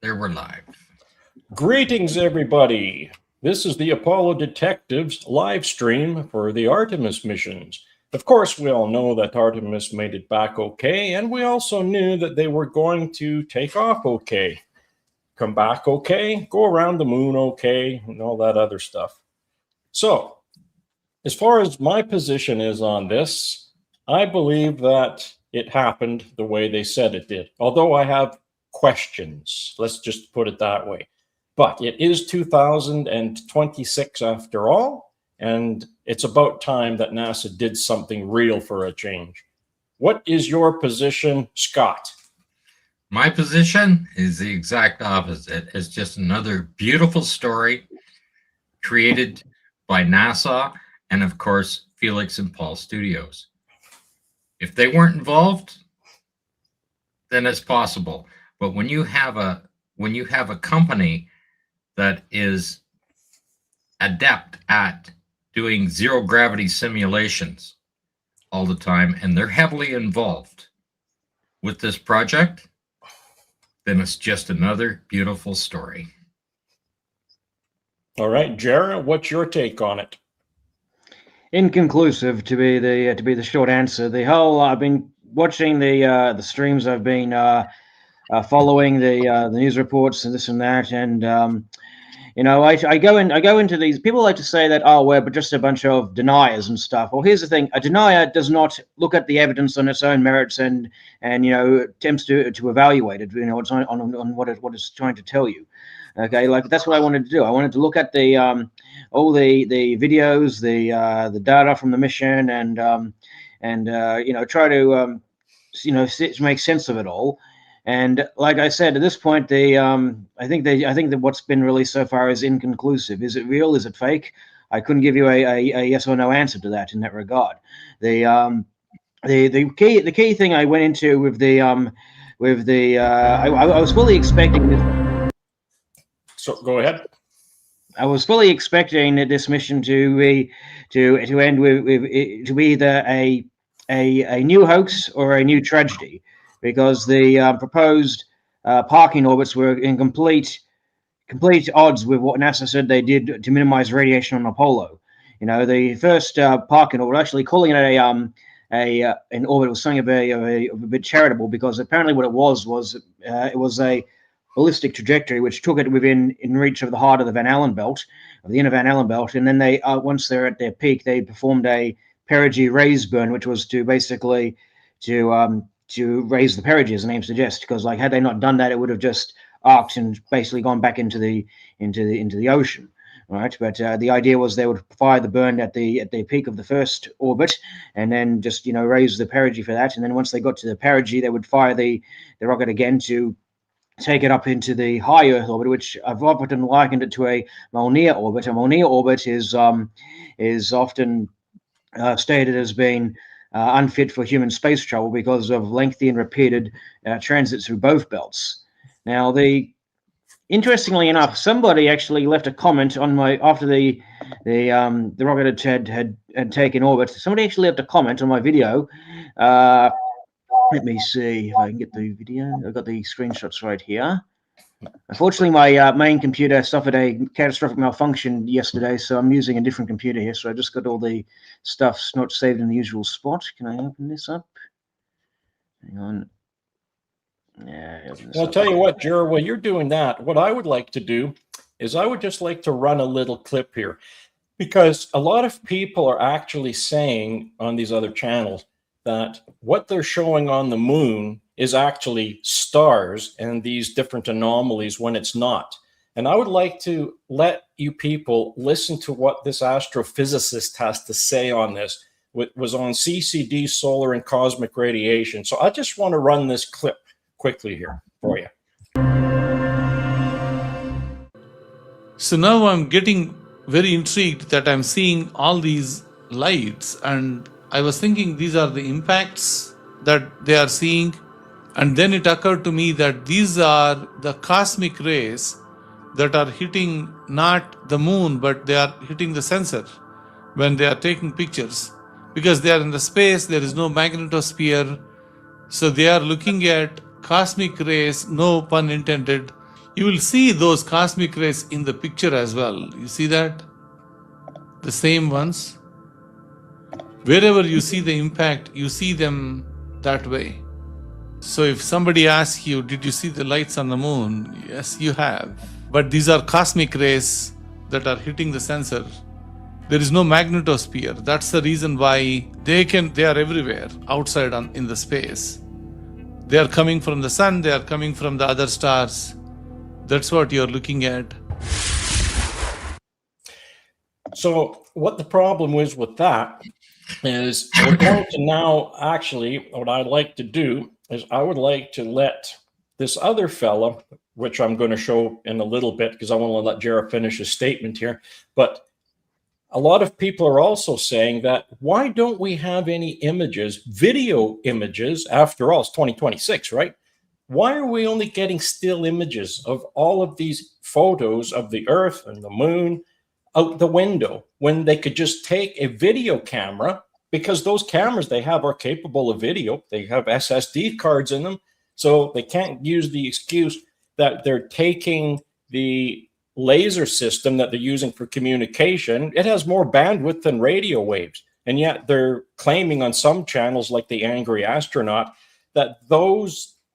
There we're live. Greetings, everybody. This is the Apollo Detectives live stream for the Artemis missions. Of course, we all know that Artemis made it back okay, and we also knew that they were going to take off okay, come back okay, go around the moon okay, and all that other stuff. So, as far as my position is on this, I believe that it happened the way they said it did, although I have questions. Let's just put it that way. But it is 2026 after all, and it's about time that NASA did something real for a change. What is your position, Scott? My position is the exact opposite. It's just another beautiful story created by NASA and, of course, Felix and Paul Studios. If they weren't involved, then it's possible. But when you have a company that is adept at doing zero gravity simulations all the time, and they're heavily involved with this project, then it's just another beautiful story. All right, Jared, what's your take on it? Inconclusive, to be the short answer. The whole I've been watching the streams. I've been following the news reports and this and that, and I go into these. People like to say that, oh, we're just a bunch of deniers and stuff. Well, here's the thing: a denier does not look at the evidence on its own merits and attempts to evaluate it. It's on what it's trying to tell you. Okay, like that's what I wanted to do. I wanted to look at the all the videos, the data from the mission, and try to make sense of it all. And like I said, at this point, I think that what's been released so far is inconclusive. Is it real? Is it fake? I couldn't give you a yes or no answer to that in that regard. The key thing I went into with the I was fully expecting this. So go ahead. I was fully expecting this mission to end with to be either a new hoax or a new tragedy, because the proposed parking orbits were in complete odds with what NASA said they did to minimize radiation on Apollo. The first parking orbit, actually calling it an orbit, was something of a bit charitable, because apparently what it was it was a ballistic trajectory which took it in reach of the heart of the Van Allen belt, of the inner Van Allen belt, and then they once they're at their peak, they performed a perigee raise burn, which was to basically to raise the perigee, as the name suggests, because like had they not done that, it would have just arced and basically gone back into the ocean, right? But the idea was they would fire the burn at the peak of the first orbit, and then just raise the perigee for that, and then once they got to the perigee, they would fire the rocket again to take it up into the high Earth orbit, which I've often likened it to a Molniya orbit. A Molniya orbit is often stated as being unfit for human space travel because of lengthy and repeated transits through both belts. Now, interestingly enough, somebody actually left a comment on after the rocket had taken orbit. Somebody actually left a comment on my video. Let me see if I can get the video. I've got the screenshots right here. Unfortunately, my main computer suffered a catastrophic malfunction yesterday, so I'm using a different computer here. So I just got all the stuff not saved in the usual spot. Can I open this up? Hang on. Yeah, I'll tell you what, Jared, while you're doing that, what I would like to do is I would just like to run a little clip here, because a lot of people are actually saying on these other channels that what they're showing on the moon is actually stars and these different anomalies when it's not. And I would like to let you people listen to what this astrophysicist has to say on this. It was on CCD, solar and cosmic radiation. So I just want to run this clip quickly here for you. So now I'm getting very intrigued that I'm seeing all these lights, and I was thinking these are the impacts that they are seeing, and then it occurred to me that these are the cosmic rays that are hitting not the moon, but they are hitting the sensor when they are taking pictures, because they are in the space, there is no magnetosphere, so they are looking at cosmic rays, no pun intended, you will see those cosmic rays in the picture as well. You see that? The same ones. Wherever you see the impact, you see them that way. So if somebody asks you, did you see the lights on the moon? Yes, you have. But these are cosmic rays that are hitting the sensor. There is no magnetosphere. That's the reason why they are everywhere outside in the space. They are coming from the sun, they are coming from the other stars. That's what you're looking at. So what the problem is with that is we're going to now actually, what I'd like to do is I would like to let this other fella, which I'm going to show in a little bit because I want to let Jared finish his statement here. But a lot of people are also saying that why don't we have any images, video images? After all, it's 2026, right? Why are we only getting still images of all of these photos of the Earth and the moon out the window when they could just take a video camera? Because those cameras they have are capable of video. They have SSD cards in them. So they can't use the excuse that they're taking the laser system that they're using for communication. It has more bandwidth than radio waves. And yet they're claiming on some channels like the Angry Astronaut that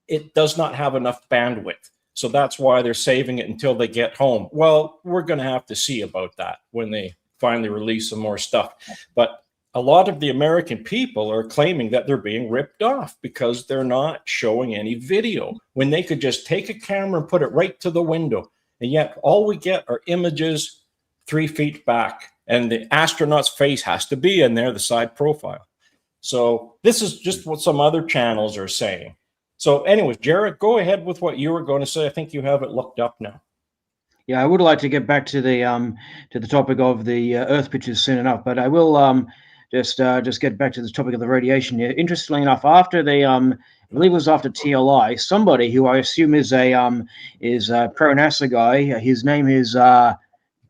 it does not have enough bandwidth. So that's why they're saving it until they get home. Well, we're going to have to see about that when they finally release some more stuff. But a lot of the American people are claiming that they're being ripped off because they're not showing any video when they could just take a camera and put it right to the window. And yet all we get are images 3 feet back, and the astronaut's face has to be in there, the side profile. So this is just what some other channels are saying. So anyways, Jared, go ahead with what you were going to say. I think you have it looked up now. Yeah, I would like to get back to the topic of the Earth pictures soon enough, but I will just get back to the topic of the radiation. Interestingly enough, after the I believe it was after TLI, somebody who I assume is a pro NASA guy. His name is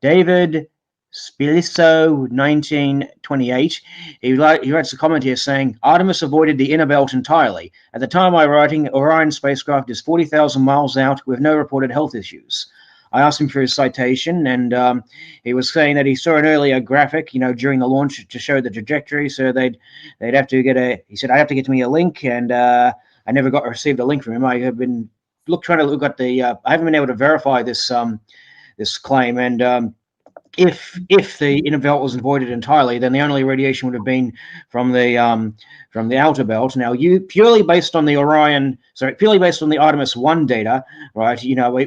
David Spiliso 1928. He writes a comment here saying Artemis avoided the inner belt entirely. At the time I'm writing, Orion spacecraft is 40,000 miles out with no reported health issues. I asked him for his citation, and he was saying that he saw an earlier graphic, during the launch to show the trajectory. So they'd have to get he said, I have to get me a link, and I never received a link from him. I have been trying to look at I haven't been able to verify this this claim, and if the inner belt was avoided entirely, then the only radiation would have been from the outer belt. Now, purely based on the Artemis 1 data, right?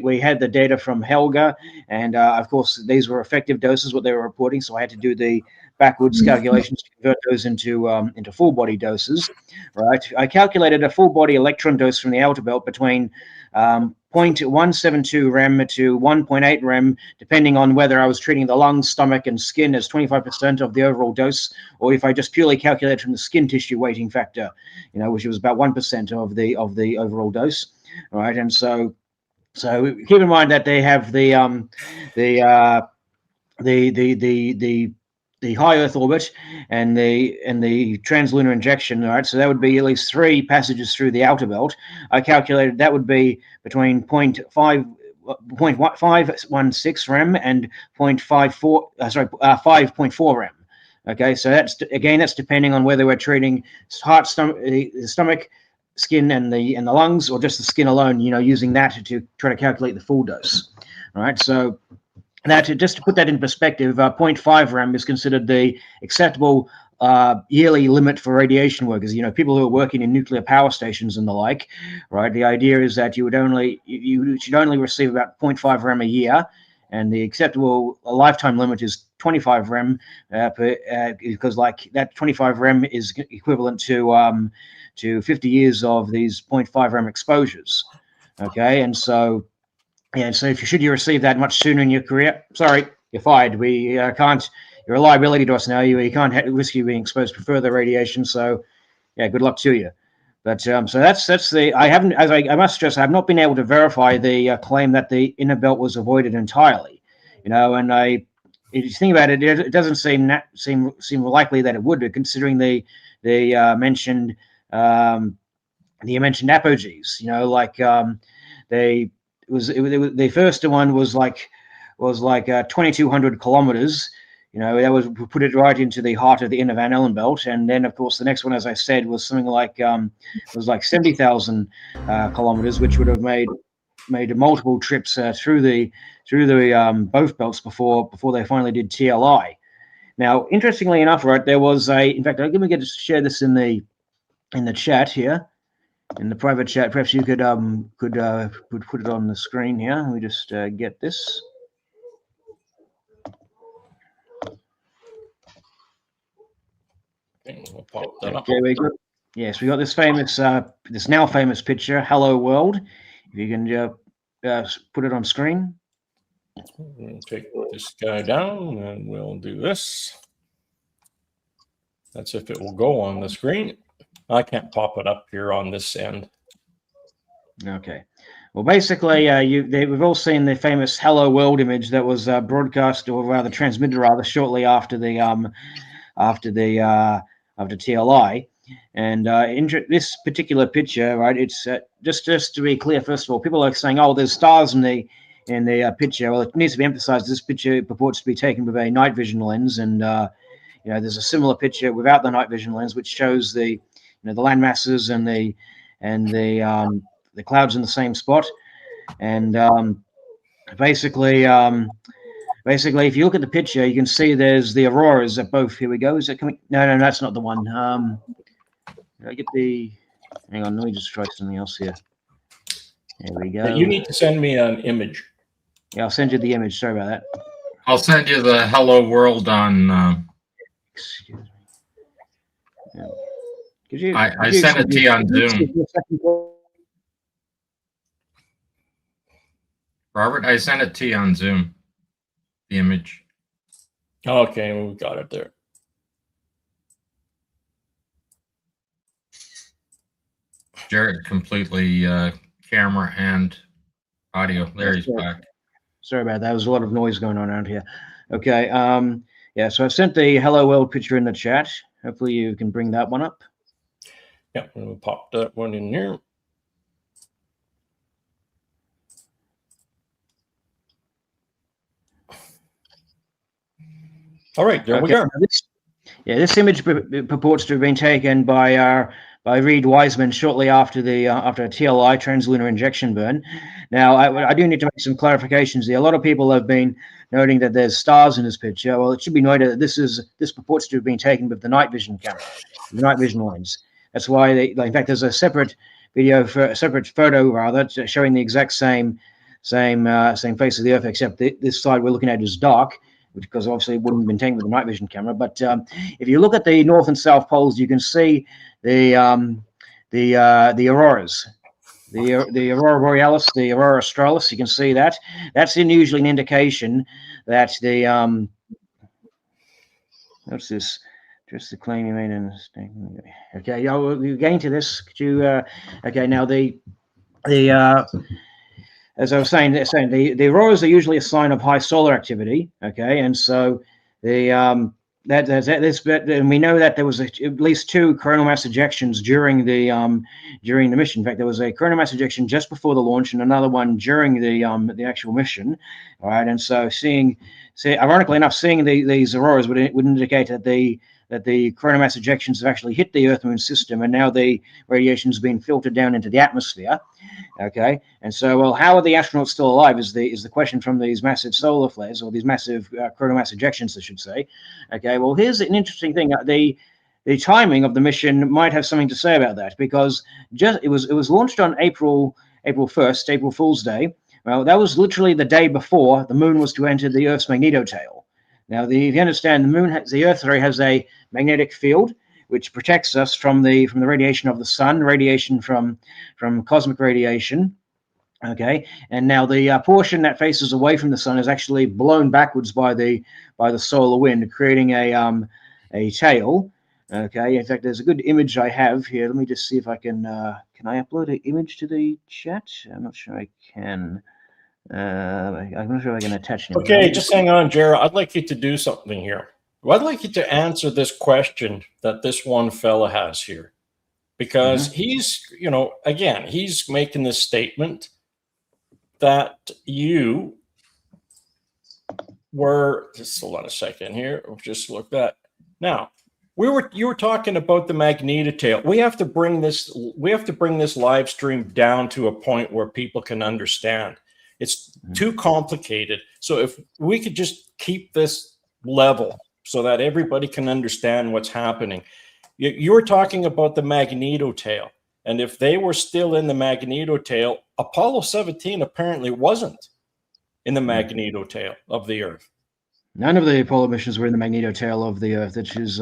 We had the data from Helga, and of course these were effective doses, what they were reporting. So I had to do the backwards calculations to convert those into full body doses, right? I calculated a full body electron dose from the outer belt between 0.172 rem to 1.8 rem, depending on whether I was treating the lungs, stomach, and skin as 25% of the overall dose, or if I just purely calculated from the skin tissue weighting factor, which was about 1% of the overall dose, right? And so keep in mind that they have the high Earth orbit and the translunar injection, right? So that would be at least 3 passages through the outer belt. I calculated that would be between 0.516 rem and 5.4 rem. Okay, so that's depending on whether we're treating heart, the stomach, skin, and the lungs, or just the skin alone. Using that to try to calculate the full dose. All right, so. Just to put that in perspective, 0.5 rem is considered the acceptable yearly limit for radiation workers. People who are working in nuclear power stations and the like, right? The idea is that you should only receive about 0.5 rem a year, and the acceptable lifetime limit is 25 rem, because like that 25 rem is equivalent to 50 years of these 0.5 rem exposures. Okay, and so. Yeah, so should you receive that much sooner in your career, sorry, you're fired. We can't. You're a liability to us now. You can't risk you being exposed to further radiation. So, yeah, good luck to you. But so that's the. I haven't, as I must stress, I have not been able to verify the claim that the inner belt was avoided entirely. And if you think about it, it doesn't seem likely that it would, considering the mentioned apogees. the first one was like 2,200 kilometers. That was put it right into the heart of the inner Van Allen belt, and then of course the next one, as I said, was something like 70,000 kilometers, which would have made multiple trips through the both belts before they finally did TLI. Now, interestingly enough, right, there was in fact, let me get to share this in the chat here, in the private chat. Perhaps you could put it on the screen here. Let me just get this. Okay, we'll pop that up. Okay, we got this famous, this now famous picture, "Hello World." If you can put it on screen. We'll take this guy down, and we'll do this. That's if it will go on the screen. I can't pop it up here on this end. Okay. Well, basically, we've all seen the famous "Hello World" image that was broadcast, or rather transmitted, shortly after the TLI. And this particular picture, right? It's just to be clear. First of all, people are saying, "Oh, there's stars in the picture." Well, it needs to be emphasized. This picture purports to be taken with a night vision lens, and there's a similar picture without the night vision lens, which shows the land masses and the clouds in the same spot. And basically, if you look at the picture, you can see there's the auroras at both. Here we go. Is it coming? No, that's not the one. Did I get the? Hang on, let me just try something else here. There we go. You need to send me an image. Yeah, I'll send you the image. Sorry about that. I'll send you the "Hello World" on. Excuse me. Yeah. I sent it to you on Zoom. Robert, I sent it to you on Zoom. The image. Okay, we got it there. Jared completely camera and audio. There he's back. Sorry about that. There was a lot of noise going on around here. Okay. Yeah, so I've sent the Hello World picture in the chat. Hopefully you can bring that one up. Yeah, we'll pop that one in there. All right, there we go. This image purports to have been taken by Reed Wiseman shortly after after a TLI, translunar injection burn. Now, I do need to make some clarifications here. A lot of people have been noting that there's stars in this picture. Well, it should be noted that this purports to have been taken with the night vision camera, the night vision lens. That's why in fact, there's a separate photo rather, showing the exact same face of the Earth, except this side we're looking at is dark, because obviously it wouldn't have been taken with a night vision camera. But if you look at the north and south poles, you can see the auroras, the aurora borealis, the aurora australis. You can see that. That's usually an indication that the what's this? Just the claim you made in the statement. Okay, we're getting to this. Could you? Okay, now as I was saying, the auroras are usually a sign of high solar activity. Okay, and so and we know that there was at least 2 coronal mass ejections during the mission. In fact, there was a coronal mass ejection just before the launch and another one during the actual mission. All right, and so ironically enough, seeing these auroras would indicate that the coronal mass ejections have actually hit the Earth-Moon system, and now the radiation has been filtered down into the atmosphere. Okay, and so, well, how are the astronauts still alive is the question from these massive solar flares, or these massive coronal mass ejections, I should say. Okay, well, here's an interesting thing. The timing of the mission might have something to say about that, because it was launched on April 1st, April Fool's Day. Well, that was literally the day before the Moon was to enter the Earth's magnetotail. Now, if you understand, the Earth has a magnetic field which protects us from the radiation of the sun, radiation from cosmic radiation. Okay, and now the portion that faces away from the sun is actually blown backwards by the solar wind, creating a tail. Okay, in fact, there's a good image I have here. Let me just see if I can I upload an image to the chat? I'm not sure I can. I'm not sure I can attach it. Okay, just hang on, Jared. I'd like you to do something here. I'd like you to answer this question that this one fella has here, because he's, again, he's making this statement that you were, just hold on a second here, we'll just look that. Now, you were talking about the magnetotail. We have to bring this live stream down to a point where people can understand. It's too complicated. So if we could just keep this level so that everybody can understand what's happening. You were talking about the magnetotail. And if they were still in the magnetotail, Apollo 17 apparently wasn't in the magnetotail of the Earth. None of the Apollo missions were in the magnetotail of the Earth, which is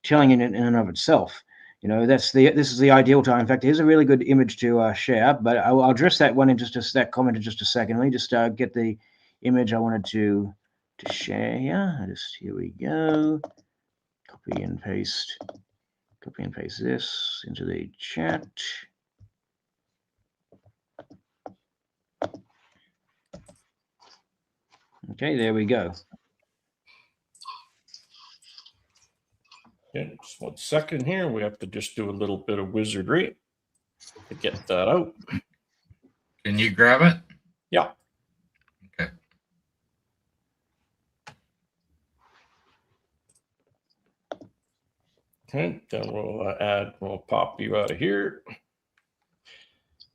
telling in and of itself. You know, this is the ideal time. In fact, here's a really good image to share, but I'll address that one in that comment in just a second. Let me just get the image I wanted to share here. Here we go. Copy and paste this into the chat. Okay, there we go. Okay, just 1 second here. We have to just do a little bit of wizardry to get that out. Can you grab it? Yeah. Okay. Okay, then we'll pop you out of here.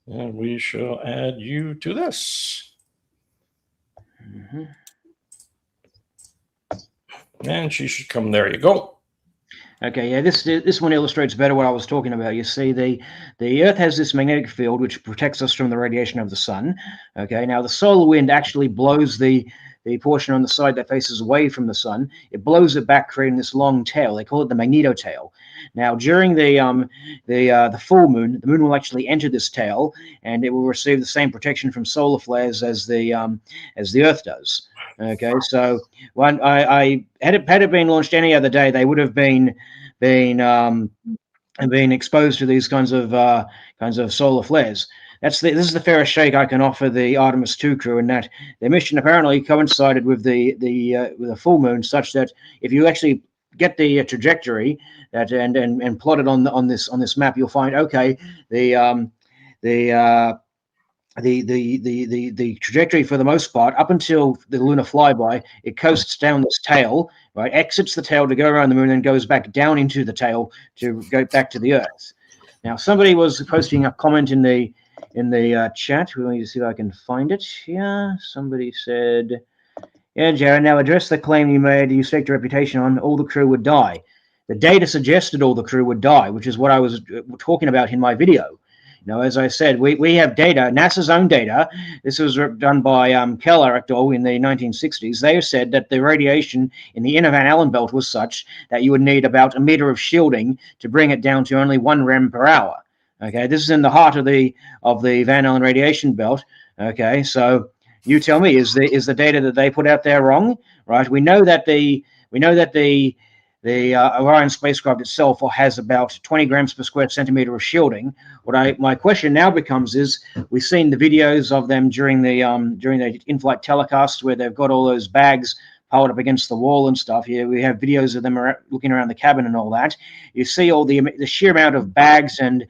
And we shall add you to this. Mm-hmm. And she should come. There you go. Okay, yeah, this one illustrates better what I was talking about. You see, the Earth has this magnetic field which protects us from the radiation of the sun. Okay, now the solar wind actually blows the portion on the side that faces away from the sun. It blows it back, creating this long tail. They call it the magnetotail. Now, during the full moon, the moon will actually enter this tail, and it will receive the same protection from solar flares as the Earth does. Okay, so had it been launched any other day, they would have been exposed to these kinds of solar flares. This is the fairest shake I can offer the Artemis II crew, in that their mission apparently coincided with the full moon, such that if you actually get the trajectory and plot it on this map, you'll find, okay, the trajectory for the most part, up until the lunar flyby, it coasts down this tail, right? Exits the tail to go around the moon, and goes back down into the tail to go back to the Earth. Now, somebody was posting a comment in the chat. Let me see if I can find it here. Somebody said, "Yeah, Jared, now address the claim you made. You staked your reputation on all the crew would die. The data suggested all the crew would die, which is what I was talking about in my video." You know, as I said, we have data, NASA's own data. This was done by Keller et al. In the 1960s. They said that the radiation in the inner Van Allen belt was such that you would need about a meter of shielding to bring it down to only 1 rem per hour. Okay, this is in the heart of the Van Allen radiation belt. Okay, so you tell me, is the data that they put out there wrong? Right? We know that the Orion spacecraft itself has about 20 grams per square centimeter of shielding. My question now becomes is, we've seen the videos of them during the in-flight telecast where they've got all those bags piled up against the wall and stuff. Here we have videos of them looking around the cabin and all that. You see all the sheer amount of bags and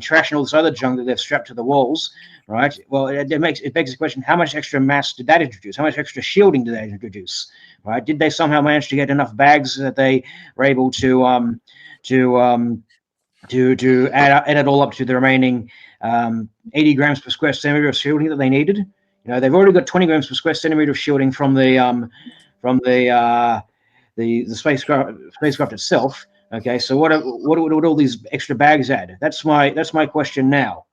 trash and all this other junk that they've strapped to the walls, right? Well, it begs the question: how much extra mass did that introduce? How much extra shielding did that introduce? Right? Did they somehow manage to get enough bags that they were able to add it all up to the remaining 80 grams per square centimeter of shielding that they needed? You know, they've already got 20 grams per square centimeter of shielding from the spacecraft itself. Okay, so what would all these extra bags add? That's my question now.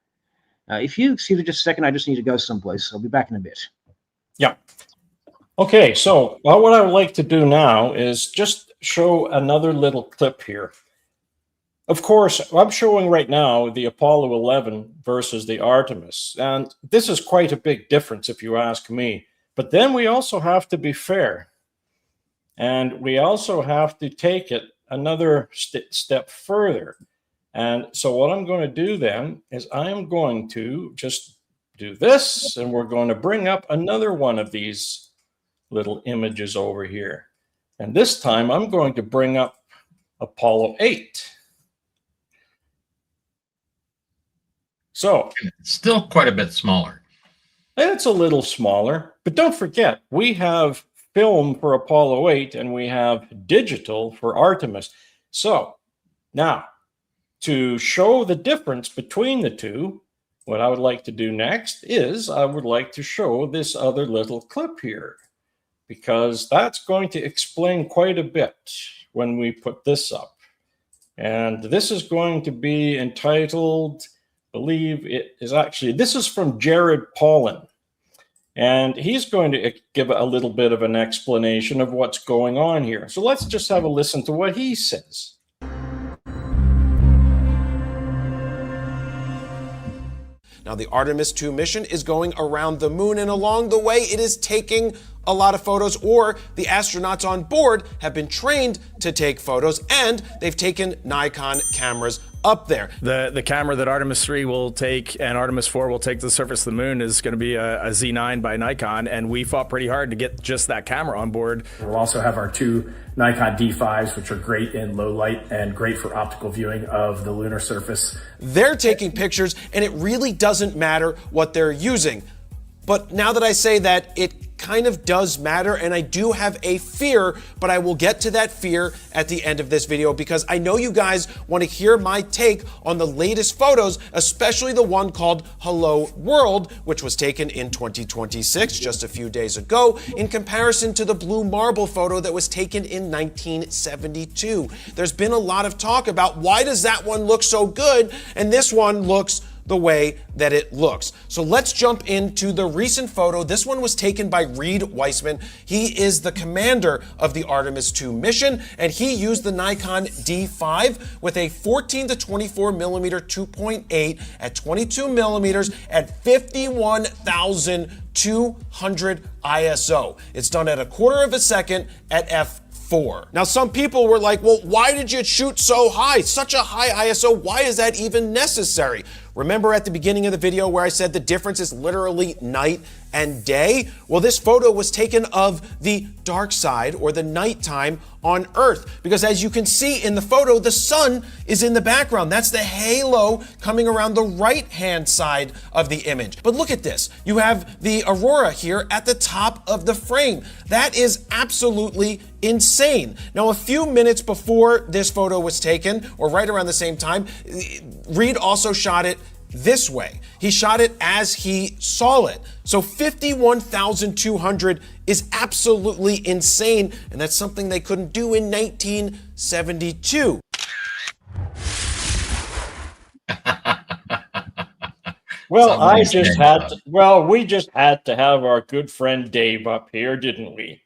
If you excuse me just a second, I just need to go someplace. I'll be back in a bit. Yeah. Okay, so what I would like to do now is just show another little clip here. Of course, I'm showing right now the Apollo 11 versus the Artemis, and this is quite a big difference if you ask me. But then we also have to be fair, and we also have to take it another step further. And so what I'm going to do then is I'm going to just do this, and we're going to bring up another one of these little images over here. And this time I'm going to bring up Apollo 8. So it's still quite a bit smaller. It's a little smaller, but don't forget, we have film for Apollo 8 and we have digital for Artemis. So now, to show the difference between the two, what I would like to do next is I would like to show this other little clip here, because that's going to explain quite a bit when we put this up. And this is going to be entitled, I believe it is actually, this is from Jared Pollan. And he's going to give a little bit of an explanation of what's going on here. So let's just have a listen to what he says. Now, the Artemis II mission is going around the moon, and along the way, it is taking a lot of photos, or the astronauts on board have been trained to take photos, and they've taken Nikon cameras up there. The camera that Artemis 3 will take and Artemis 4 will take to the surface of the moon is going to be a Z9 by Nikon, and we fought pretty hard to get just that camera on board. We'll also have our two Nikon D5s, which are great in low light and great for optical viewing of the lunar surface. They're taking pictures, and it really doesn't matter what they're using. But now that I say that, it kind of does matter, and I do have a fear, but I will get to that fear at the end of this video, because I know you guys want to hear my take on the latest photos, especially the one called Hello World, which was taken in 2026, just a few days ago, in comparison to the blue marble photo that was taken in 1972. There's been a lot of talk about why does that one look so good and this one looks the way that it looks. So let's jump into the recent photo. This one was taken by Reed Weissman. He is the commander of the Artemis II mission, and he used the Nikon D5 with a 14 to 24 millimeter 2.8 at 22 millimeters at 51,200 ISO. It's done at 1/4 of a second at f4. Now, some people were like, well, why did you shoot so high? Such a high ISO, why is that even necessary? Remember at the beginning of the video where I said the difference is literally night and day? Well, this photo was taken of the dark side, or the nighttime on Earth, because as you can see in the photo, the sun is in the background. That's the halo coming around the right-hand side of the image. But look at this. You have the aurora here at the top of the frame. That is absolutely insane. Now, a few minutes before this photo was taken, or right around the same time, Reed also shot it this way. He shot it as he saw it. So 51,200 is absolutely insane, and that's something they couldn't do in 1972. Well, we just had to have our good friend Dave up here, didn't we?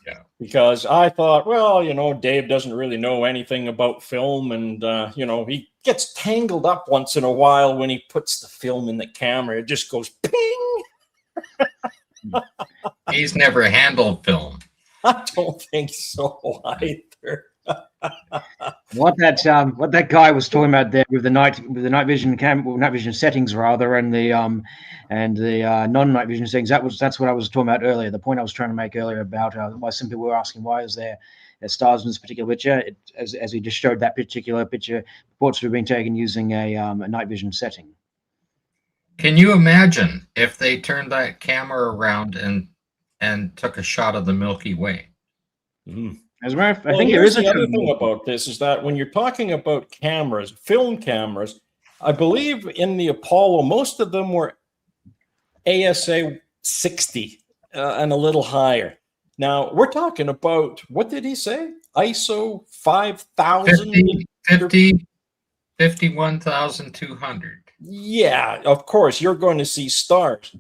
Yeah. Because I thought, well, you know, Dave doesn't really know anything about film, and, you know, he gets tangled up once in a while when he puts the film in the camera. It just goes ping. He's never handled film. I don't think so either. What that guy was talking about there with the night vision night vision settings rather, and the non-night vision settings, that's what I was talking about earlier. The point I was trying to make earlier about why some people were asking why is there stars in this particular picture. As he just showed, that particular picture purports to have been taken using a night vision setting. Can you imagine if they turned that camera around and took a shot of the Milky Way? Mm-hmm. As a matter of fact, I think there is the other thing about this is that when you're talking about cameras, film cameras, I believe in the Apollo, most of them were ASA 60 and a little higher. Now, we're talking about, what did he say? ISO 5,000? 51,200. Yeah, of course, you're going to see stars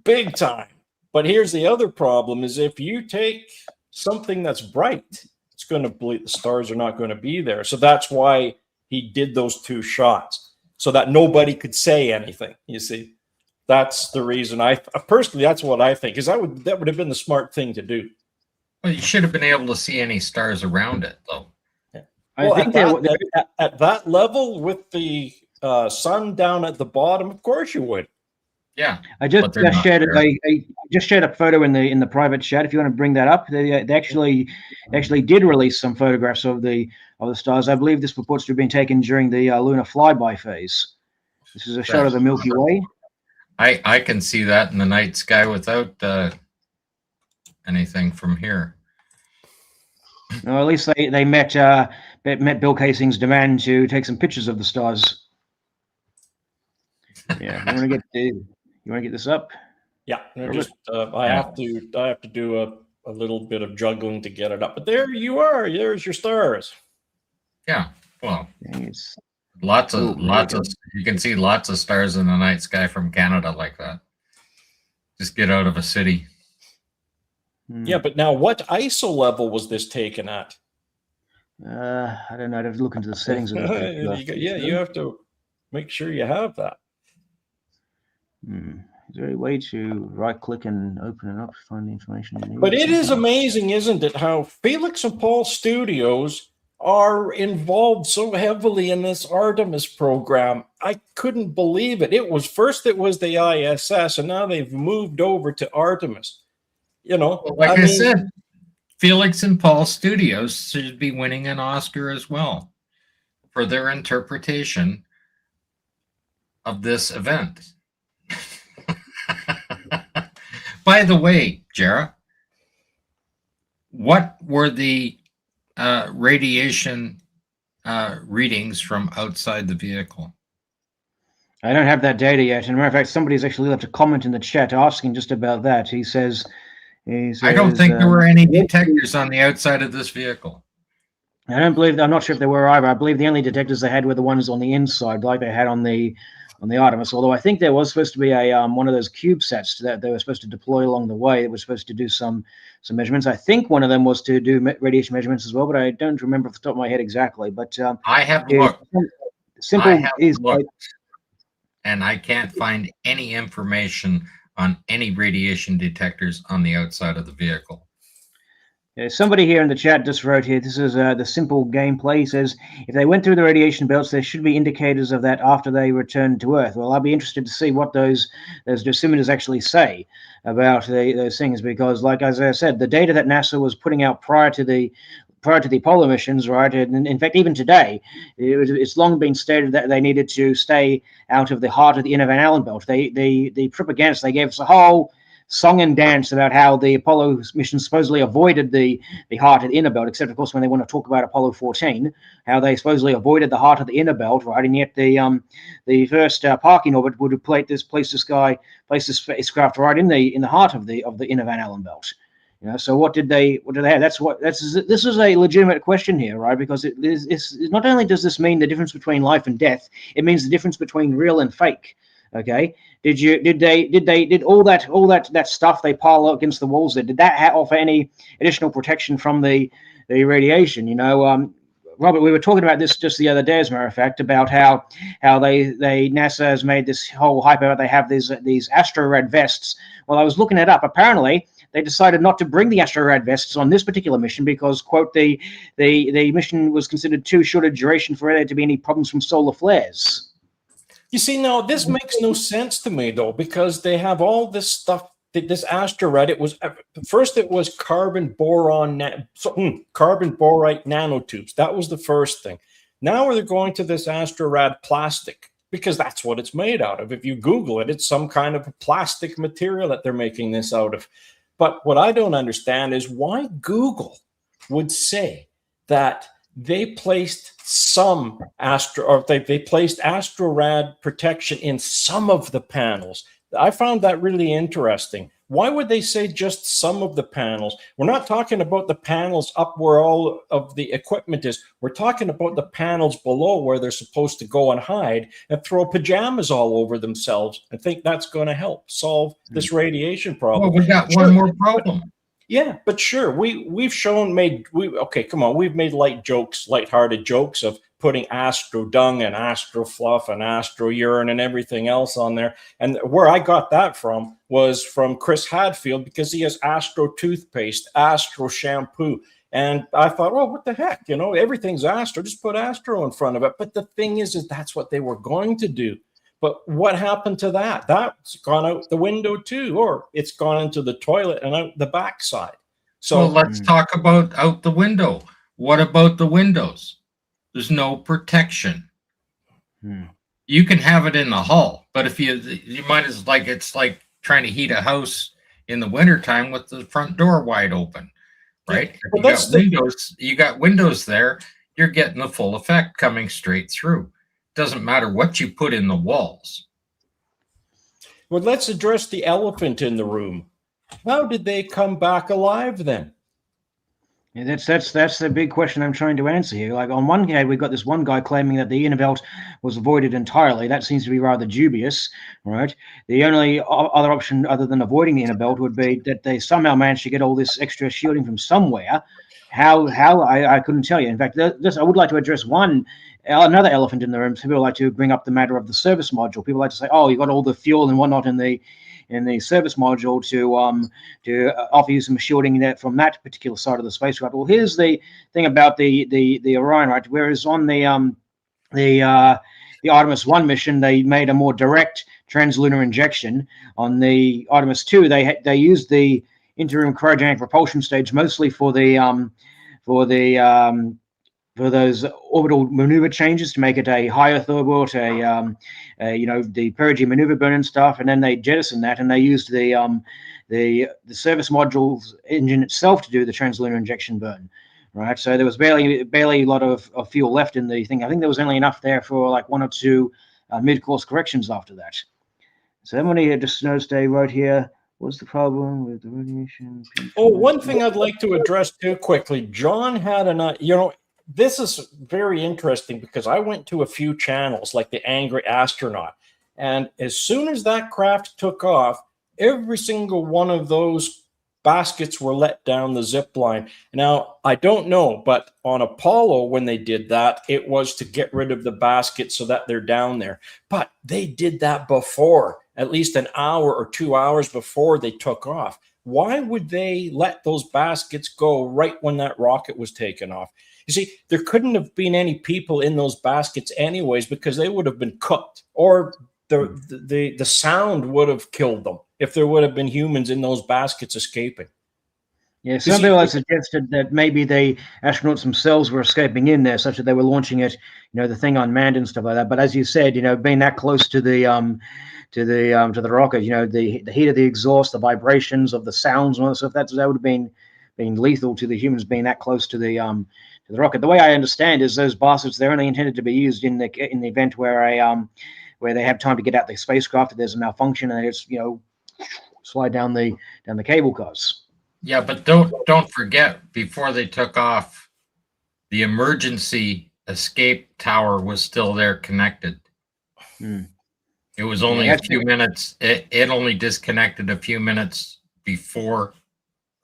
big time. But here's the other problem is if you take something that's bright, it's going to bleed. The stars are not going to be there. So that's why he did those two shots, so that nobody could say anything. You see, that's the reason. I personally, that's what I think, is that would have been the smart thing to do. Well, you should have been able to see any stars around it, though. Yeah. Well, I think at that level with the sun down at the bottom, of course you would. Yeah, I just shared a photo in the private chat. If you want to bring that up, they actually did release some photographs of the stars. I believe this purports to have been taken during the lunar flyby phase. This is a shot of the Milky Way. I can see that in the night sky without anything from here. Well, at least they met Bill Casing's demand to take some pictures of the stars. Yeah, you want to get this up? Yeah, I have to do a little bit of juggling to get it up. But there you are. There's your stars. Yeah, well, It's lots of you can see lots of stars in the night sky from Canada like that. Just get out of a city. Yeah, but now what ISO level was this taken at? I don't know. I'd have to look into the settings of this. You have to make sure you have that. Is there a way to right-click and open it up to find the information you need? But it is amazing, isn't it, how Felix and Paul Studios are involved so heavily in this Artemis program. I couldn't believe it. It was the ISS, and now they've moved over to Artemis. You know, well, I said, Felix and Paul Studios should be winning an Oscar as well for their interpretation of this event. By the way, Jarrah, what were the radiation readings from outside the vehicle? I don't have that data yet. As a matter of fact, somebody's actually left a comment in the chat asking just about that. He says, I don't think there were any detectors on the outside of this vehicle. I'm not sure if there were either. I believe the only detectors they had were the ones on the inside, like they had on the Artemis. Although I think there was supposed to be a one of those CubeSats that they were supposed to deploy along the way. It was supposed to do some measurements. I think one of them was to do radiation measurements as well, but I don't remember off the top of my head exactly. But I have looked. And I can't find any information on any radiation detectors on the outside of the vehicle. Somebody here in the chat just wrote here, this is the simple gameplay. He says, if they went through the radiation belts, there should be indicators of that after they return to Earth. Well, I'll be interested to see what those dosimeters actually say about those things, because, like as I said, the data that NASA was putting out prior to the Apollo missions, right? And in fact, even today, it's long been stated that they needed to stay out of the heart of the inner Van Allen belt. The propagandists, they gave us a whole song and dance about how the Apollo mission supposedly avoided the heart of the inner belt, except of course when they want to talk about Apollo 14, how they supposedly avoided the heart of the inner belt, right? And yet the first parking orbit would have placed this spacecraft right in the heart of the inner Van Allen belt. You know, so what did they have? This is a legitimate question here, right? Because it's not only does this mean the difference between life and death, it means the difference between real and fake. Okay, did all that stuff they pile up against the walls there, did that offer any additional protection from the radiation? You know, Robert, we were talking about this just the other day, as a matter of fact, about how NASA has made this whole hype about they have these astrorad vests. Well, I was looking it up. Apparently, they decided not to bring the astrorad vests on this particular mission because, quote, the mission was considered too short a duration for there to be any problems from solar flares. You see, now this makes no sense to me, though, because they have all this stuff. This astrorad, it was carbon borite nanotubes. That was the first thing. Now they're going to this astrorad plastic because that's what it's made out of. If you Google it, it's some kind of a plastic material that they're making this out of. But what I don't understand is why Google would say that they placed they placed astrorad protection in some of the panels. I found that really interesting. Why would they say just some of the panels? We're not talking about the panels up where all of the equipment is. We're talking about the panels below where they're supposed to go and hide and throw pajamas all over themselves. I think that's going to help solve this radiation problem. Well, we got one more problem. Yeah, but sure, we've made lighthearted jokes of putting astro dung and astro fluff and astro urine and everything else on there. And where I got that from was from Chris Hadfield, because he has astro toothpaste, astro shampoo. And I thought, well, what the heck? You know, everything's astro, just put astro in front of it. But the thing is that's what they were going to do. But what happened to that? That's gone out the window too, or it's gone into the toilet and out the backside. So well, let's talk about out the window. What about the windows? There's no protection. You can have it in the hull, but if you might as like it's like trying to heat a house in the wintertime with the front door wide open, right? Well, You got windows there, you're getting the full effect coming straight through. Doesn't matter what you put in the walls. Well, let's address the elephant in the room. How did they come back alive then? Yeah, that's the big question I'm trying to answer here. Like on one hand, we've got this one guy claiming that the inner belt was avoided entirely. That seems to be rather dubious, right? The only other option other than avoiding the inner belt would be that they somehow managed to get all this extra shielding from somewhere. How I couldn't tell you. In fact, I would like to address another elephant in the room. People like to bring up the matter of the service module. People like to say, "Oh, you got all the fuel and whatnot in the service module to offer you some shielding that from that particular side of the spacecraft." Well, here's the thing about the Orion, right? Whereas on the Artemis I mission, they made a more direct translunar injection. On the Artemis II, they used the interim cryogenic propulsion stage mostly for those orbital maneuver changes to make it a higher throughput, the perigee maneuver burn and stuff, and then they jettisoned that and they used the service module's engine itself to do the translunar injection burn, right? So there was barely a lot of fuel left in the thing. I think there was only enough there for like one or two mid-course corrections after that. So somebody just noticed they wrote here, what's the problem with the radiation? Oh, one thing I'd like to address too quickly. John had this is very interesting because I went to a few channels like the Angry Astronaut, and as soon as that craft took off, every single one of those baskets were let down the zip line. Now, I don't know, but on Apollo, when they did that, it was to get rid of the basket so that they're down there. But they did that before, at least an hour or 2 hours before they took off. Why would they let those baskets go right when that rocket was taken off? You see, there couldn't have been any people in those baskets anyways because they would have been cooked, or the sound would have killed them if there would have been humans in those baskets escaping. Yeah, some people have suggested that maybe the astronauts themselves were escaping in there, such that they were launching it, the thing unmanned and stuff like that. But as you said, being that close to the rocket, the heat of the exhaust, the vibrations of the sounds and all that stuff, that would have been lethal to the humans being that close to the rocket. The way I understand is those bastards, they're only intended to be used in the event where where they have time to get out the spacecraft if there's a malfunction and they just slide down the cable cars. Yeah, but don't forget, before they took off, the emergency escape tower was still there connected. It was only a few minutes. It only disconnected a few minutes before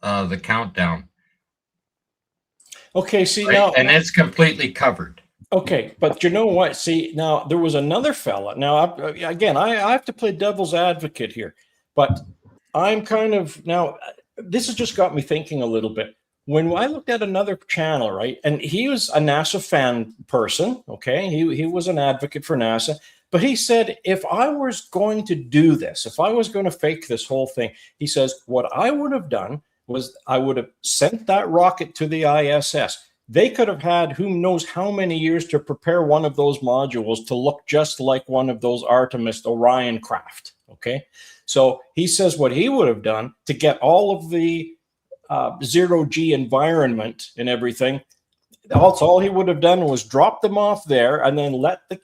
the countdown. Okay, see right? now, and it's completely covered. Okay, but you know what? See, now there was another fella. Now, again, I have to play devil's advocate here, but I'm kind of now. This has just got me thinking a little bit. When I looked at another channel, right, and he was a NASA fan person. Okay, he was an advocate for NASA, but he said if I was going to do this, if I was going to fake this whole thing, he says what I would have done was I would have sent that rocket to the ISS. They could have had who knows how many years to prepare one of those modules to look just like one of those Artemis Orion craft. Okay. So he says what he would have done to get all of the zero-G environment and everything. All he would have done was drop them off there and then let the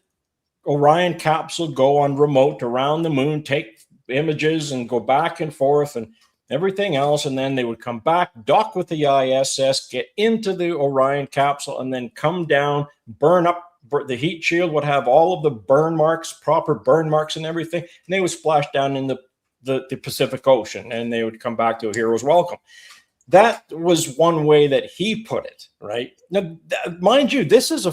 Orion capsule go on remote around the moon, take images and go back and forth and everything else, and then they would come back, dock with the ISS, get into the Orion capsule, and then come down, burn up the heat shield, would have all of the burn marks, proper burn marks and everything, and they would splash down in the Pacific Ocean, and they would come back to a hero's welcome. That was one way that he put it, right? Now, mind you, this is a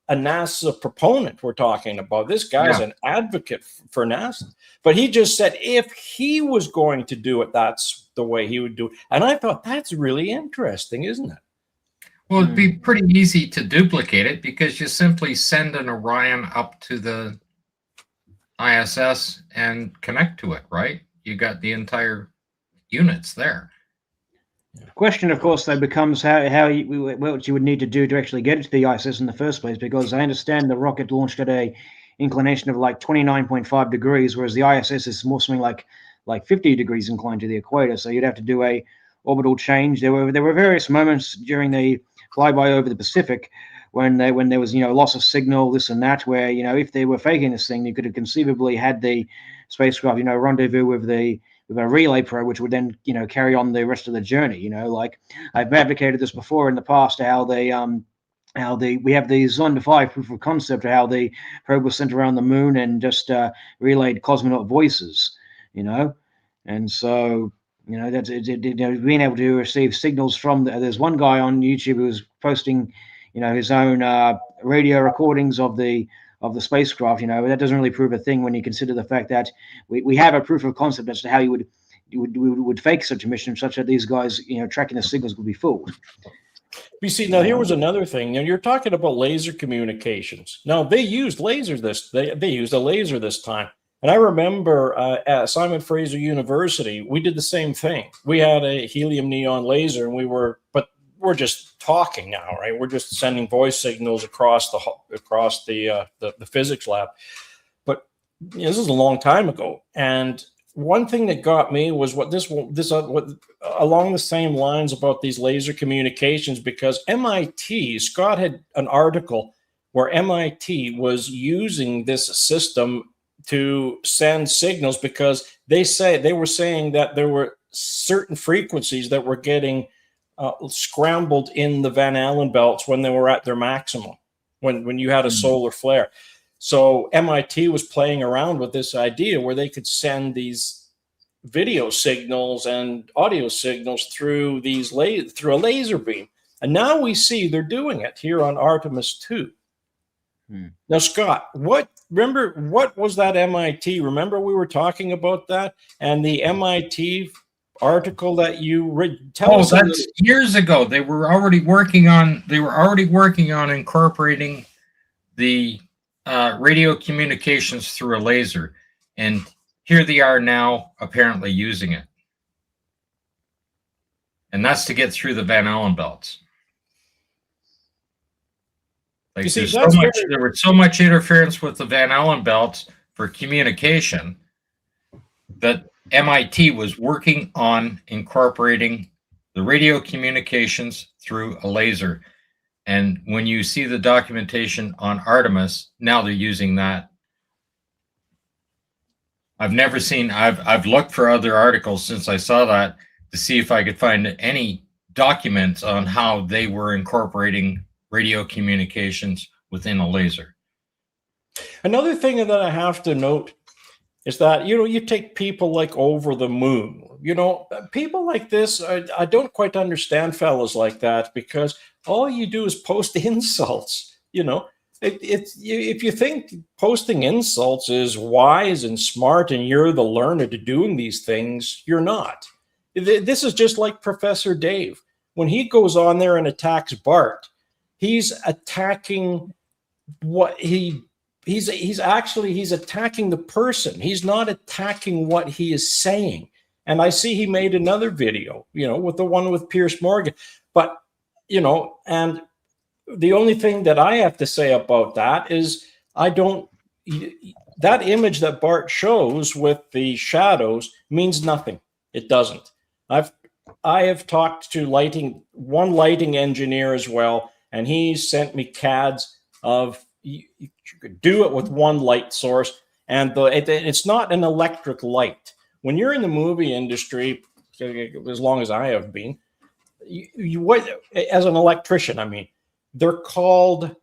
NASA proponent we're talking about. This guy's an advocate for NASA. But he just said if he was going to do it, that's the way he would do it. And I thought that's really interesting, isn't it? Well, it'd be pretty easy to duplicate it because you simply send an Orion up to the ISS and connect to it, right? You got the entire units there. The question, of course, though, becomes what you would need to do to actually get it to the ISS in the first place, because I understand the rocket launched at a inclination of like 29.5 degrees, whereas the ISS is more something like 50 degrees inclined to the equator. So you'd have to do a orbital change. There were various moments during the flyby over the Pacific when there was loss of signal, this and that, where if they were faking this thing, they could have conceivably had the spacecraft rendezvous with a relay probe, which would then carry on the rest of the journey. Like I've advocated this before in the past, how we have the Zonda 5 proof of concept of how the probe was sent around the moon and just relayed cosmonaut voices, and so that's being able to receive signals from there's one guy on YouTube who was posting his own radio recordings of the spacecraft. That doesn't really prove a thing when you consider the fact that we have a proof of concept as to how you would fake such a mission, such that these guys tracking the signals would be fooled. You see, now here was another thing. You're talking about laser communications. Now they used lasers. They used a laser this time. And I remember at Simon Fraser University, we did the same thing. We had a helium neon laser, and we're just talking now, right? We're just sending voice signals across the physics lab. But this is a long time ago. And one thing that got me was what along the same lines about these laser communications, because MIT, Scott had an article where MIT was using this system to send signals because they were saying that there were certain frequencies that were getting scrambled in the Van Allen belts when they were at their maximum, when you had a solar flare. So MIT was playing around with this idea where they could send these video signals and audio signals through through a laser beam. And now we see they're doing it here on Artemis II. Now, Scott, what was that MIT? Remember we were talking about that and the MIT article that you read? Tell us. That's years ago. They were already working on incorporating the radio communications through a laser, and here they are now apparently using it, and that's to get through the Van Allen belts. Like you see, there was so much interference with the Van Allen belts for communication that MIT was working on incorporating the radio communications through a laser. And when you see the documentation on Artemis, now they're using that. I've looked for other articles since I saw that to see if I could find any documents on how they were incorporating radio communications within a laser. Another thing that I have to note is that, you take people like over the moon, people like this. I don't quite understand fellas like that, because all you do is post insults. If you think posting insults is wise and smart and you're the learned to doing these things, you're not. This is just like Professor Dave. When he goes on there and attacks Bart, he's attacking he's attacking the person. He's not attacking what he is saying. And I see he made another video, with the one with Pierce Morgan. But, and the only thing that I have to say about that is that image that Bart shows with the shadows means nothing. It doesn't. I have talked to one lighting engineer as well, and he sent me CADs of you could do it with one light source, and it's not an electric light. When you're in the movie industry, as long as I have been, as an electrician, they're called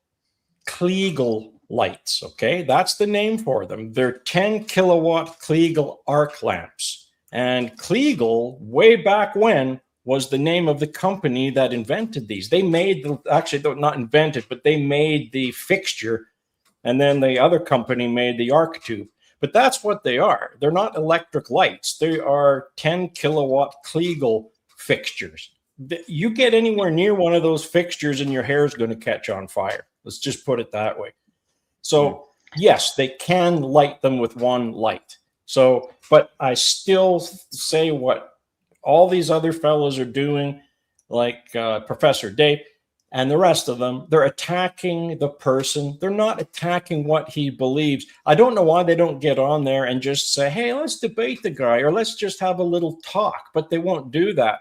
Kliegel lights. Okay, that's the name for them. They're 10 kilowatt Kliegel arc lamps, and Kliegel, way back when, was the name of the company that invented these. They made not invented, but they made the fixture, and then the other company made the arc tube. But that's what they are. They're not electric lights. They are 10 kilowatt Kliegel fixtures. You get anywhere near one of those fixtures and your hair is going to catch on fire. Let's just put it that way. So yes, they can light them with one light. So, but I still say what all these other fellows are doing, like Professor Dave, and the rest of them, they're attacking the person. They're not attacking what he believes. I don't know why they don't get on there and just say, hey, let's debate the guy, or let's just have a little talk, but they won't do that.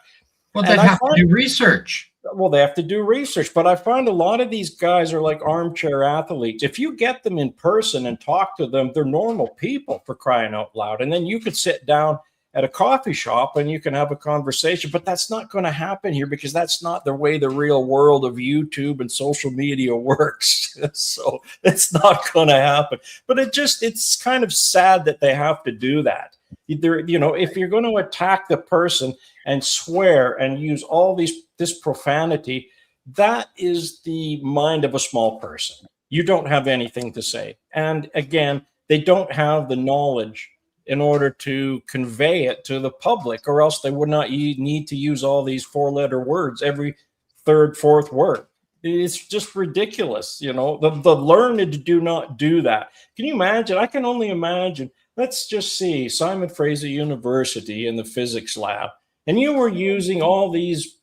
Well, they have to do research. Well, they have to do research, but I find a lot of these guys are like armchair athletes. If you get them in person and talk to them, they're normal people, for crying out loud. And then you could sit down at a coffee shop and you can have a conversation, but that's not going to happen here because that's not the way the real world of YouTube and social media works. So it's not going to happen. But it's kind of sad that they have to do that. Either, if you're going to attack the person and swear and use all this profanity, that is the mind of a small person. You don't have anything to say. And again, they don't have the knowledge in order to convey it to the public, or else they would not need to use all these 4-letter words every third, fourth word. It's just ridiculous. The learned do not do that. Can you imagine? I can only imagine. Let's just see Simon Fraser University in the physics lab, and you were using all this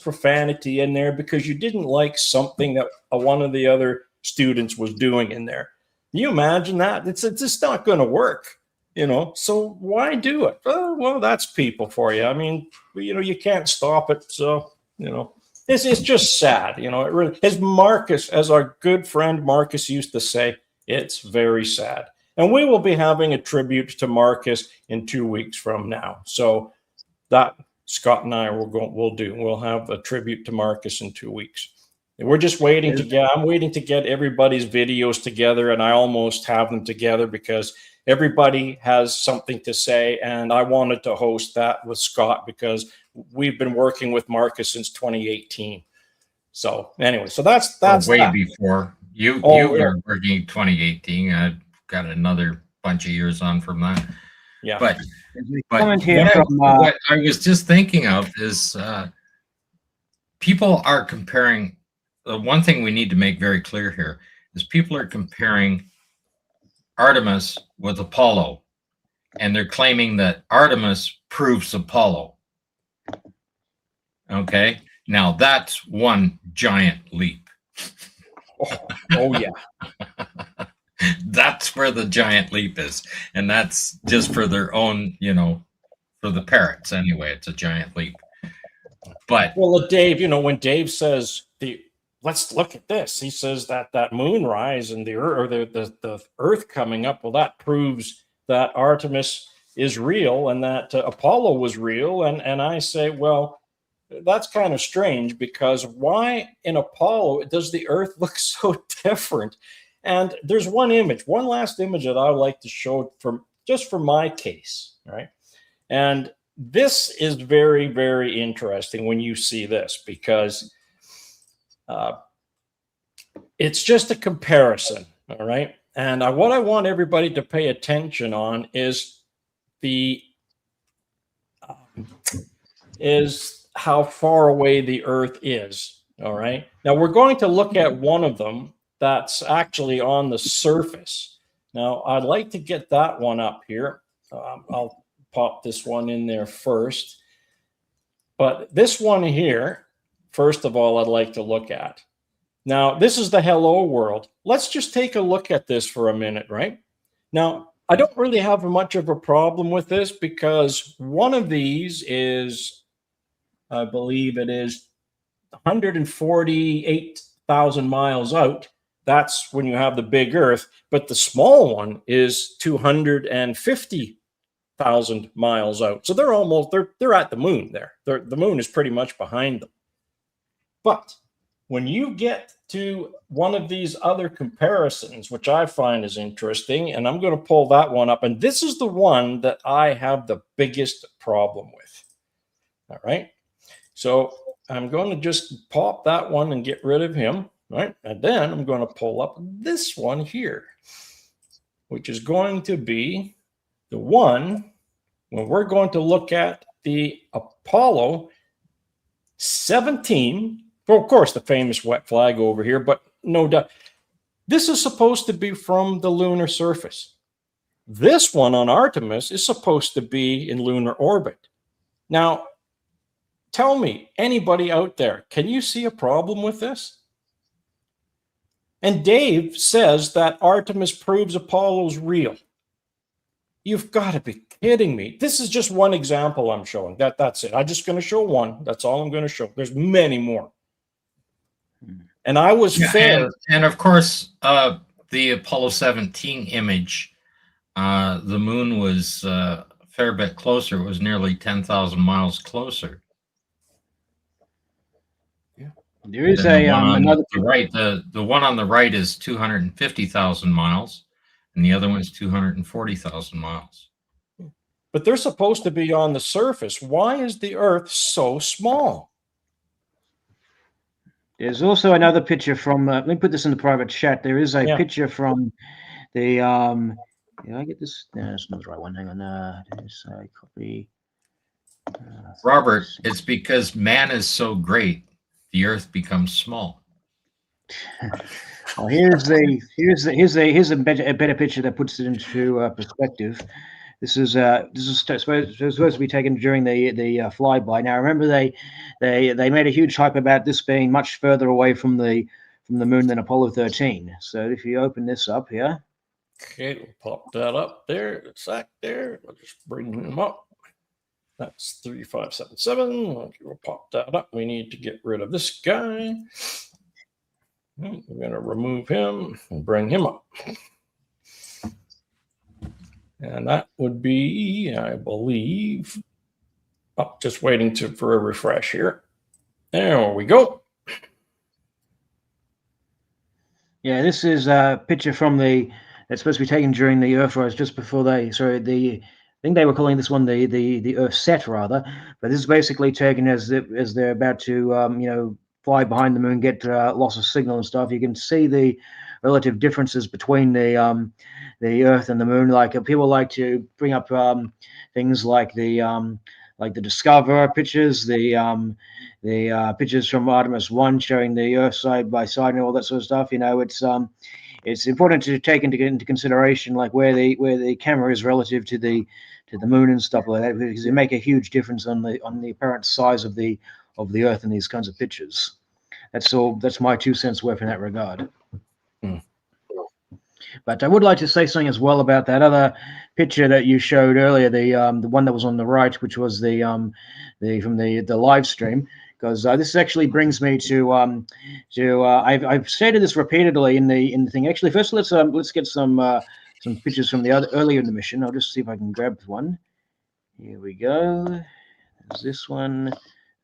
profanity in there because you didn't like something that one of the other students was doing in there. Can you imagine that? It's just not going to work. So why do it? Well, that's people for you. I mean, you can't stop it. So, it's just sad. It really, as our good friend Marcus used to say, it's very sad. And we will be having a tribute to Marcus in 2 weeks from now. So that Scott and I we'll have a tribute to Marcus in 2 weeks. And we're just waiting I'm waiting to get everybody's videos together, and I almost have them together because everybody has something to say, and I wanted to host that with Scott because we've been working with Marcus since 2018. So anyway, so that's way that. Before you were working 2018. I got another bunch of years on from that. Yeah, but what I was just thinking of is people are comparing. The one thing we need to make very clear here is people are comparing Artemis with Apollo, and they're claiming that Artemis proves Apollo. Okay, now that's one giant leap. Oh yeah. That's where the giant leap is, and that's just for their own, for the parrots anyway. It's a giant leap. But Dave, when Dave says let's look at this. He says that moonrise and the Earth coming up. Well, that proves that Artemis is real and that Apollo was real. And I say, well, that's kind of strange because why in Apollo does the Earth look so different? And there's one last image that I would like to show for my case, right? And this is very, very interesting when you see this because it's just a comparison, all right? And what I want everybody to pay attention on is how far away the Earth is, all right? Now, we're going to look at one of them that's actually on the surface. Now, I'd like to get that one up here. I'll pop this one in there first. But this one here, first of all, I'd like to look at. Now, this is the hello world. Let's just take a look at this for a minute, right? Now, I don't really have much of a problem with this because one of these is, I believe it is 148,000 miles out. That's when you have the big Earth, but the small one is 250,000 miles out. So they're at the moon there. The moon is pretty much behind them. But when you get to one of these other comparisons, which I find is interesting, and I'm going to pull that one up, and this is the one that I have the biggest problem with. All right. So I'm going to just pop that one and get rid of him. Right. And then I'm going to pull up this one here, which is going to be the one when we're going to look at the Apollo 17. Well, of course, the famous wet flag over here, but no doubt. This is supposed to be from the lunar surface. This one on Artemis is supposed to be in lunar orbit. Now, tell me, anybody out there, can you see a problem with this? And Dave says that Artemis proves Apollo's real. You've got to be kidding me. This is just one example I'm showing. That's it. I'm just going to show one. That's all I'm going to show. There's many more. And I was fair. And of course, the Apollo 17 image, the moon was a fair bit closer. It was nearly 10,000 miles closer. There is another right. The one on the right is 250,000 miles, and the other one is 240,000 miles. But they're supposed to be on the surface. Why is the Earth so small? There's also another picture from. Let me put this in the private chat. There is a picture from the. Did I get this? No, that's not the right one. Hang on. There's a copy. Robert, it's because man is so great, the Earth becomes small. Well, here's a better picture that puts it into perspective. This is supposed to be taken during the flyby. Now, remember they made a huge hype about this being much further away from the moon than Apollo 13. So if you open this up here, okay, we'll pop that up there. It's that there. I'll just bring them up. That's 3577. We'll pop that up. We need to get rid of this guy. We're going to remove him and bring him up. And that would be, I believe, just waiting for a refresh here. There we go. Yeah, this is a picture from that's supposed to be taken during the Earthrise, just before I think they were calling this one the Earth set rather, but this is basically taken as they're about to fly behind the moon, get loss of signal and stuff. You can see the relative differences between the Earth and the moon. Like people like to bring up things like the Discover pictures, the pictures from Artemis 1 showing the Earth side by side and all that sort of stuff. It's important to take into consideration like where the camera is relative to the moon and stuff like that, because they make a huge difference on the apparent size of the Earth in these kinds of pictures. That's all. That's my 2 cents worth in that regard. But I would like to say something as well about that other picture that you showed earlier, the one that was on the right, which was from the live stream, because this actually brings me to I've stated this repeatedly in the thing. Actually, first let's get some pictures from the earlier in the mission. I'll just see if I can grab one. Here we go. There's this one.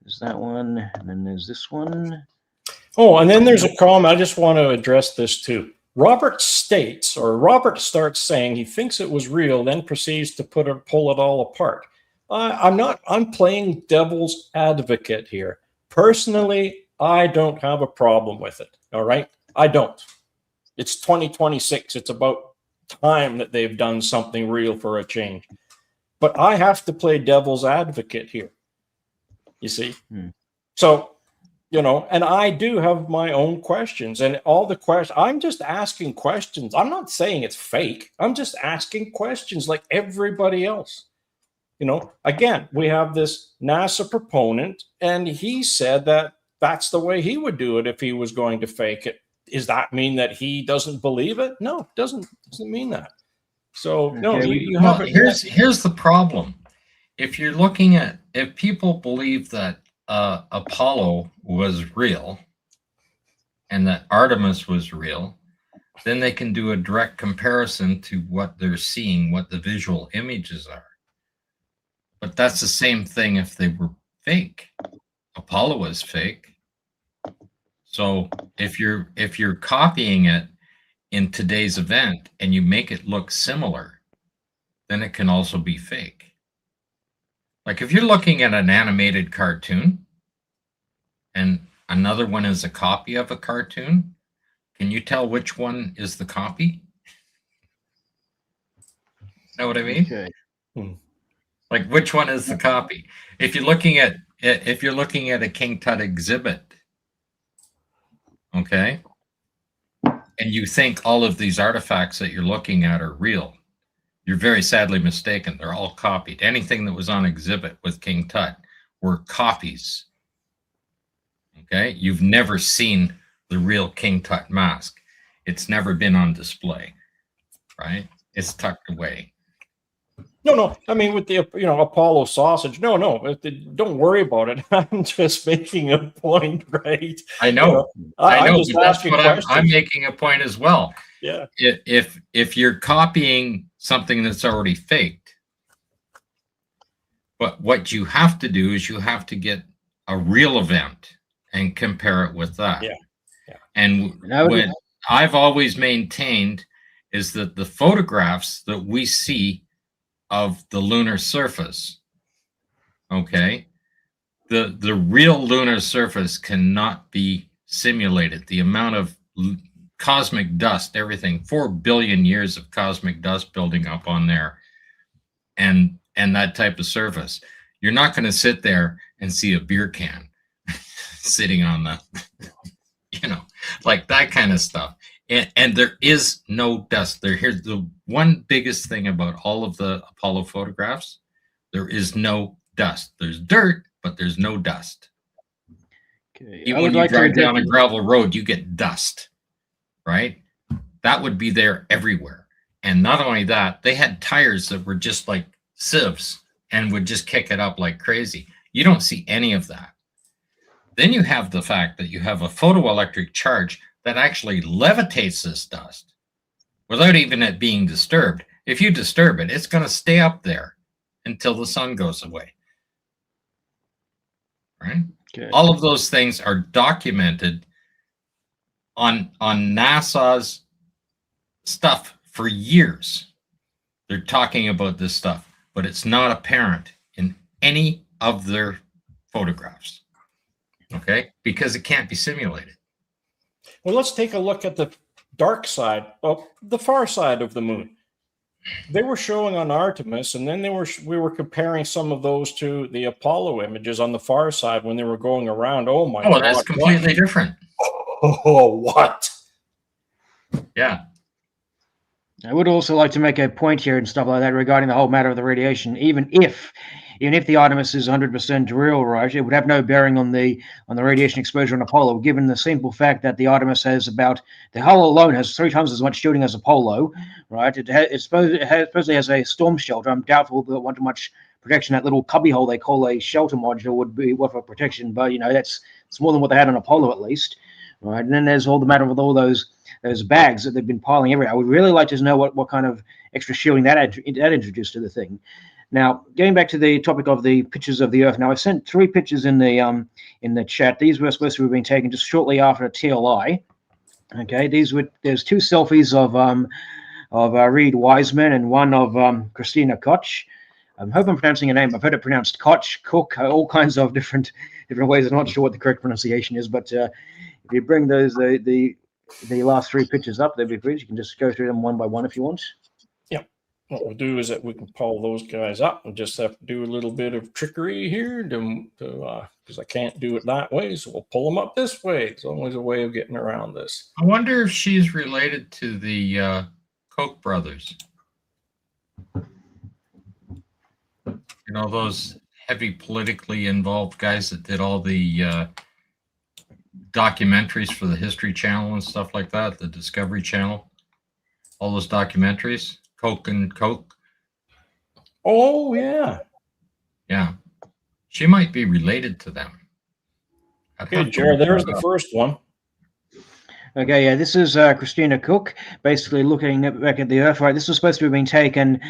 There's that one, and then there's this one. Oh, and then there's a comment. I just want to address this too. Robert starts saying he thinks it was real, then proceeds to pull it all apart. I'm playing devil's advocate here. Personally, I don't have a problem with it. All right. I don't. It's 2026. It's about time that they've done something real for a change. But I have to play devil's advocate here. You see? So, and I do have my own questions, and all the questions, I'm just asking questions. I'm not saying it's fake. I'm just asking questions like everybody else. Again, we have this NASA proponent, and he said that that's the way he would do it if he was going to fake it. Does that mean that he doesn't believe it? No, it doesn't mean that. So, no, you have it. Here's the problem. If people believe that Apollo was real and that Artemis was real, then they can do a direct comparison to what they're seeing, what the visual images are. But that's the same thing if they were fake. Apollo is fake. So if you're copying it in today's event and you make it look similar, then it can also be fake. Like if you're looking at an animated cartoon and another one is a copy of a cartoon, can you tell which one is the copy? Know what I mean? Okay. Like which one is the copy? If you're looking at a King Tut exhibit, okay, and you think all of these artifacts that you're looking at are real, you're very sadly mistaken. They're all copied. Anything that was on exhibit with King Tut were copies. Okay, you've never seen the real King Tut mask. It's never been on display, right? It's tucked away. No. I mean, with the Apollo sausage. No. Don't worry about it. I'm just making a point, right? I know. I'm know, just but that's asking what questions. I'm making a point as well. Yeah. If you're copying something that's already faked, but what you have to do is you have to get a real event and compare it with that. Yeah. And what I've always maintained is that the photographs that we see of the lunar surface, okay, the real lunar surface cannot be simulated. The amount of cosmic dust, everything, 4 billion years of cosmic dust building up on there, and that type of surface. You're not going to sit there and see a beer can sitting on the, like that kind of stuff. And there is no dust there. Here's the one biggest thing about all of the Apollo photographs. There is no dust. There's dirt, but there's no dust. Okay. Even when you drive down a gravel road, you get dust, right? That would be there everywhere. And not only that, they had tires that were just like sieves and would just kick it up like crazy. You don't see any of that. Then you have the fact that you have a photoelectric charge that actually levitates this dust without even it being disturbed. If you disturb it, it's going to stay up there until the sun goes away. Right? Okay. All of those things are documented on NASA's stuff for years. They're talking about this stuff, but it's not apparent in any of their photographs. Okay? Because it can't be simulated. Well, let's take a look at the dark side, the far side of the moon. They were showing on Artemis, and then we were comparing some of those to the Apollo images on the far side when they were going around. Oh my God! That's completely different. Oh, what? Yeah. I would also like to make a point here and stuff like that regarding the whole matter of the radiation. Even if the Artemis is 100% real, right, it would have no bearing on the radiation exposure on Apollo, given the simple fact that the Artemis has the hull alone has 3 times as much shielding as Apollo, right? It supposedly has a storm shelter. I'm doubtful that want much protection. That little cubbyhole they call a shelter module would be what for protection, but it's more than what they had on Apollo at least, right? And then there's all the matter with all those bags that they've been piling everywhere. I would really like to know what kind of extra shielding that introduced to the thing. Now, going back to the topic of the pictures of the Earth. Now, I sent 3 pictures in the chat. These were supposed to have been taken just shortly after TLI. Okay, there's 2 selfies of Reed Wiseman and one of Christina Koch. I hope I'm pronouncing her name. I've heard it pronounced Koch, Cook, all kinds of different ways. I'm not sure what the correct pronunciation is, but if you bring those the last 3 pictures up, they'd be great. You can just go through them one by one if you want. What we'll do is that we can pull those guys up and just have to do a little bit of trickery here because I can't do it that way. So we'll pull them up this way. It's always a way of getting around this. I wonder if she's related to the Koch brothers. Those heavy politically involved guys that did all the documentaries for the History Channel and stuff like that, the Discovery Channel, all those documentaries. Coke and Coke. Oh, yeah. Yeah. She might be related to them. Okay, Jared, there's the first one. Okay, yeah, this is Christina Cook, basically looking back at the Earth. Right, this was supposed to have been taken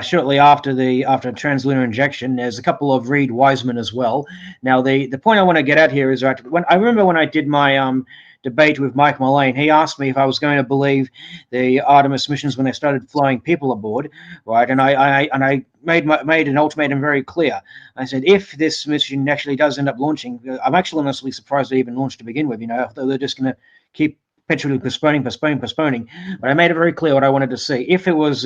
shortly after translunar injection. There's a couple of Reed Wiseman as well. Now, the point I want to get at here is that I remember when I did my debate with Mike Mullane, he asked me if I was going to believe the Artemis missions when they started flying people aboard, right? And I made an ultimatum very clear. I said, if this mission actually does end up launching, I'm actually honestly surprised they even launched to begin with. Though they're just going to keep perpetually postponing. But I made it very clear what I wanted to see. If it was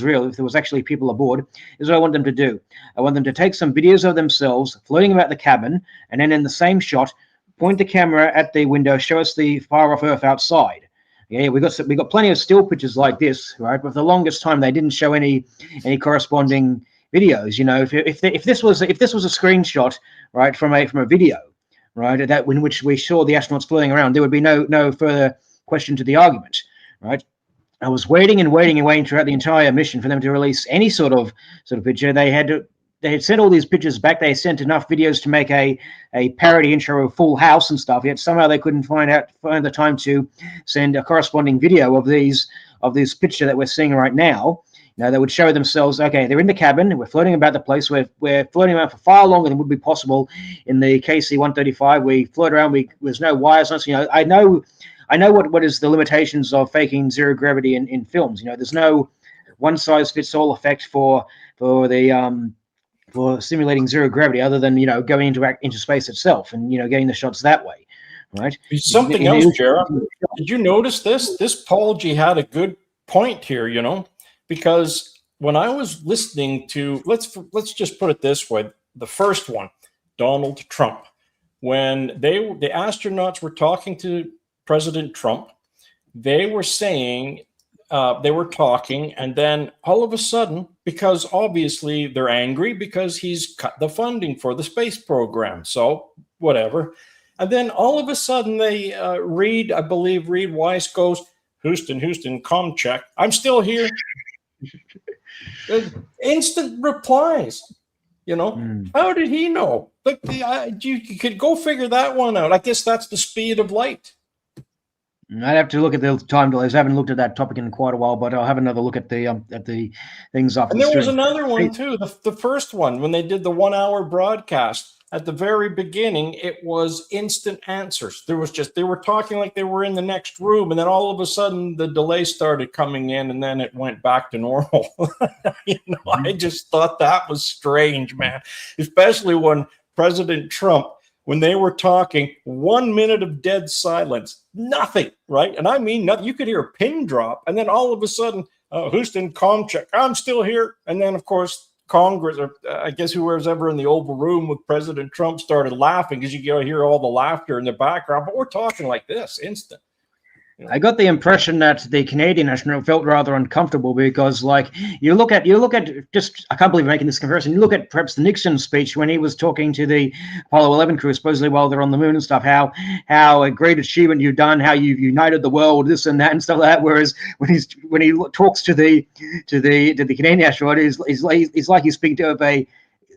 real, if there was actually people aboard, is what I want them to do. I want them to take some videos of themselves floating about the cabin, and then in the same shot, point the camera at the window, show us the far off Earth outside. Yeah, we got plenty of still pictures like this, right? But for the longest time, they didn't show any corresponding videos. You know, if this was a screenshot, right, from a video, right, that in which we saw the astronauts floating around, there would be no further question to the argument, right? I was waiting and waiting and waiting throughout the entire mission for them to release any sort of picture. They had sent all these pictures back. They sent enough videos to make a parody intro of Full House and stuff. Yet somehow they couldn't find the time to send a corresponding video of this picture that we're seeing right now. You know, they would show themselves. Okay, they're in the cabin. We're floating about the place. We're floating around for far longer than would be possible in the KC-135. We float around. There's no wires. You know, I know what is the limitations of faking zero gravity in films. You know, there's no one size fits all effect for simulating zero gravity, other than, you know, going into space itself and, you know, getting the shots that way, right? Something else, Jared. Did you notice this? This Paul G had a good point here, you know, because when I was listening to, let's just put it this way, the first one, Donald Trump, when the astronauts were talking to President Trump, they were saying, they were talking, and then all of a sudden, because obviously they're angry because he's cut the funding for the space program, so whatever. And then all of a sudden they Reed Weiss goes, Houston, comm check. I'm still here. Instant replies. You know, how did he know? Like, you could go figure that one out. I guess that's the speed of light. I'd have to look at the time delays. I haven't looked at that topic in quite a while, but I'll have another look at the things off. And there was another one too. The first one, when they did the 1 hour broadcast at the very beginning, it was instant answers. They were talking like they were in the next room, and then all of a sudden the delay started coming in, and then it went back to normal. You know, I just thought that was strange, man. Especially when President Trump, when they were talking, 1 minute of dead silence, nothing, right? And I mean nothing. You could hear a pin drop, and then all of a sudden, Houston, comm check, I'm still here. And then, of course, Congress, or I guess whoever's ever in the Oval Room with President Trump, started laughing because you can hear all the laughter in the background. But we're talking like this, instant. I got the impression that the Canadian astronaut felt rather uncomfortable because, like, you look at just, I can't believe I'm making this comparison. You look at perhaps the Nixon speech when he was talking to the Apollo 11 crew, supposedly while they're on the moon and stuff, how a great achievement you've done, how you've united the world, this and that and stuff like that. Whereas when he talks to the Canadian astronaut, he's like he's speaking to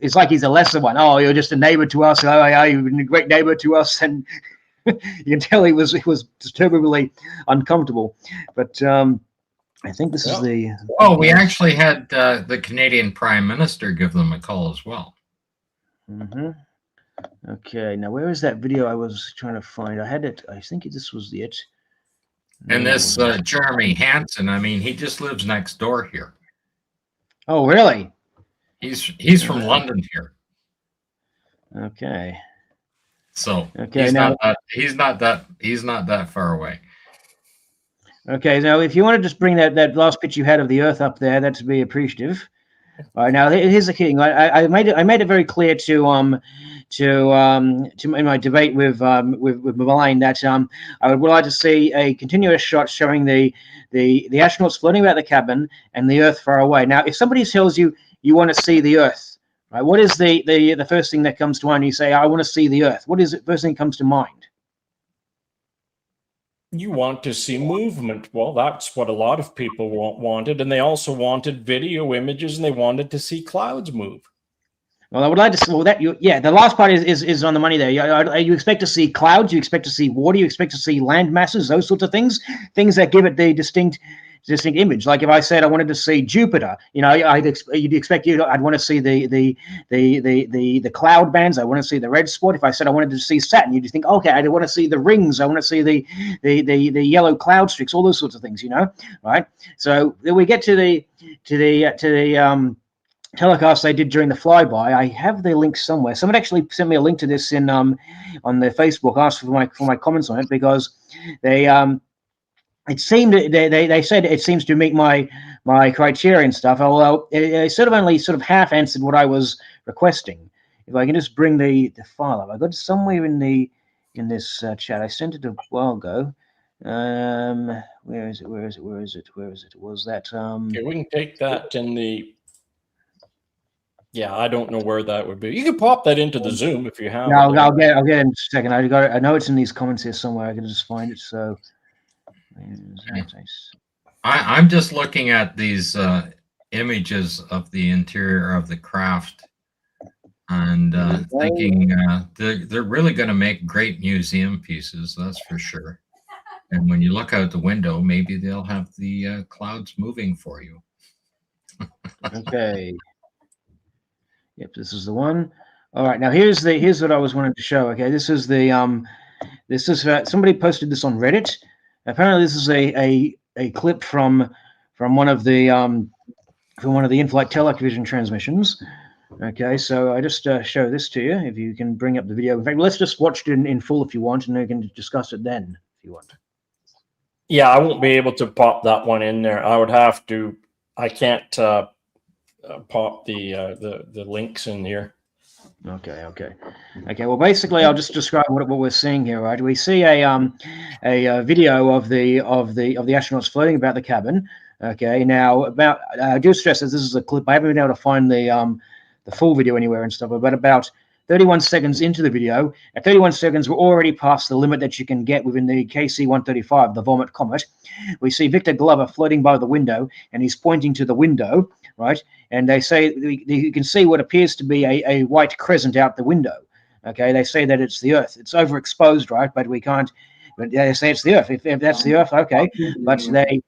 it's like he's a lesser one. Oh, you're just a neighbor to us. Oh, yeah, you've been a great neighbor to us. And you can tell he was disturbingly uncomfortable. But I think this is the... Oh, we actually had the Canadian Prime Minister give them a call as well. Okay, now where is that video I was trying to find? I had it. I think this was it. And this Jeremy Hansen, I mean, he just lives next door here. Oh, really? He's from London here. Okay. So okay, he's not that far away. Okay, now if you want to just bring that last pitch you had of the Earth up there, that'd be appreciative. All right, now here's the thing. I made it very clear to in my debate with Mullane that I would like to see a continuous shot showing the astronauts floating about the cabin and the Earth far away. Now, if somebody tells you want to see the Earth, right, what is the first thing that comes to mind? You say, I want to see the Earth. What is the first thing that comes to mind? You want to see movement. Well, that's what a lot of people wanted, and they also wanted video images, and they wanted to see clouds move. Well, I would like to see, the last part is on the money there. You expect to see clouds, you expect to see water, you expect to see land masses, those sorts of things that give it the distinct image. Like if I said I wanted to see Jupiter, you know, I'd want to see the cloud bands. I want to see the red spot. If I said I wanted to see Saturn, you'd think, okay, I want to see the rings. I want to see the yellow cloud streaks, all those sorts of things, you know, right? So then we get to the telecast they did during the flyby. I have the link somewhere. Someone actually sent me a link to this on the Facebook. Asked for my comments on it because they it seemed they said it seems to meet my criteria and stuff. Although it sort of only half answered what I was requesting. If I can just bring the file up, I got it somewhere in this chat. I sent it a while ago. Where is it? Was that? Okay, we can take that in the. Yeah, I don't know where that would be. You can pop that into the Zoom if you have Yeah, it. I'll get it in a second. I know it's in these comments here somewhere. I can just find it. So I'm just looking at these images of the interior of the craft and thinking they're really going to make great museum pieces, that's for sure. And when you look out the window, maybe they'll have the clouds moving for you. Okay. Yep, this is the one. All right, now here's what I was wanting to show. Okay, this is somebody posted this on Reddit. Apparently, this is a clip from one of the in-flight television transmissions. Okay, so I just show this to you. If you can bring up the video. In fact, let's just watch it in full if you want, and we can discuss it then if you want. Yeah, I won't be able to pop that one in there. I would have to. I can't pop the links in here. Okay. Well, basically, I'll just describe what we're seeing here. Right, we see a video of the astronauts floating about the cabin. Okay, now I do stress that this is a clip. I haven't been able to find the full video anywhere and stuff. But about 31 seconds into the video, at 31 seconds, we're already past the limit that you can get within the KC-135, the Vomit Comet. We see Victor Glover floating by the window, and he's pointing to the window, right? And they say you can see what appears to be a white crescent out the window. Okay, they say that it's the Earth. It's overexposed, right? But we can't. But they say it's the Earth. If that's the Earth, okay. But they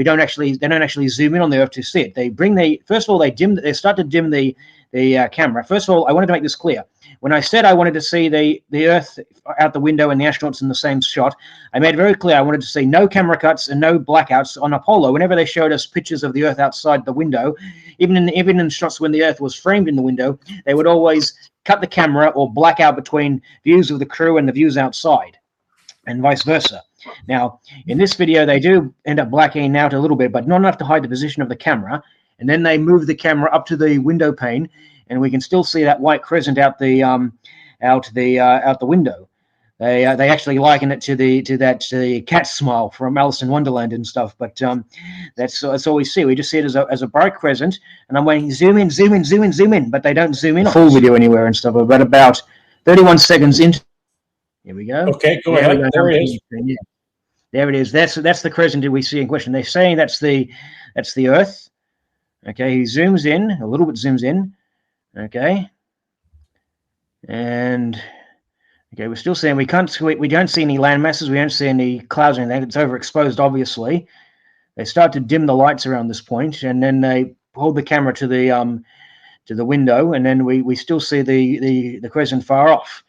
don't actually zoom in on the Earth to see it. They start to dim the camera. First of all, I wanted to make this clear. When I said I wanted to see the Earth out the window and the astronauts in the same shot, I made it very clear I wanted to see no camera cuts and no blackouts on Apollo. Whenever they showed us pictures of the Earth outside the window, even in shots when the Earth was framed in the window, they would always cut the camera or black out between views of the crew and the views outside, and vice versa. Now, in this video, they do end up blacking out a little bit, but not enough to hide the position of the camera. And then they move the camera up to the window pane, and we can still see that white crescent out the window. They actually liken it to the cat smile from Alice in Wonderland and stuff. But that's all we see. We just see it as a bright crescent, and I'm waiting zoom in, but they don't zoom in full video anywhere and stuff. But about 31 seconds into, here we go. Okay, go ahead. There it is. Yeah. There it is. That's the crescent that we see in question. They're saying that's the Earth. Okay, he zooms in a little bit. Zooms in. Okay, and okay, we're still saying we don't see any land masses. We don't see any clouds or anything. It's overexposed, obviously. They start to dim the lights around this point, and then they hold the camera to the window, and then we still see the crescent far off.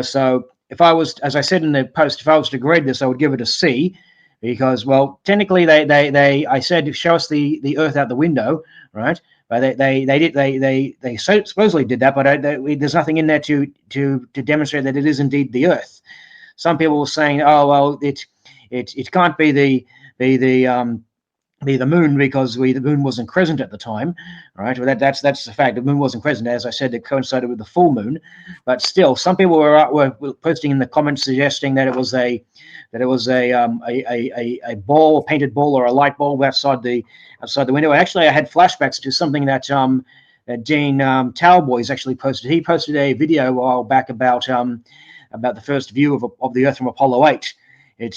So if I was, as I said in the post, if I was to grade this, I would give it a C, because, well, technically I said show us the Earth out the window, right? But they supposedly did that, but there's nothing in there to demonstrate that it is indeed the Earth. Some people were saying, oh well, it can't be the moon because the moon wasn't crescent at the time, right? Well, that's the fact. The moon wasn't crescent, as I said, it coincided with the full moon. But still, some people were posting in the comments suggesting that it was a ball, a painted ball, or a light bulb outside the window. Actually, I had flashbacks to something that Dean Talboys actually posted. He posted a video a while back about the first view of the Earth from Apollo 8.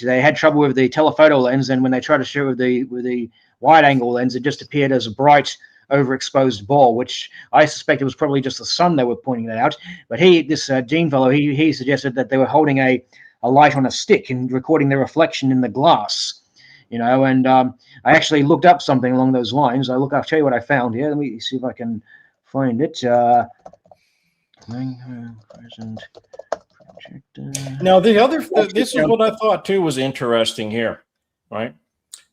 They had trouble with the telephoto lens, and when they tried to show with the wide-angle lens, it just appeared as a bright, overexposed ball, which I suspect it was probably just the sun they were pointing that out. But this Dean fellow, he suggested that they were holding a light on a stick and recording the reflection in the glass. And I actually looked up something along those lines. I'll tell you what I found here. Let me see if I can find it. Now, this is what I thought too was interesting here, right?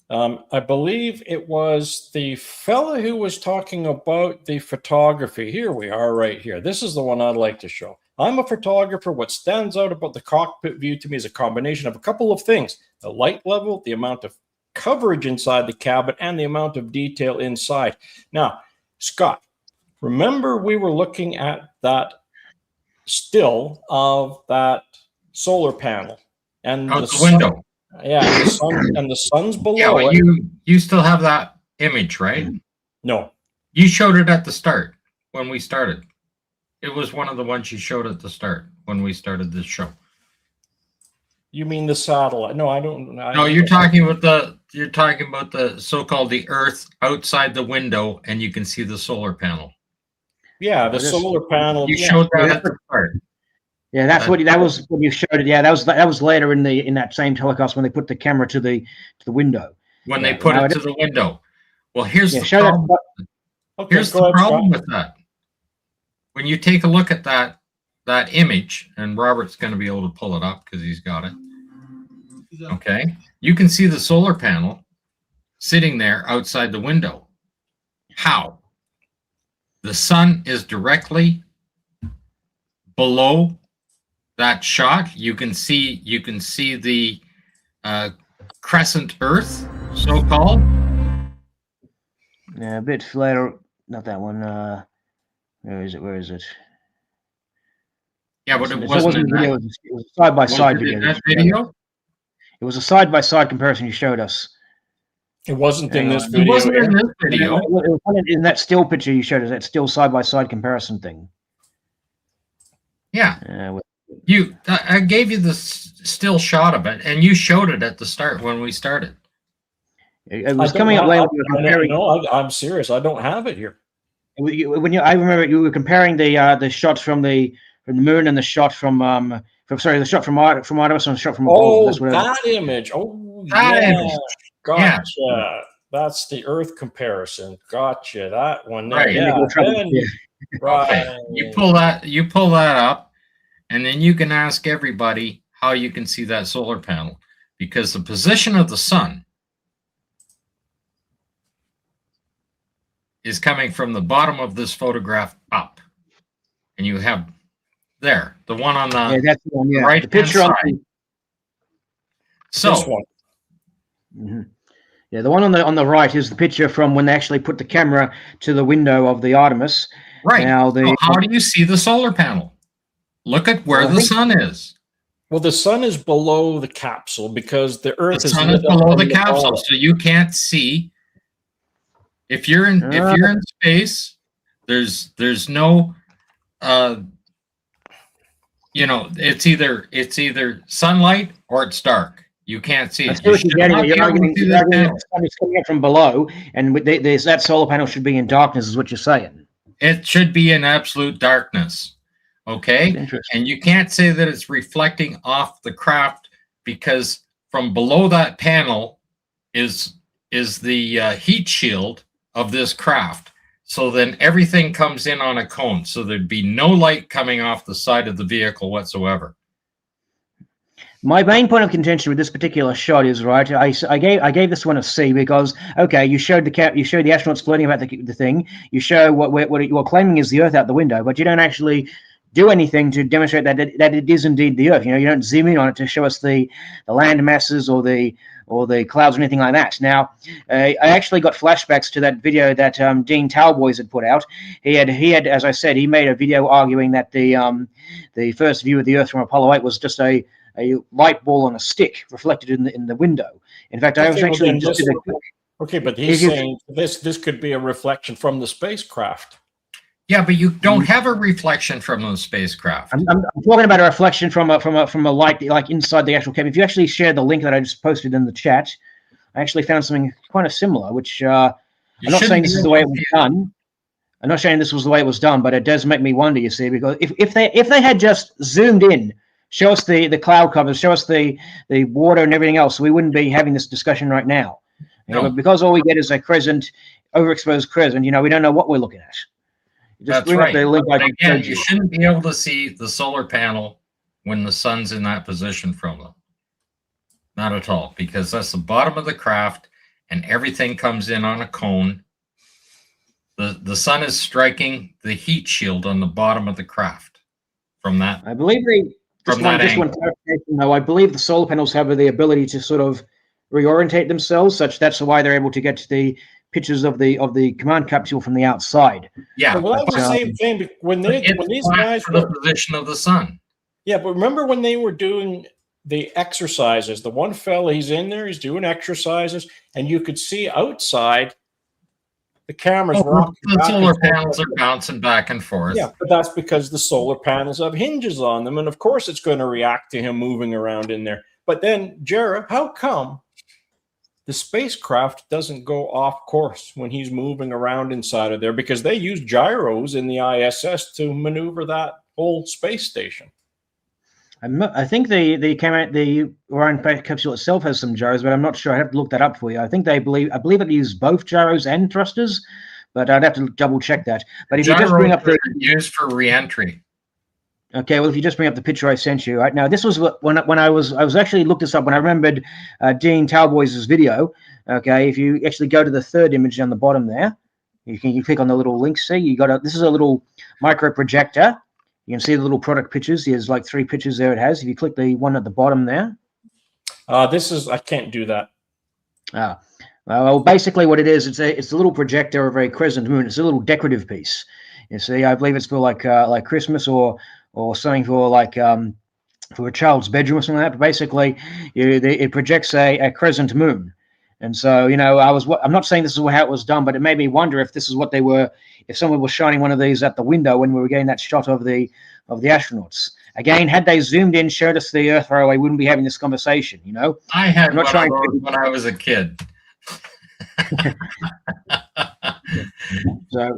I believe it was the fella who was talking about the photography. Here we are right here. This is the one I'd like to show. I'm a photographer. What stands out about the cockpit view to me is a combination of a couple of things: the light level, the amount of coverage inside the cabin, and the amount of detail inside. Now, Scott, remember we were looking at that still of that solar panel and the window. Yeah, the sun and the sun's below. Yeah, but you still have that image, right? No. You showed it at the start. when we started. It was one of the ones you showed at the start when we started this show. You mean the satellite? No, I don't. No, you're talking about the so-called the Earth outside the window, and you can see the solar panel. Yeah, the solar panel. You showed that at the start. Yeah, that was when you showed it. Yeah, that was later in that same telecast when they put the camera to the window. When they put it to the window. Well, here's the show problem. Okay, Here's the problem with that. When you take a look at that image, and Robert's going to be able to pull it up because he's got it. Okay, you can see the solar panel sitting there outside the window. How? The sun is directly below that shot. You can see the crescent Earth, so-called. Yeah, a bit later. Not that one. Where is it? Yeah, but it wasn't in video. that. It was a side-by-side video. That video? It was a side-by-side comparison you showed us. It wasn't in this It video. wasn't in this video. It was in that still picture you showed us. That still side-by-side comparison thing. Yeah. I gave you the still shot of it, and you showed it at the start when we started. It was coming up later. No, I'm serious. I don't have it here. I remember you were comparing the shots from the moon and the shot from the shot from Artemis and the shot from Apollo. Oh, that image. Oh, that image. Gotcha. Yeah. That's the Earth comparison. Gotcha. That one. There. Right. Yeah. Right. Okay. You pull that up, and then you can ask everybody how you can see that solar panel, because the position of the sun is coming from the bottom of this photograph up, and you have there the one on the that's the one, yeah. right the picture side. This one. Mm-hmm. Yeah, the one on the right is the picture from when they actually put the camera to the window of the Artemis. Right. Now so how do you see the solar panel? Look at where the sun is. Well, the sun is below the capsule because the Earth is below the capsule, so you can't see. If you're in space, there's no it's either sunlight or it's dark. You can't see it. You're arguing the sun is coming up from below, and that solar panel should be in darkness, is what you're saying. It should be in absolute darkness. Okay? And you can't say that it's reflecting off the craft, because from below that panel is the heat shield of this craft. So then everything comes in on a cone. So there'd be no light coming off the side of the vehicle whatsoever. My main point of contention with this particular shot is, right, I gave this one a C because, okay, you showed the astronauts floating about the thing. You show what you're claiming is the Earth out the window, but you don't actually do anything to demonstrate that it is indeed the Earth. You don't zoom in on it to show us the land masses or the clouds or anything like that. Now, I actually got flashbacks to that video that Dean Talboys had put out. He had, as I said, he made a video arguing that the first view of the Earth from Apollo 8 was just a light ball on a stick reflected in the window. In fact, I was actually just did okay, but he's saying this could be a reflection from the spacecraft. Yeah, but you don't have a reflection from the spacecraft. I'm talking about a reflection from a light, like inside the actual camera. If you actually share the link that I just posted in the chat, I actually found something kind of similar. Which I'm not saying this is the way it was done. I'm not saying this was the way it was done, but it does make me wonder. You see, because if they had just zoomed in, show us the cloud covers, show us the water and everything else, we wouldn't be having this discussion right now. But because all we get is a crescent, overexposed crescent, we don't know what we're looking at. Just that's right. Again, you shouldn't be able to see the solar panel when the sun's in that position from them. Not at all, because that's the bottom of the craft, and everything comes in on a cone. The sun is striking the heat shield on the bottom of the craft from that. I believe just one clarification, though. I believe the solar panels have the ability to sort of reorientate themselves, that's why they're able to get to the pictures of the command capsule from the outside. Yeah, well, that was the same thing when these guys were the position of the sun. Yeah, but remember when they were doing the exercises? The one fella, he's in there, he's doing exercises, and you could see outside the camera's Oh, rocking the back solar and forth. panels are bouncing back and forth. Yeah, but that's because the solar panels have hinges on them, and of course it's going to react to him moving around in there. But then, Jarrah, how come the spacecraft doesn't go off course when he's moving around inside of there? Because they use gyros in the ISS to maneuver that whole space station. I think the Orion capsule itself has some gyros, but I'm not sure. I have to look that up for you. I believe it uses both gyros and thrusters, but I'd have to double check that. But if you just bring up the used for reentry. Okay, well, if you just bring up the picture I sent you, right now, this was when I was actually looked this up when I remembered Dean Talboys' video. Okay, if you actually go to the third image on the bottom there, you click on the little link. See, this is a little micro projector. You can see the little product pictures. There's like 3 pictures there. It has. If you click the one at the bottom there, I can't do that. Well, basically what it is, it's a little projector of a crescent moon. It's a little decorative piece. You see, I believe it's for like Christmas or something for a child's bedroom or something like that. But basically, it projects a crescent moon. And so, I'm not saying this is how it was done, but it made me wonder if this is what they were, if someone was shining one of these at the window when we were getting that shot of the astronauts. Again, had they zoomed in, showed us the Earth far away, we wouldn't be having this conversation, I had one of those when I was a kid. So,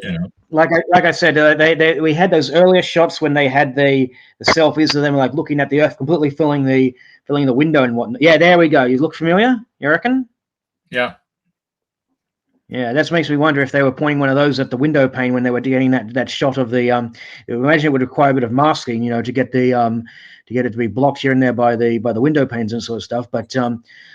like I said, we had those earlier shots when they had the selfies of them like looking at the Earth, completely filling the window and whatnot. Yeah, there we go. You look familiar? You reckon? Yeah. Yeah, that makes me wonder if they were pointing one of those at the window pane when they were getting that shot of the. Imagine it would require a bit of masking, to get it to be blocked here and there by the window panes and sort of stuff. But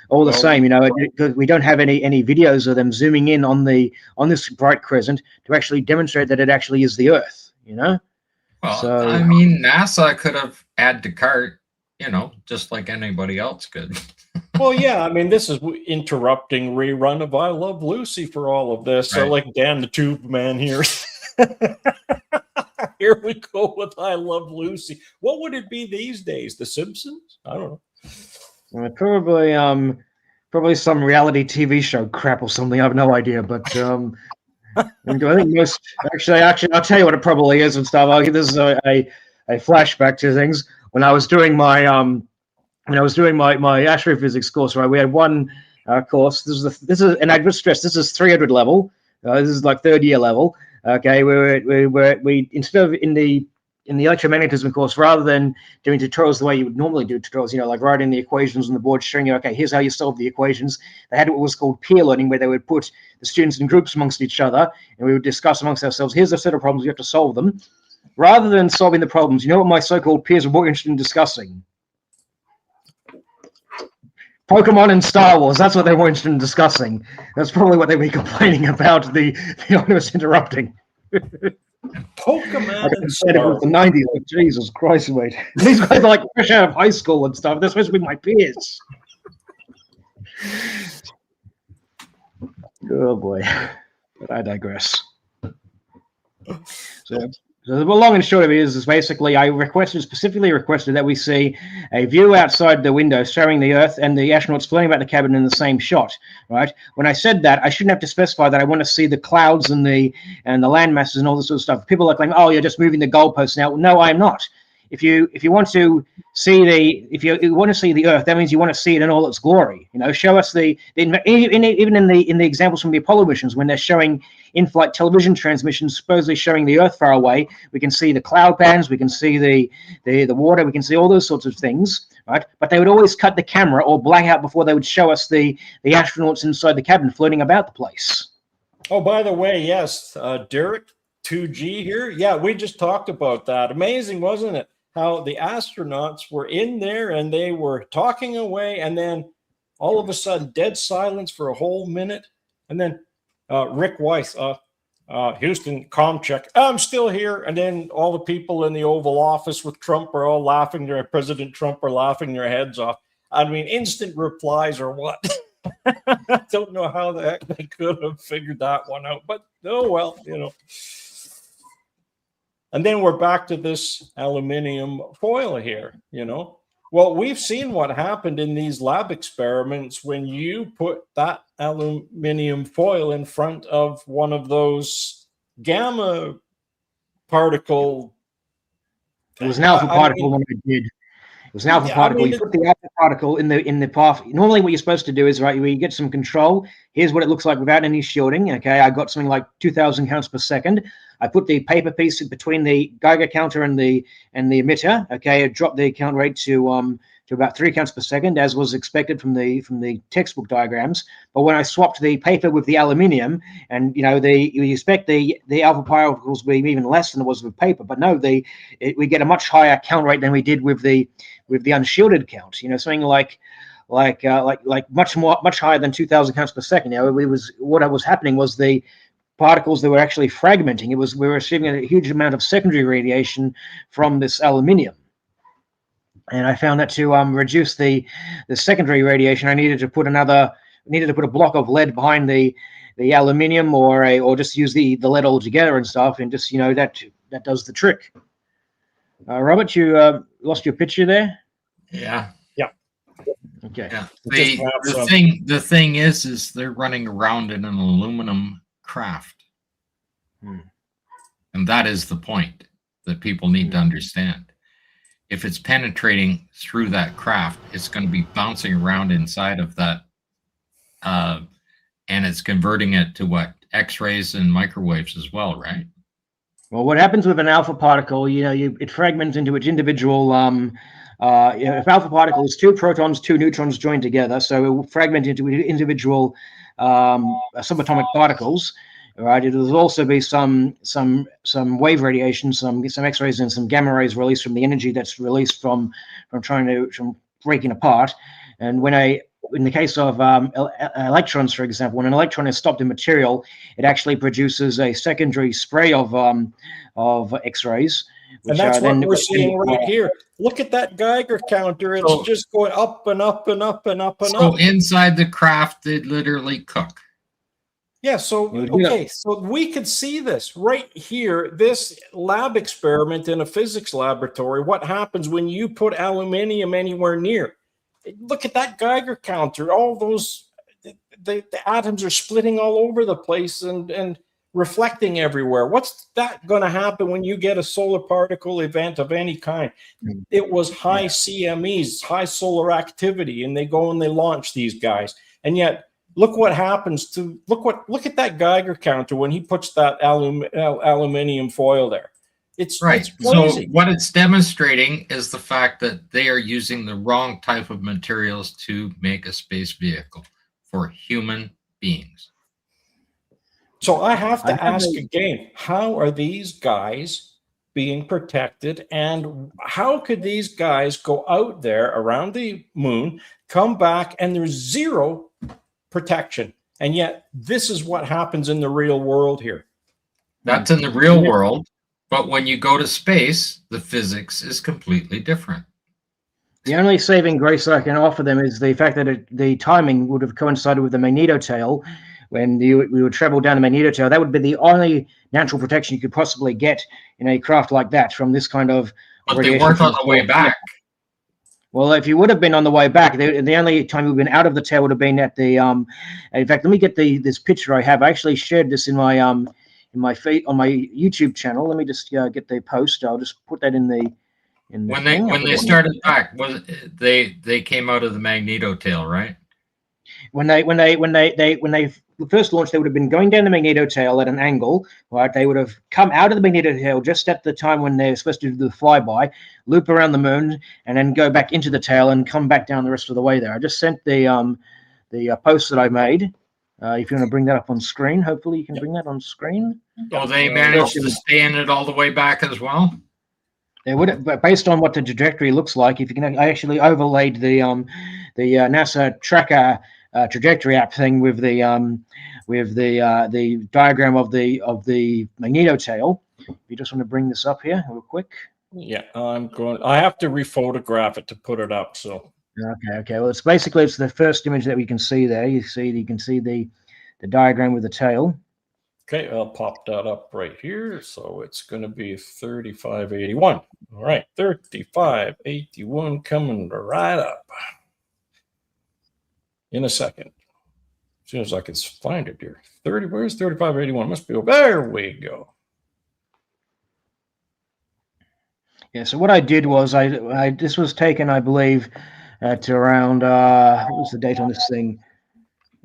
all the same, because we don't have any videos of them zooming in on this bright crescent to actually demonstrate that it actually is the Earth. Well, so, I mean, NASA could have add to cart, just like anybody else could. Well, yeah, I mean, this is interrupting rerun of I Love Lucy for all of this. Right. So, like Dan the Tube Man here. Here we go with I Love Lucy. What would it be these days? The Simpsons? I don't know. Probably some reality TV show crap or something. I have no idea, but I think most actually, I'll tell you what it probably is and stuff. This is a flashback to things when I was doing my my astrophysics course. Right, we had one course. This is, and I just stress this is 300 level. This is like 3rd year level. Okay, we instead of in the electromagnetism course, rather than doing tutorials the way you would normally do tutorials, like writing the equations on the board, showing you, okay, here's how you solve the equations. They had what was called peer learning, where they would put the students in groups amongst each other, and we would discuss amongst ourselves, here's a set of problems, you have to solve them. Rather than solving the problems, what my so-called peers were more interested in discussing? Pokemon and Star Wars, that's what they were interested in discussing. That's probably what they'd be complaining about, the Artemis interrupting. Pokemon and said it was the 90s. Like, Jesus Christ, mate. These guys are like fresh out of high school and stuff. They're supposed to be my peers. Oh boy. But I digress. So the long and short of it is basically I specifically requested that we see a view outside the window showing the Earth and the astronauts floating about the cabin in the same shot, right? When I said that, I shouldn't have to specify that I want to see the clouds and the land masses and all this sort of stuff. People are like, oh, you're just moving the goalposts now. No, I'm not. If you want to see the Earth, that means you want to see it in all its glory. Show us even in the examples from the Apollo missions when they're showing in-flight television transmissions, supposedly showing the Earth far away. We can see the cloud bands, we can see the water, we can see all those sorts of things, right? But they would always cut the camera or black out before they would show us the astronauts inside the cabin floating about the place. Oh, by the way, yes, Derek 2G here. Yeah, we just talked about that. Amazing, wasn't it? How the astronauts were in there and they were talking away, and then all of a sudden, dead silence for a whole minute, and then Rick Weiss, Houston, comm check. I'm still here, and then all the people in the Oval Office with Trump are all laughing. President Trump are laughing their heads off. I mean, instant replies or what? I don't know how the heck they could have figured that one out, but oh well, And then we're back to this aluminum foil here, Well, we've seen what happened in these lab experiments when you put that aluminum foil in front of one of those gamma particle. It was an alpha I particle mean, when I did. It was an alpha yeah, I particle. mean, You put the alpha particle in the path. Normally, what you're supposed to do is, right, you get some control. Here's what it looks like without any shielding. Okay, I got something like 2,000 counts per second. I put the paper piece between the Geiger counter and the emitter. Okay, I dropped the count rate to about 3 counts per second, as was expected from the textbook diagrams. But when I swapped the paper with the aluminium, and you expect the alpha particles to be even less than it was with paper, but no, we get a much higher count rate than we did with the unshielded count. Something like much higher than 2,000 counts per second. What was happening was the particles that were actually fragmenting. We were receiving a huge amount of secondary radiation from this aluminium. And I found that to reduce the secondary radiation, I needed to put a block of lead behind the aluminium, or just use the lead altogether and stuff, and just that does the trick. Robert, you lost your picture there. Yeah. Okay. Yeah. The thing is they're running around in an aluminum craft, and that is the point that people need to understand. If it's penetrating through that craft, it's going to be bouncing around inside of that, and it's converting it to what? X-rays and microwaves as well, right? Well, what happens with an alpha particle, it fragments into its individual, if alpha particle is 2 protons, 2 neutrons joined together, so it will fragment into individual subatomic particles. Right, it will also be some wave radiation, some X-rays and some gamma rays released from the energy that's released from breaking apart. And in the case of electrons, for example, when an electron is stopped in material, it actually produces a secondary spray of X-rays. And that's what we're seeing right here. Look at that Geiger counter. It's just going up and up and up and up and up. So inside the craft, they literally cook. Yeah, so we could see this right here, this lab experiment in a physics laboratory. What happens when you put aluminium anywhere near? Look at that Geiger counter. All those, the atoms are splitting all over the place and reflecting everywhere. What's that going to happen when you get a solar particle event of any kind? It was high CMEs, high solar activity, and they go and they launch these guys. And yet, look what happens look at that Geiger counter when he puts that aluminium foil there. It's right. It's crazy. So what it's demonstrating is the fact that they are using the wrong type of materials to make a space vehicle for human beings. So I have to ask again, how are these guys being protected, and how could these guys go out there around the moon, come back, and there's zero protection? And yet this is what happens in the real world here. That's in the real world, but when you go to space, the physics is completely different. The only saving grace I can offer them is the fact that the timing would have coincided with the magnetotail. When we would travel down the magnetotail, that would be the only natural protection you could possibly get in a craft like that from this kind of radiation. But they weren't on the way back. Well, if you would have been on the way back, the only time you've been out of the tail would have been at the. In fact, let me get this picture I have. I actually shared this in my feed on my YouTube channel. Let me just get the post. I'll just put that in the. When they started back, they came out of the magnetotail, right? When they first launched, they would have been going down the magnetotail at an angle, right? They would have come out of the magnetotail just at the time when they're supposed to do the flyby, loop around the moon, and then go back into the tail and come back down the rest of the way there. I just sent the post that I made. If you want to bring that up on screen, hopefully you can bring that on screen. Oh, they managed to stay in it all the way back as well? They would, but based on what the trajectory looks like, if you can, I actually overlaid the NASA tracker trajectory app thing with the diagram of the magnetotail. If you just want to bring this up here real quick. Yeah, I have to rephotograph it to put it up. So okay. Well, it's the first image that we can see there. You can see the diagram with the tail. Okay, I'll pop that up right here. So it's going to be 3581. All right, 3581 coming right up in a second. As soon as I can find it here. Where's 3581? Must be over there. We go. Yeah, so what I did was this was taken, I believe, at around what was the date on this thing?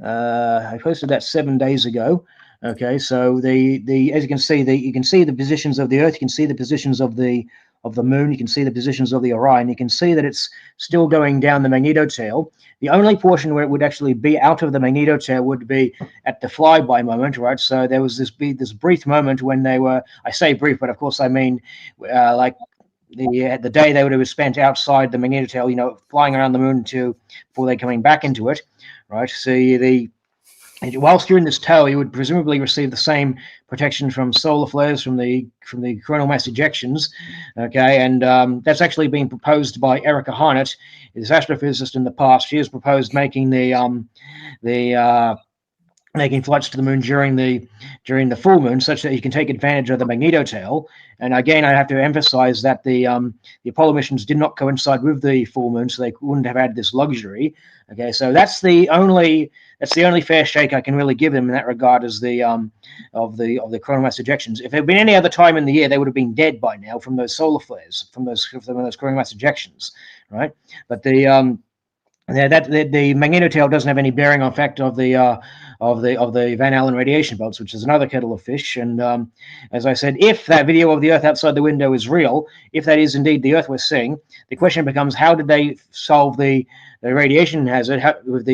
I posted that 7 days ago. Okay, so the as you can see, the positions of the Earth, you can see the positions of the moon, you can see the positions of the Orion, you can see that it's still going down the magnetotail. The only portion where it would actually be out of the magnetotail would be at the flyby moment, right? So there was this brief moment when they were, I say brief, but of course I mean like the day they would have spent outside the magnetotail, you know, flying around the moon before they're coming back into it, right? So whilst you're in this tail, you would presumably receive the same protection from solar flares, from the coronal mass ejections, okay? And that's actually been proposed by Erica Harnett, this astrophysicist in the past. She has proposed making making flights to the moon during the full moon, such that you can take advantage of the magnetotail. And again, I have to emphasize that the Apollo missions did not coincide with the full moon, so they wouldn't have had this luxury. Okay, so that's the only fair shake I can really give them in that regard, is the coronal mass ejections. If it had been any other time in the year, they would have been dead by now from those solar flares, from those coronal mass ejections, right? But the magnetotail doesn't have any bearing on fact of the Van Allen radiation belts, which is another kettle of fish. And as I said, if that video of the Earth outside the window is real, if that is indeed the Earth we're seeing, the question becomes, how did they solve the radiation hazard with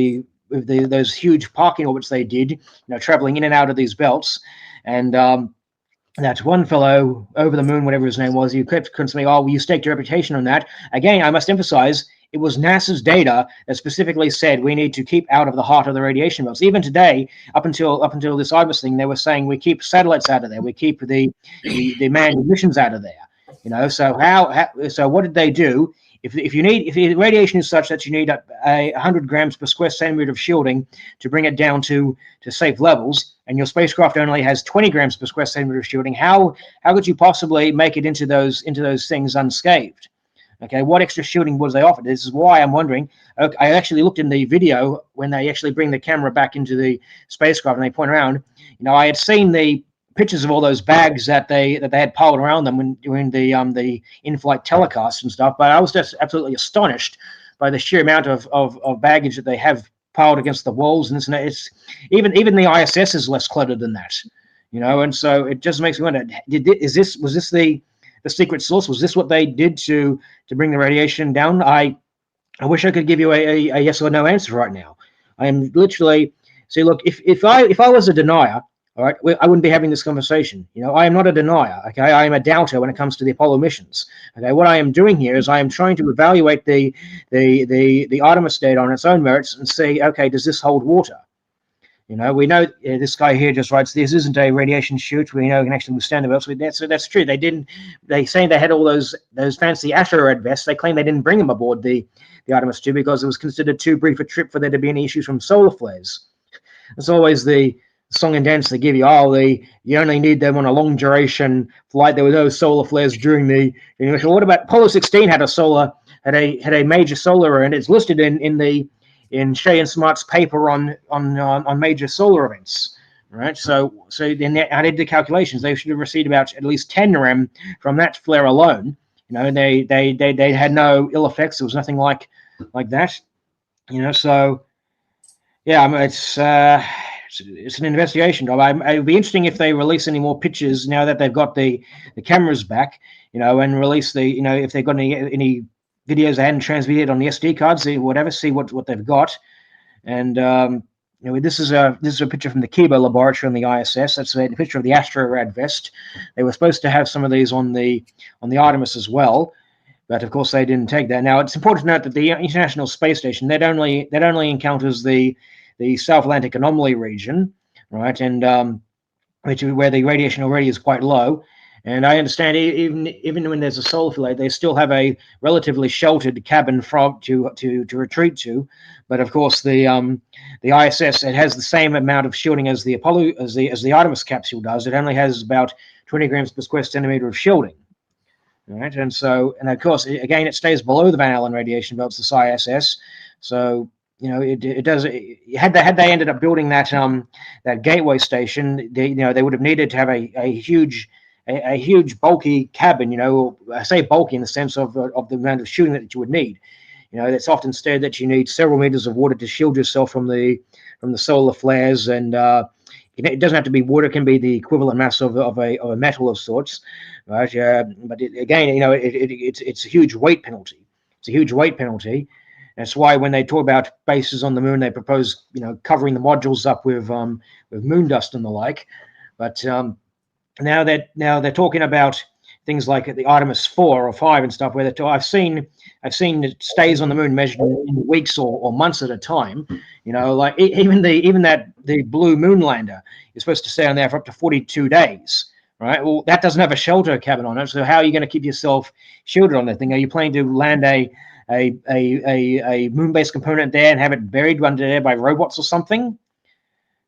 those huge parking orbits they did, you know, traveling in and out of these belts? And that one fellow over the moon, whatever his name was, you kept saying, "Oh, well, you staked your reputation on that." Again, I must emphasize, it was NASA's data that specifically said we need to keep out of the heart of the radiation belts. Even today, up until this Artemis thing, they were saying we keep satellites out of there, we keep the manned missions out of there. You know, so so what did they do? If the radiation is such that you need 100 grams per square centimeter of shielding to bring it down to safe levels, and your spacecraft only has 20 grams per square centimeter of shielding, how could you possibly make it into those things unscathed? Okay, what extra shielding was they offered? This is why I'm wondering. I actually looked in the video when they actually bring the camera back into the spacecraft and they point around. You know, I had seen the pictures of all those bags that they had piled around them when doing the in-flight telecasts and stuff, but I was just absolutely astonished by the sheer amount of baggage that they have piled against the walls, and it's even the ISS is less cluttered than that, you know. And so it just makes me wonder: was this the secret sauce? Was this what they did to bring the radiation down? I wish I could give you a yes or no answer right now. I am literally, see, look, if I was a denier, all right, I wouldn't be having this conversation. You know, I am not a denier. Okay, I am a doubter when it comes to the Apollo missions. Okay, what I am doing here is I am trying to evaluate the Artemis data on its own merits and see, okay, does this hold water? You know, we know this guy here just writes, this isn't a radiation chute. We know it can actually withstand the belts. So that's true. They say they had all those fancy asteroid vests. They claim they didn't bring them aboard the Artemis II because it was considered too brief a trip for there to be any issues from solar flares. It's always the song and dance they give you. Oh, you only need them on a long duration flight. There were no solar flares during the mission. What about Apollo 16 had a major solar event? It's listed in Shea and Smart's paper on major solar events, right? So then I did the calculations. They should have received about at least 10 rem from that flare alone. You know, they had no ill effects. There was nothing like that. You know, so yeah, I mean, it's an investigation job. It would be interesting if they release any more pictures now that they've got the cameras back. You know, and release if they've got any videos they hadn't transmitted on the SD cards, see what they've got. And you know, this is a picture from the Kibo laboratory on the ISS. That's a picture of the Astrorad vest. They were supposed to have some of these on the Artemis as well, but of course they didn't take that. Now it's important to note that the International Space Station that only encounters the South Atlantic anomaly region, right, and where the radiation already is quite low. And I understand even when there's a solar flare, they still have a relatively sheltered cabin to retreat to. But of course, the ISS, it has the same amount of shielding as the Apollo as the Artemis capsule does. It only has about 20 grams per square centimeter of shielding. Right, and of course, again, it stays below the Van Allen radiation belts, this ISS. So it does. Had they ended up building that gateway station, they would have needed to have a huge bulky cabin. I say bulky in the sense of the amount of shielding that you would need. It's often said that you need several meters of water to shield yourself from the solar flares, and it doesn't have to be water; it can be the equivalent mass of a metal of sorts, right? But it's a huge weight penalty. It's a huge weight penalty. That's why when they talk about bases on the moon, they propose covering the modules up with moon dust and the like. But now they're talking about things like the Artemis 4 or 5 and stuff, where I've seen it stays on the moon measured in weeks or months at a time. Like even the blue moon lander is supposed to stay on there for up to 42 days. Right. Well, that doesn't have a shelter cabin on it. So how are you going to keep yourself shielded on that thing? Are you planning to land a moon-based component there and have it buried under there by robots or something?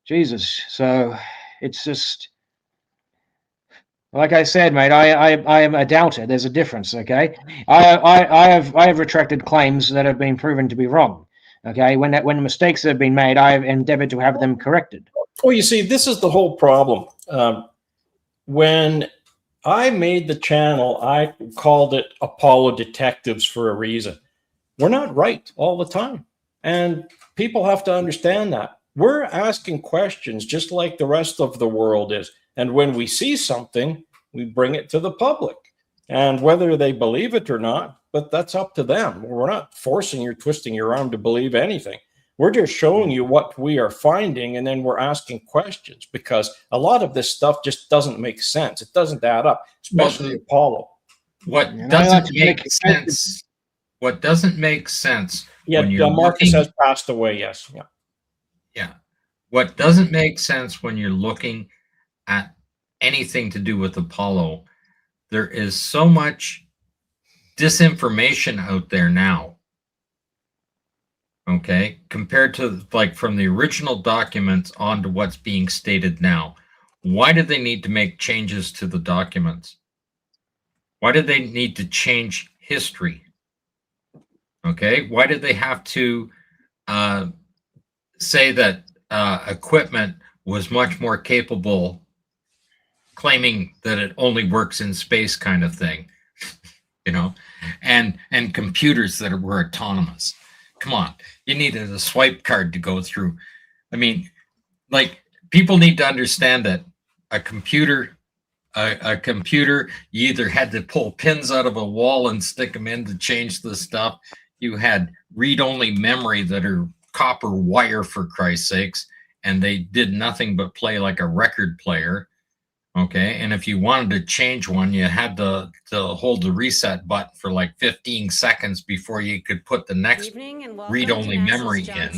Jesus. So it's just, like I said, mate, I am a doubter. There's a difference, okay? I have retracted claims that have been proven to be wrong. Okay, when mistakes have been made, I have endeavored to have them corrected. Well, you see, this is the whole problem. When I made the channel, I called it Apollo Detectives for a reason. We're not right all the time. And people have to understand that. We're asking questions just like the rest of the world is. And when we see something, we bring it to the public. And whether they believe it or not, but that's up to them. We're not forcing or twisting your arm to believe anything. We're just showing you what we are finding, and then we're asking questions, because a lot of this stuff just doesn't make sense. It doesn't add up, especially Apollo. What doesn't make sense? What doesn't make sense? Yeah, Marcus has passed away. Yes. Yeah. Yeah. What doesn't make sense when you're looking at anything to do with Apollo, there is so much disinformation out there now. Okay, compared to like from the original documents on to what's being stated now. Why did they need to make changes to the documents? Why did they need to change history? Okay, why did they have to say that equipment was much more capable, claiming that it only works in space kind of thing, and computers that were autonomous? Come on, you needed a swipe card to go through. I mean, like, people need to understand that a computer, you either had to pull pins out of a wall and stick them in to change the stuff. You had read-only memory that are copper wire, for Christ's sakes, and they did nothing but play like a record player. Okay, and if you wanted to change one, you had to hold the reset button for like 15 seconds before you could put the next read-only memory in,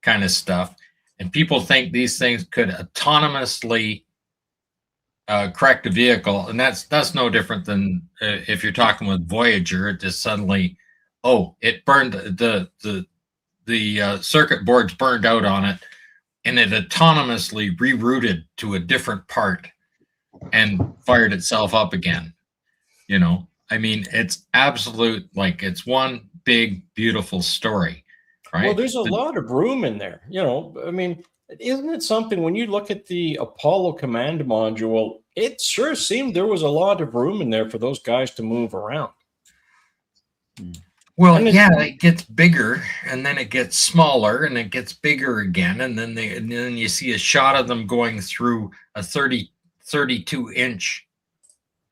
kind of stuff. And people think these things could autonomously correct a vehicle, and that's no different than if you're talking with Voyager. It just suddenly, it burned, the circuit board's burned out on it, and it autonomously rerouted to a different part and fired itself up again. I mean, it's absolute, like, it's one big beautiful story, right? Well, there's a lot of room in there. I mean, isn't it something when you look at the Apollo command module, it sure seemed there was a lot of room in there for those guys to move around. Well, yeah, it gets bigger, and then it gets smaller, and it gets bigger again, and then you see a shot of them going through a 32-inch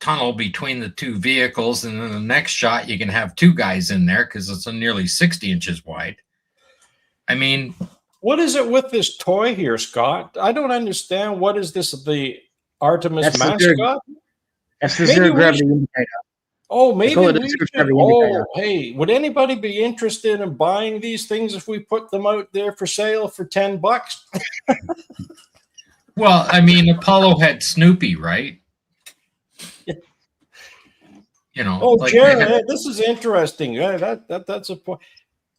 tunnel between the two vehicles, and then the next shot you can have two guys in there because it's nearly 60 inches wide. I mean, what is it with this toy here, Scott? I don't understand. What is this, the Artemis mascot? That's the zero gravity indicator. Oh, maybe we should. Hey, would anybody be interested in buying these things if we put them out there for sale for $10? Well, I mean, Apollo had Snoopy, right? You know, Oh, like Jared, this is interesting. That's a point.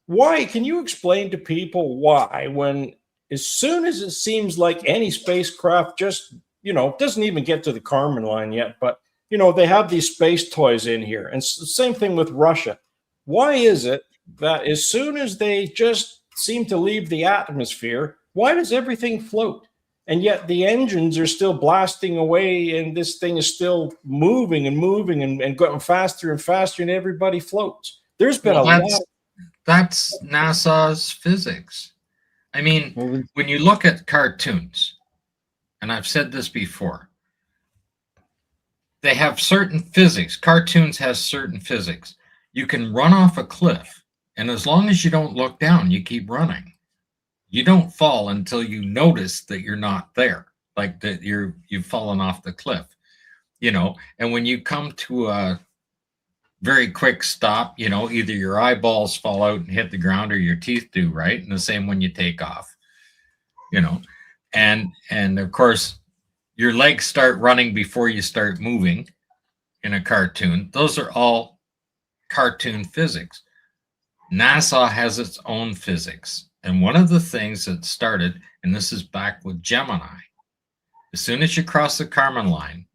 Why? Can you explain to people why, when as soon as it seems like any spacecraft just, doesn't even get to the Kármán line yet, but, they have these space toys in here. And same thing with Russia. Why is it that as soon as they just seem to leave the atmosphere, why does everything float? And yet the engines are still blasting away, and this thing is still moving and moving and going faster and faster, and everybody floats. There's been that's NASA's physics. I mean, when you look at cartoons, and I've said this before, they have certain physics. Cartoons has certain physics. You can run off a cliff, and as long as you don't look down, you keep running. You don't fall until you notice that you're not there, like that you've fallen off the cliff, and when you come to a very quick stop, either your eyeballs fall out and hit the ground or your teeth do, right? And the same when you take off, and of course your legs start running before you start moving in a cartoon. Those are all cartoon physics. NASA has its own physics. And one of the things that started, and this is back with Gemini, as soon as you cross the Kármán line,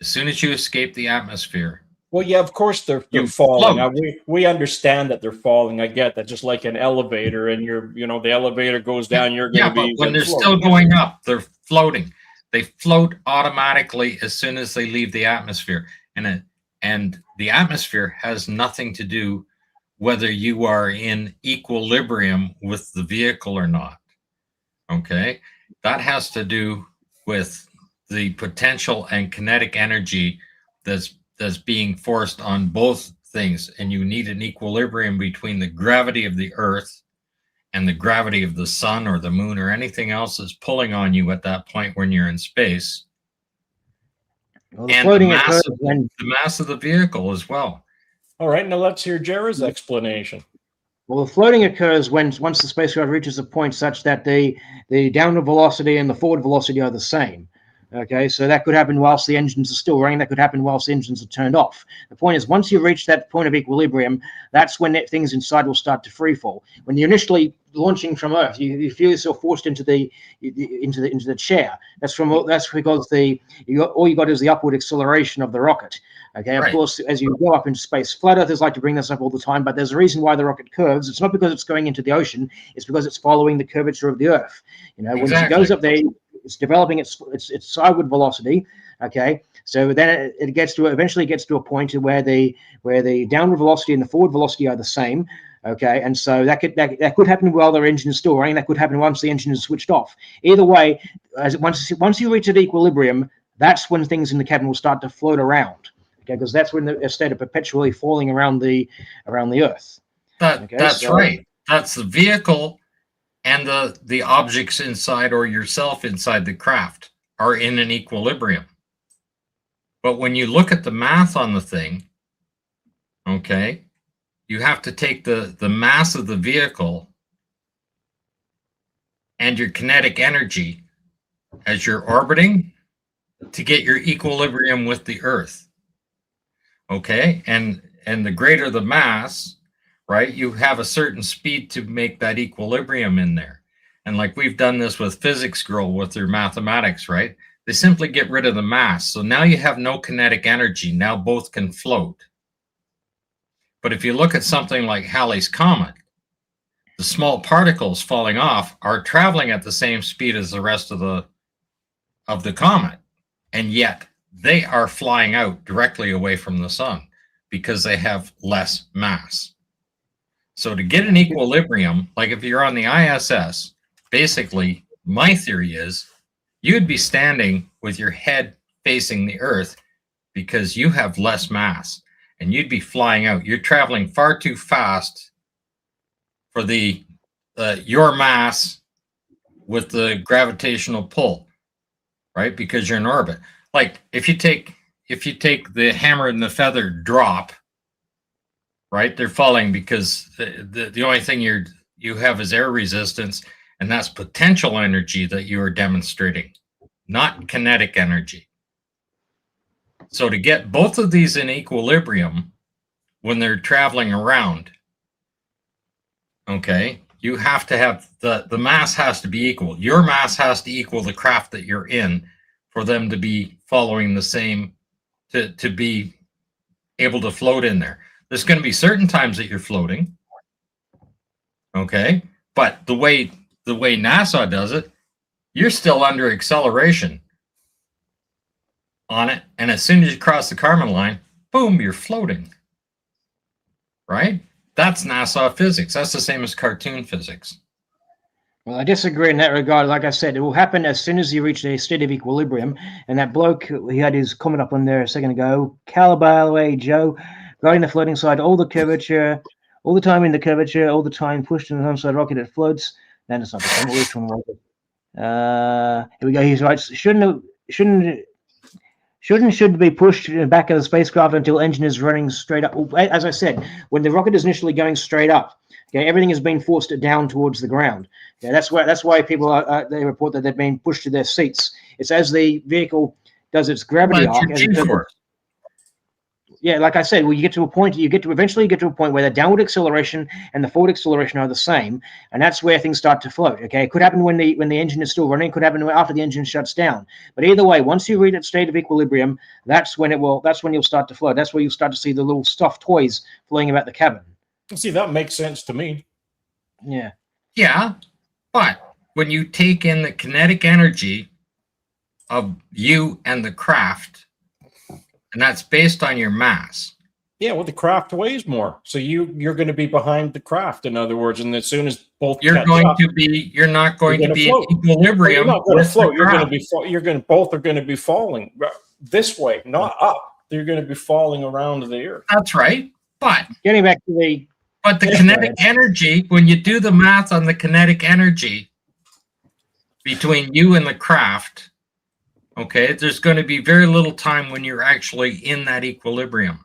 as soon as you escape the atmosphere. Well, yeah, of course they're falling. We understand that they're falling. I get that, just like an elevator, and the elevator goes down, you're going to be. But when they're still going up, they're floating. They float automatically as soon as they leave the atmosphere. And the atmosphere has nothing to do whether you are in equilibrium with the vehicle or not. Okay? That has to do with the potential and kinetic energy that's being forced on both things. And you need an equilibrium between the gravity of the Earth and the gravity of the sun or the moon or anything else that's pulling on you at that point when you're in space. Well, the mass of the vehicle as well. All right, now let's hear Jared's explanation. Well, the floating occurs once the spacecraft reaches a point such that the downward velocity and the forward velocity are the same. Okay, so that could happen whilst the engines are still running. That could happen whilst the engines are turned off. The point is, once you reach that point of equilibrium, that's when things inside will start to free fall. When you're initially launching from Earth, you feel yourself forced into the chair. That's because all you got is the upward acceleration of the rocket. Okay, of course, as you go up into space, flat earthers like to bring this up all the time, but there's a reason why the rocket curves. It's not because it's going into the ocean; it's because it's following the curvature of the Earth. When it goes up there, it's developing its sideward velocity. Okay, so then it eventually gets to a point where the downward velocity and the forward velocity are the same. Okay, and so that could happen while their engine is still running. That could happen once the engine is switched off. Either way, once you reach at equilibrium, that's when things in the cabin will start to float around. Okay, because that's when they're state of perpetually falling around the Earth. That's right. That's the vehicle, and the objects inside or yourself inside the craft are in an equilibrium. But when you look at the math on the thing, okay, you have to take the mass of the vehicle and your kinetic energy as you're orbiting to get your equilibrium with the Earth. Okay, and the greater the mass, right, you have a certain speed to make that equilibrium in there. And like we've done this with physics girl with their mathematics, right? They simply get rid of the mass. So now you have no kinetic energy. Now both can float. But if you look at something like Halley's Comet, the small particles falling off are traveling at the same speed as the rest of the comet. And yet they are flying out directly away from the sun because they have less mass. So to get an equilibrium, like if you're on the ISS, basically my theory is you'd be standing with your head facing the Earth because you have less mass and you'd be flying out. You're traveling far too fast for your mass with the gravitational pull, right? Because you're in orbit. Like if you take the hammer and the feather drop, right? They're falling because the only thing you have is air resistance, and that's potential energy that you are demonstrating, not kinetic energy. So to get both of these in equilibrium when they're traveling around, okay, you have to have the mass has to be equal. Your mass has to equal the craft that you're in for them to be following the same, to be able to float in there. There's going to be certain times that you're floating, okay, but the way NASA does it, you're still under acceleration on it, and as soon as you cross the Kármán line, boom, you're floating, right? That's NASA physics. That's the same as cartoon physics. Well, I disagree in that regard. Like I said, it will happen as soon as you reach a state of equilibrium. And that bloke, he had his comment up on there a second ago, Calibre Joe, riding the floating side, all the curvature, all the time in the curvature, all the time pushed in the side rocket, it floats. Then it's not the same. Which one was it? Here we go. He's right. Should be pushed in the back of the spacecraft until engine is running straight up. As I said, when the rocket is initially going straight up, okay, everything is being forced down towards the ground. Okay, that's why people they report that they're being pushed to their seats. It's as the vehicle does its gravity arc. Yeah, like I said, well, eventually you get to a point where the downward acceleration and the forward acceleration are the same, and that's where things start to float. Okay, it could happen when the engine is still running, it could happen after the engine shuts down. But either way, once you reach a state of equilibrium, that's when you'll start to float. That's where you'll start to see the little stuffed toys floating about the cabin. See, that makes sense to me. Yeah. Yeah, but when you take in the kinetic energy of you and the craft, and that's based on your mass. Yeah, well, the craft weighs more, so you're going to be behind the craft. In other words, and as soon as both you're not going to be in equilibrium. You're not going to float. Both are going to be falling this way, not up. You're going to be falling around the earth. That's right. But getting back to the kinetic energy, when you do the math on the kinetic energy between you and the craft, okay, there's going to be very little time when you're actually in that equilibrium.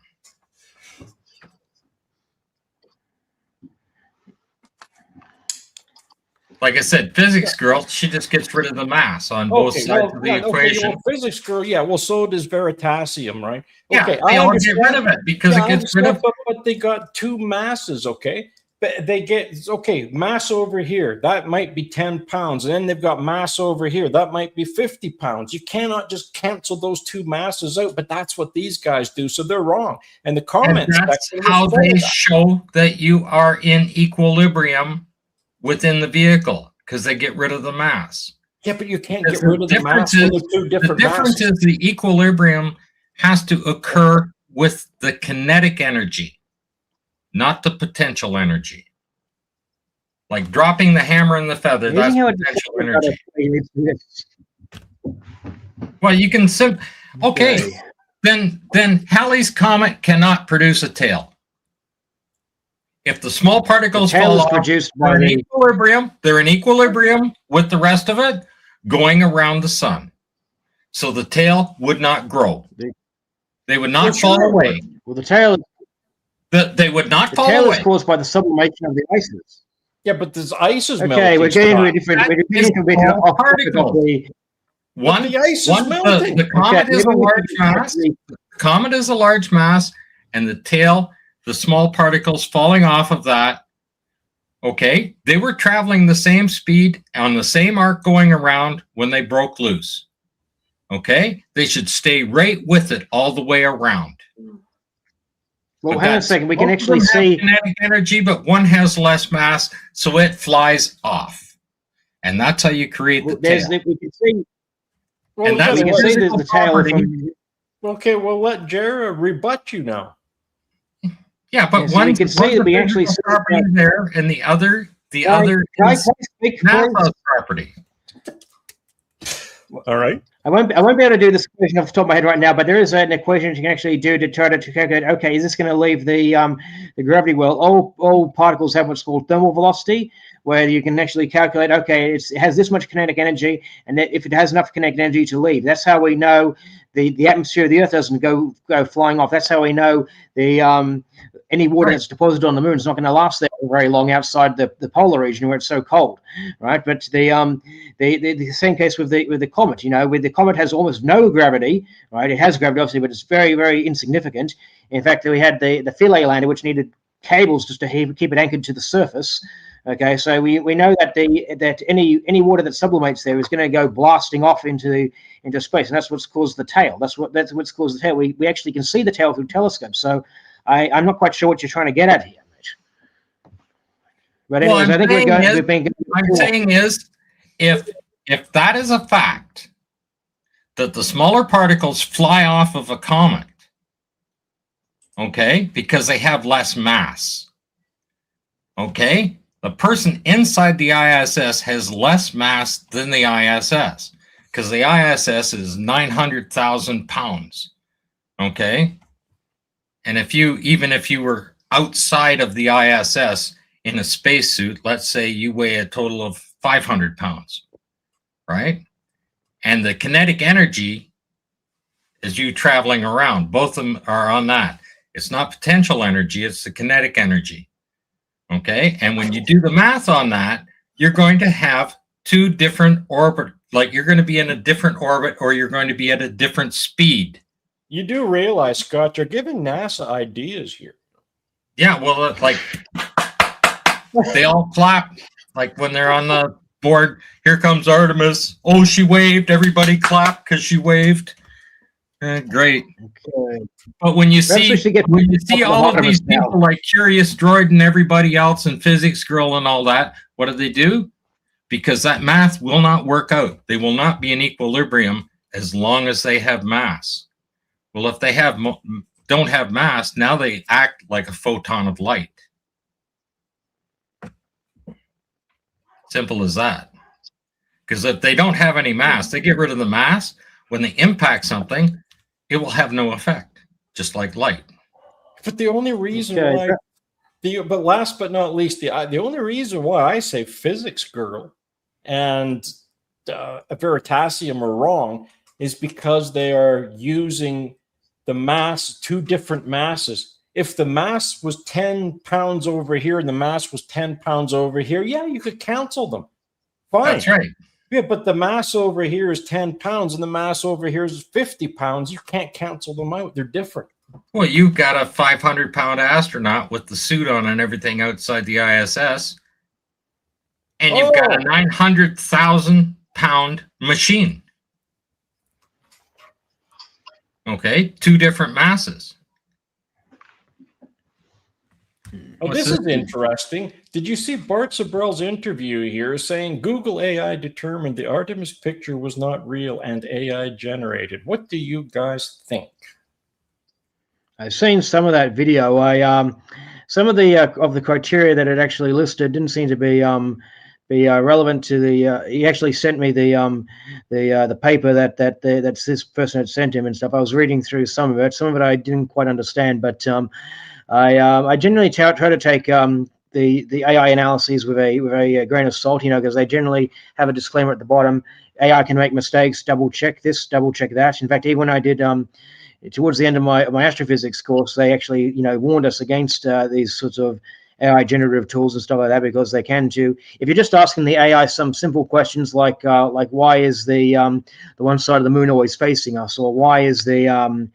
Like I said, physics girl, she just gets rid of the mass on both sides of the equation. Well, physics girl, yeah. Well, so does veritasium, right? Yeah, okay, they all get rid of it because it gets rid of. But they got two masses, okay? But they get mass over here that might be 10 pounds, and then they've got mass over here that might be 50 pounds. You cannot just cancel those two masses out, but that's what these guys do, so they're wrong. And the comments, and that's how they show that you are in equilibrium within the vehicle, because they get rid of the mass. Yeah, but you can't get rid of the mass. The difference is the equilibrium has to occur with the kinetic energy, not the potential energy. Like dropping the hammer and the feather, that's potential energy. Well, you can then Halley's Comet cannot produce a tail. If the small particles fall off, they're in equilibrium with the rest of it going around the sun. So the tail would not grow. They would not fall away. Well, the tail they would not fall away. The tail is caused by the sublimation of the ices. Yeah, but this ice is melting. Okay, we're getting to a different particle. The ice is melting. The comet is a large mass. The comet is a large mass, and the tail, the small particles falling off of that, okay, they were traveling the same speed on the same arc going around when they broke loose. Okay, they should stay right with it all the way around. Well, hang on a second. We can actually see kinetic energy, but one has less mass, so it flies off, and that's how you create the tail. We can see, and that's we can see the tail. Okay, well, let Jared rebut you now. Yeah, but one you can see that we actually see property there, and the other is NASA's property. All right. I won't be able to do this equation off the top of my head right now, but there is an equation you can actually do to try to calculate. Okay, is this going to leave the gravity well? All particles have what's called thermal velocity, where you can actually calculate, okay, it has this much kinetic energy, and that if it has enough kinetic energy to leave, that's how we know the atmosphere of the Earth doesn't go flying off. That's how we know the any water that's deposited on the moon is not going to last there very long outside the polar region where it's so cold, right? But the same case with the comet. With the comet has almost no gravity, right? It has gravity obviously, but it's very, very insignificant. In fact, we had the Philae lander, which needed cables just to keep it anchored to the surface. Okay, so we know that any water that sublimates there is going to go blasting off into space, and that's what's caused the tail. That's what's caused the tail. We actually can see the tail through telescopes. So I'm not quite sure what you're trying to get at here, Mitch. But anyways, I think we've been. I'm saying is, if that is a fact, that the smaller particles fly off of a comet, okay, because they have less mass, okay. The person inside the ISS has less mass than the ISS because the ISS is 900,000 pounds. Okay. And even if you were outside of the ISS in a spacesuit, let's say you weigh a total of 500 pounds, right? And the kinetic energy is you traveling around. Both of them are on that. It's not potential energy, it's the kinetic energy. Okay, and when you do the math on that, you're going to have two different orbit, like you're going to be in a different orbit or you're going to be at a different speed. You do realize, Scott, you're giving NASA ideas here. Yeah, well, like they all clap, like when they're on the board, here comes Artemis. Oh, she waved, everybody clapped because she waved. Great. Okay. But when you see all of these people like Curious Droid and everybody else and Physics Girl and all that, what do? Because that math will not work out. They will not be in equilibrium as long as they have mass. Well, if they don't have mass, now they act like a photon of light. Simple as that. Because if they don't have any mass, they get rid of the mass. When they impact something, it will have no effect, just like light. But the only reason why, but last but not least, the only reason why I say Physics Girl and Veritasium are wrong is because they are using the mass, two different masses. If the mass was 10 pounds over here and the mass was 10 pounds over here, yeah, you could cancel them. Fine. That's right. Yeah, but the mass over here is 10 pounds and the mass over here is 50 pounds. You can't cancel them out. They're different. Well, you've got a 500-pound astronaut with the suit on and everything outside the ISS, and you've got a 900,000-pound machine. Okay, two different masses. Oh, this is interesting. Did you see Bart Sabrell's interview here saying Google AI determined the Artemis picture was not real and AI generated? What do you guys think? I've seen some of that video. Some of the criteria that it actually listed didn't seem to be relevant to the. He actually sent me the paper that this person had sent him and stuff. I was reading through some of it. Some of it I didn't quite understand, but I generally try to take the AI analyses with a grain of salt, because they generally have a disclaimer at the bottom. AI can make mistakes. Double check this. Double check that. In fact, even when I did towards the end of my astrophysics course, they actually warned us against these sorts of AI generative tools and stuff like that, because they can do. If you're just asking the AI some simple questions like why is the one side of the moon always facing us, or why is the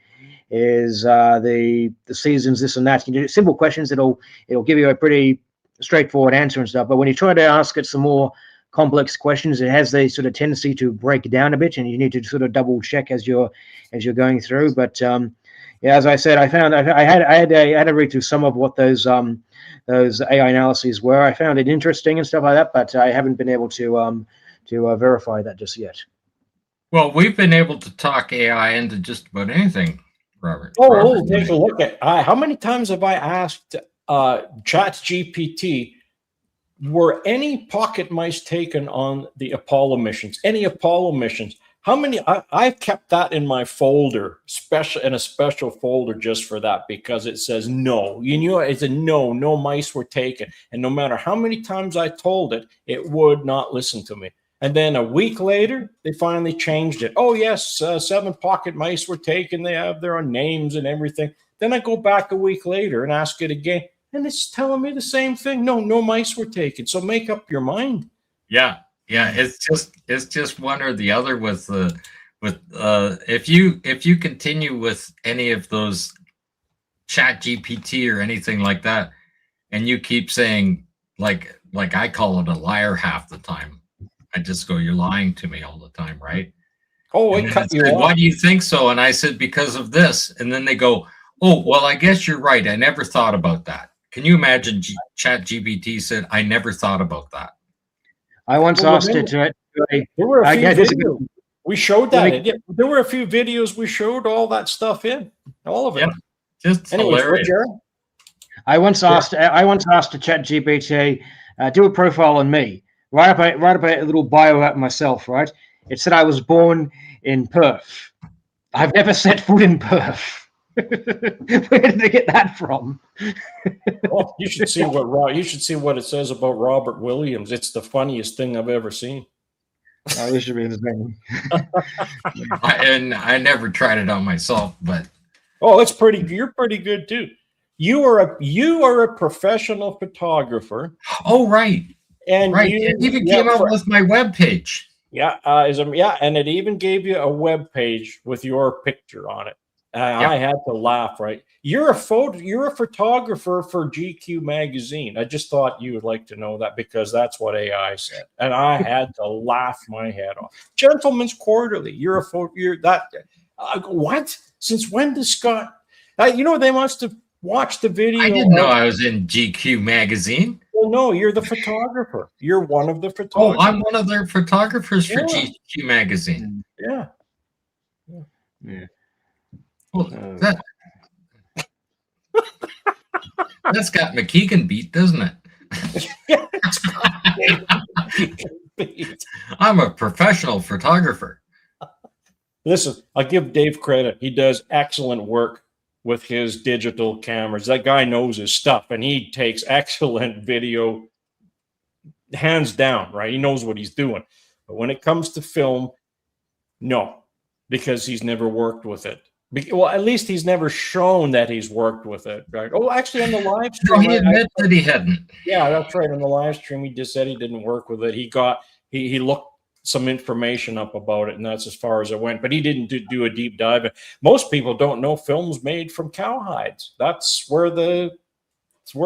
seasons this and that, you do simple questions, it'll give you a pretty straightforward answer and stuff. But when you try to ask it some more complex questions, it has the sort of tendency to break down a bit, and you need to sort of double check as you're going through. But yeah, as I said, I found I had to read through some of what those AI analyses were. I found it interesting and stuff like that, but I haven't been able to verify that just yet. Well, we've been able to talk AI into just about anything, Robert. Take a look at how many times have I asked ChatGPT, were any pocket mice taken on the Apollo missions? Any Apollo missions? How many? I've kept that in my folder, a special folder just for that, because it says no. You know, it's a no. No mice were taken, and no matter how many times I told it, it would not listen to me. And then a week later, they finally changed it. Oh yes, 7 pocket mice were taken. They have their own names and everything. Then I go back a week later and ask it again, and it's telling me the same thing. No, no mice were taken. So make up your mind. Yeah. Yeah, it's just one or the other with if you continue with any of those Chat GPT or anything like that, and you keep saying like I call it a liar half the time. I just go, you're lying to me all the time, right? Oh, And it then cut it you said, off. why do you think so? And I said, because of this. And then they go, oh, well, I guess you're right. I never thought about that. Can you imagine Chat GPT said, I never thought about that? I once Well, asked it to. There were a I few guess it's a videos. We showed that. There were a few videos we showed all that stuff in. All of it. Yeah, just Anyways, hilarious. Jared? I once asked to ChatGPT do a profile on me. Write up a little bio about myself. Right? It said I was born in Perth. I've never set foot in Perth. Where did they get that from? Oh, you should see what it says about Robert Williams. It's the funniest thing I've ever seen. Oh, this should be the thing. I never tried it on myself, but Oh, it's pretty. You're pretty good too. You are a professional photographer, oh right, and right. you It even came up with my webpage. and it even gave you a web page with your picture on it. I had to laugh. Right, you're a photographer for GQ magazine. I just thought you would like to know that, because that's what AI said, and I had to laugh my head off. Gentleman's Quarterly. You're that. What? Since when does Scott? They must have watched the video. I didn't know I was in GQ magazine. Well, no, you're the photographer. You're one of the Oh, photographers. I'm one of their photographers for Yeah. GQ magazine. Yeah. Well, that's got McKeegan beat, doesn't it? I'm a professional photographer. Listen, I give Dave credit. He does excellent work with his digital cameras. That guy knows his stuff, and he takes excellent video, hands down, right? He knows what he's doing. But when it comes to film, no, because he's never worked with it. Well, at least he's never shown that he's worked with it, right? Oh, actually, on the live No, stream, he admitted that he hadn't. yeah, that's right. On the live stream, he just said he didn't work with it. He looked some information up about it, and that's as far as it went. But he didn't do a deep dive. Most people don't know film's made from cowhides. That's where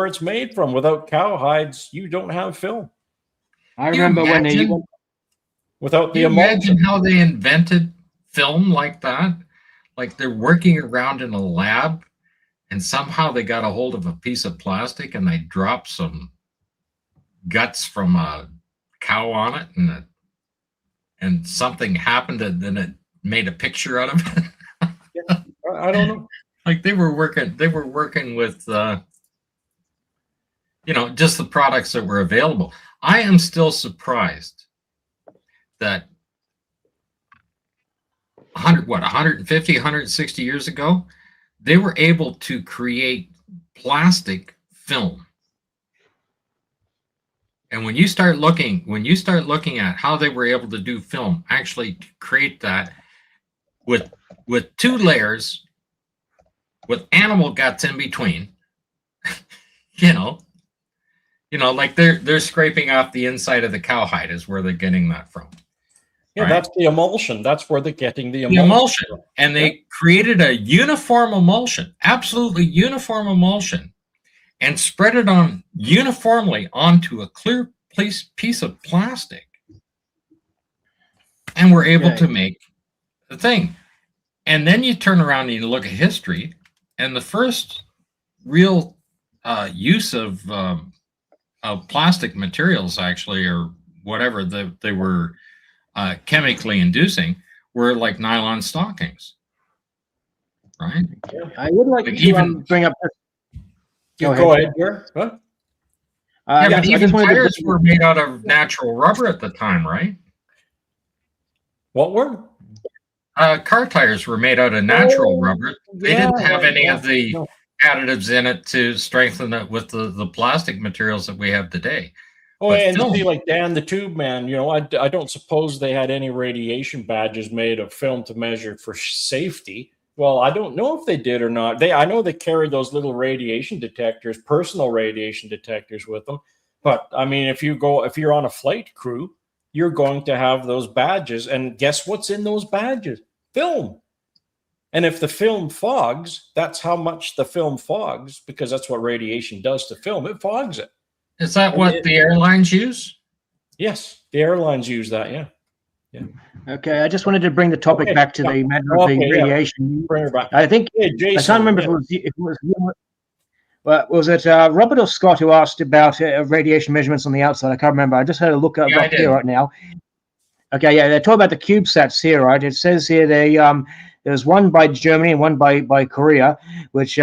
it's made from. Without cowhides, you don't have film. I remember when they Without Can you imagine how they invented film like that? Like they're working around in a lab, and somehow they got a hold of a piece of plastic and they dropped some guts from a cow on it, and something happened, and then it made a picture out of it. I don't know. Like they were working with just the products that were available. I am still surprised that 150, 160 years ago, they were able to create plastic film. And when you start looking at how they were able to do film, actually create that with 2 layers with animal guts in between, like they're scraping off the inside of the cowhide is where they're getting that from. Yeah, right? That's the emulsion. That's where they're getting the emulsion. And they created a uniform emulsion, absolutely uniform emulsion, and spread it on uniformly onto a clear piece of plastic. And we're able to make the thing. And then you turn around and you look at history, and the first real use of plastic materials, actually, or whatever they were chemically inducing, were like nylon stockings, right? I would like to even bring up. Go ahead. Huh? But even tires were made out of natural rubber at the time, right? What were? car tires were made out of natural Oh, rubber. They yeah, didn't have any yeah, of the no. additives in it to strengthen it with the plastic materials that we have today. Oh, But and film, see, like Dan the Tube Man, I don't suppose they had any radiation badges made of film to measure for safety. Well, I don't know if they did or not. I know they carried those little radiation detectors, personal radiation detectors with them. But I mean, if you're on a flight crew, you're going to have those badges. And guess what's in those badges? Film. And if the film fogs, that's how much the film fogs, because that's what radiation does to film. It fogs it. is that And what the airlines use? Yes, the airlines use that. Yeah. Okay, I just wanted to bring the topic Okay, back to yeah. the matter of the Okay, yeah. radiation. Bring her back. I think Hey, I Jason. can't remember Yeah. if it was well, was it Robert or Scott who asked about radiation measurements on the outside? I can't remember. I just had a look up Yeah, I here did. right now. Okay, yeah, they're talking about the CubeSats here, right? It says here there's one by Germany and one by Korea, which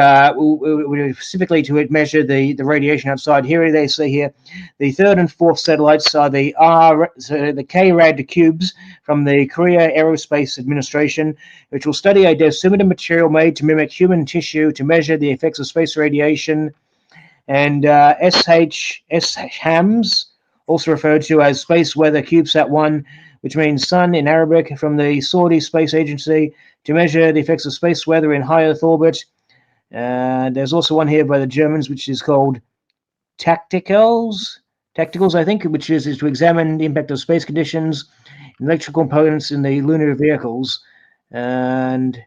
specifically to measure the radiation outside. Here they say here, the third and fourth satellites are the K-RAD cubes from the Korea Aerospace Administration, which will study a dosimeter material made to mimic human tissue to measure the effects of space radiation, and SHAMS, also referred to as Space Weather CubeSat 1, which means sun in Arabic, from the Saudi Space Agency to measure the effects of space weather in high Earth orbit. And there's also one here by the Germans, which is called Tacticals, I think, which is to examine the impact of space conditions, electrical components in the lunar vehicles. And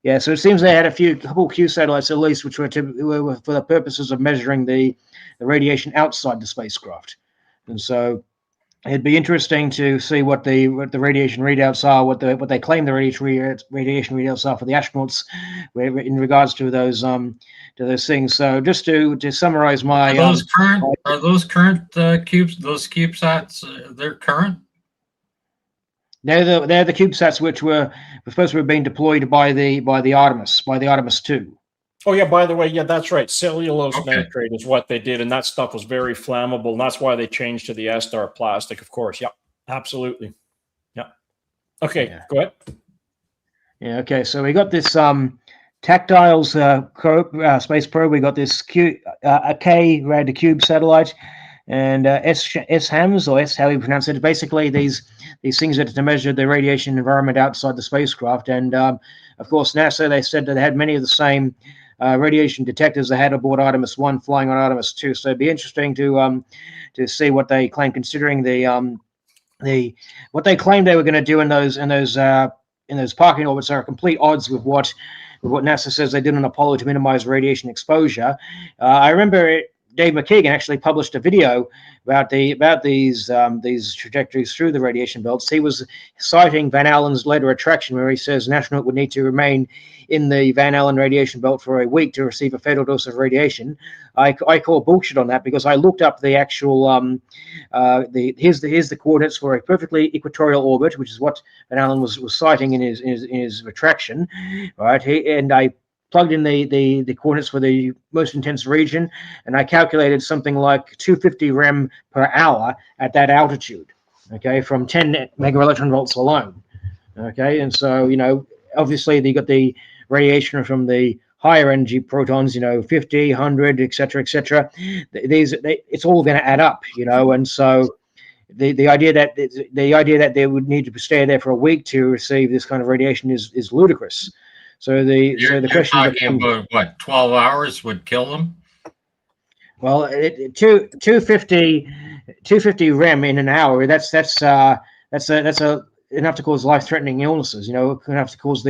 yeah, so it seems they had a couple Q satellites at least, which were for the purposes of measuring the radiation outside the spacecraft. And so it'd be interesting to see what the radiation readouts are, what they claim the radiation readouts are for the astronauts, in regards to those things. So just to summarize my Are those current those CubeSats? They're current. they're the CubeSats which were supposed to have been deployed by the Artemis II. Oh, yeah, by the way, yeah, that's right. Cellulose Okay. nitrate is what they did, and that stuff was very flammable, and that's why they changed to the Star plastic, of course. Yeah, absolutely. Yeah. Okay, Yeah. go ahead. Yeah, okay, so we got this Tactiles space probe. We got this K-RAD cube satellite, and SHAMS, or S, how you pronounce it. Basically, these things are to measure the radiation environment outside the spacecraft. And of course, NASA, they said that they had many of the same radiation detectors they had aboard Artemis 1 flying on Artemis 2. So it'd be interesting to see what they claim, considering what they claimed they were going to do in those parking orbits are complete odds with what NASA says they did on Apollo to minimize radiation exposure. I remember Dave McKeegan actually published a video about these trajectories through the radiation belts. He was citing Van Allen's letter attraction, where he says an astronaut would need to remain in the Van Allen radiation belt for a week to receive a fatal dose of radiation. I call bullshit on that, because I looked up the actual here's the coordinates for a perfectly equatorial orbit, which is what Van Allen was citing in his retraction, right? And I plugged in the coordinates for the most intense region, and I calculated something like 250 rem per hour at that altitude, okay, from 10 mega electron volts alone, okay. And so, obviously you got the radiation from the higher energy protons, 50, 100, etc., etc. It's all going to add up, and so the idea that they would need to stay there for a week to receive this kind of radiation is ludicrous. So the question talking about what, 12 hours would kill them? Well, 250 rem in an hour. That's enough to cause life-threatening illnesses. Enough to cause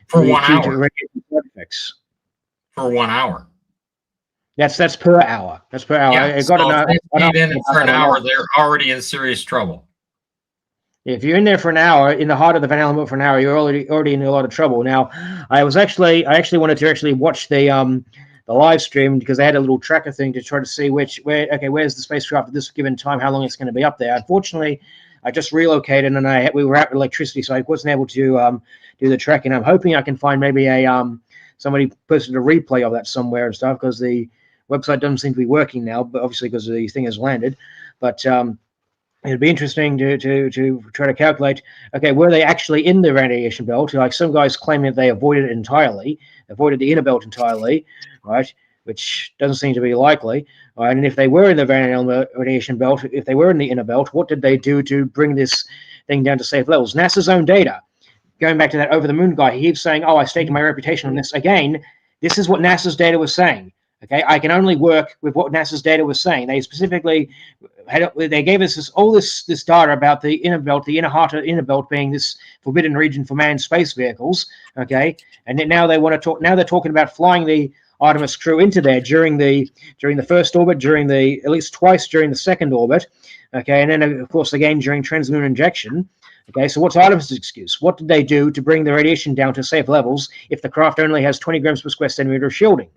for 1 hour. Radiation side effects. For 1 hour. That's per hour. That's per hour. Yeah, I got so to know. if they stayed in for an hour, they're already in serious trouble. If you're in there for an hour, in the heart of the Van Allen belt for an hour, you're already in a lot of trouble. Now, I actually wanted to watch the live stream, because they had a little tracker thing to try to see where's the spacecraft at this given time, how long it's going to be up there. Unfortunately, I just relocated, and we were out with electricity, so I wasn't able to do the tracking. I'm hoping I can find maybe somebody posted a replay of that somewhere and stuff, because the website doesn't seem to be working now, but obviously because the thing has landed. But it'd be interesting to try to calculate, okay, were they actually in the radiation belt? Like some guys claim that they avoided it entirely, avoided the inner belt entirely, right? Which doesn't seem to be likely. Right? And if they were in the radiation belt, if they were in the inner belt, what did they do to bring this thing down to safe levels? NASA's own data, going back to that over the moon guy, he keeps saying, oh, I staked my reputation on this. Again, this is what NASA's data was saying. Okay, I can only work with what NASA's data was saying. They specifically they gave us all this data about the inner belt, the inner belt being this forbidden region for manned space vehicles. Okay, and then now they want to talk. Now they're talking about flying the Artemis crew into there during the first orbit, at least twice during the second orbit. Okay, and then of course again during translunar injection. Okay, so what's Artemis' excuse? What did they do to bring the radiation down to safe levels if the craft only has 20 grams per square centimeter of shielding?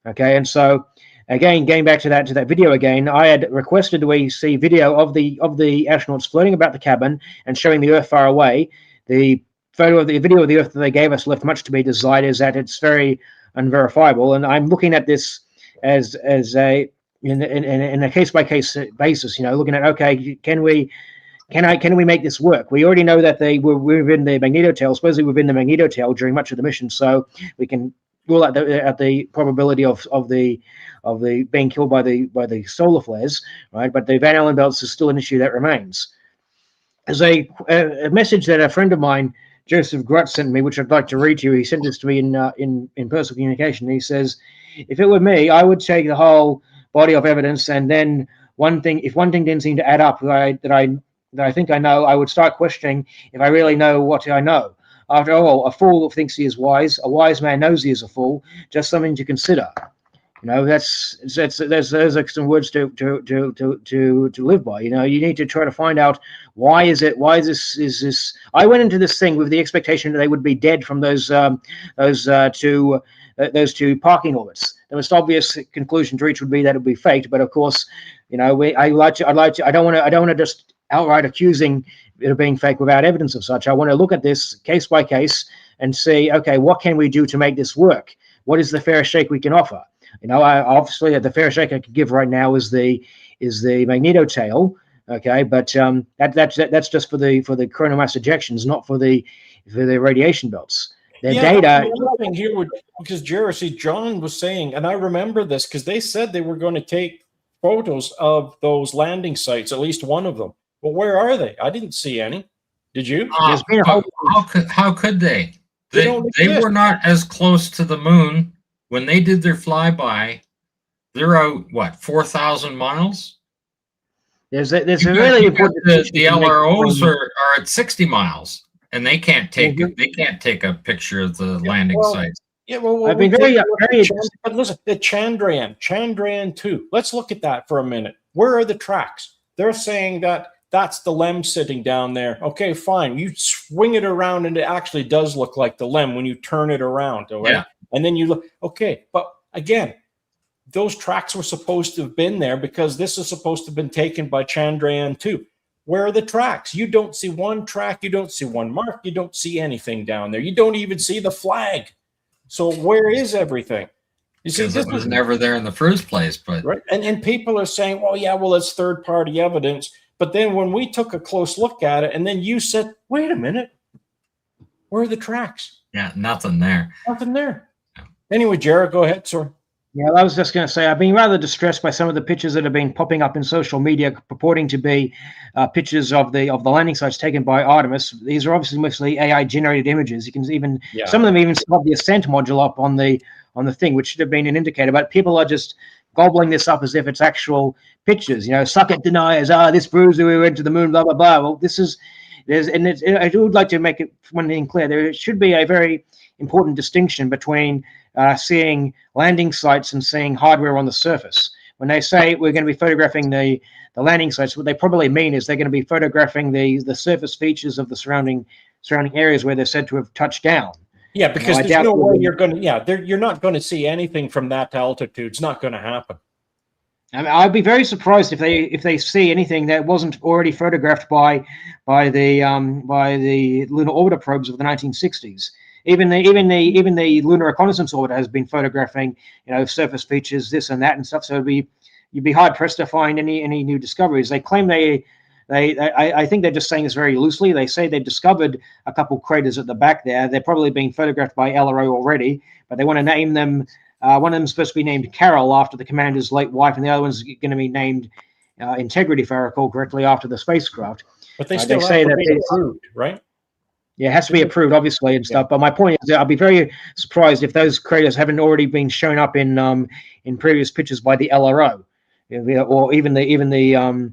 Okay, and so again, going back to that video again, I had requested that we see video of the astronauts floating about the cabin and showing the Earth far away. The video of the Earth that they gave us left much to be desired, is that it's very unverifiable. And I'm looking at this as a in a case by case basis. You know, looking at, okay, can we make this work? We already know that they were within the magnetotail, supposedly within the magnetotail during much of the mission, so we can rule out the probability of the being killed by the solar flares, right? But the Van Allen belts is still an issue that remains. There's a message that a friend of mine, Joseph Grut, sent me, which I'd like to read to you. He sent this to me in personal communication. He says, "If it were me, I would take the whole body of evidence, and then if one thing didn't seem to add up that I think I know, I would start questioning if I really know what I know. After all, a fool thinks he is wise. A wise man knows he is a fool. Just something to consider." You know, that's like some words to live by. You know, you need to try to find out why is this. I went into this thing with the expectation that they would be dead from those two parking orbits. The most obvious conclusion to reach would be that it would be faked, but of course, you know, I don't want to just outright accusing it of being fake without evidence of such. I want to look at this case by case and see, okay, what can we do to make this work? What is the fairest shake we can offer? You know, obviously the fairest shake I could give right now is the magnetotail. Okay, but that's just for the coronal mass ejections, not for the radiation belts. Their data. Thing here would, because John was saying, and I remember this because they said they were going to take photos of those landing sites, at least one of them. But where are they? I didn't see any. Did you? How could they? They were not as close to the moon when they did their flyby. They're out, what, 4,000 miles? There's a really important. The LROs are at 60 miles, and they can't take a picture of the landing sites. Yeah, well, I've been very. But listen, the Chandrayaan 2. Let's look at that for a minute. Where are the tracks? They're saying that that's the LEM sitting down there. Okay, fine. You swing it around, and it actually does look like the LEM when you turn it around. All right? Yeah. And then you look. Okay, but again, those tracks were supposed to have been there because this is supposed to have been taken by Chandrayaan 2. Where are the tracks? You don't see one track. You don't see one mark. You don't see anything down there. You don't even see the flag. So where is everything? You see, this was never there in the first place. But right, and people are saying, well, yeah, well, it's third-party evidence. But then when we took a close look at it, and then you said, wait a minute, where are the tracks? Yeah, nothing there. Nothing there. Yeah. Anyway, Jared, go ahead, sir. Yeah, I was just going to say, I've been rather distressed by some of the pictures that have been popping up in social media purporting to be pictures of the landing sites taken by Artemis. These are obviously mostly AI-generated images. You can even some of them even still have the ascent module up on the thing, which should have been an indicator. But people are just gobbling this up as if it's actual pictures. You know, suck it, deniers. This proves that we went to the moon. Blah blah blah. Well, I would like to make it one thing clear. There should be a very important distinction between seeing landing sites and seeing hardware on the surface. When they say we're going to be photographing the landing sites, what they probably mean is they're going to be photographing the surface features of the surrounding areas where they're said to have touched down. Yeah, because there's no way you're going to. Yeah, you're not going to see anything from that altitude. It's not going to happen. I mean, I'd be very surprised if they see anything that wasn't already photographed by the lunar orbiter probes of the 1960s. Even the lunar reconnaissance orbiter has been photographing, surface features, this and that and stuff. So you'd be hard pressed to find any new discoveries. They claim they I think they're just saying this very loosely. They say they've discovered a couple craters at the back there. They're probably being photographed by LRO already, but they want to name them. One of them is supposed to be named Carol after the commander's late wife, and the other one's going to be named Integrity, if I recall correctly, after the spacecraft. But they still have to be approved, right? Yeah, it has to be approved, obviously, and stuff. But my point is that I'll be very surprised if those craters haven't already been shown up in previous pictures by the LRO, or even the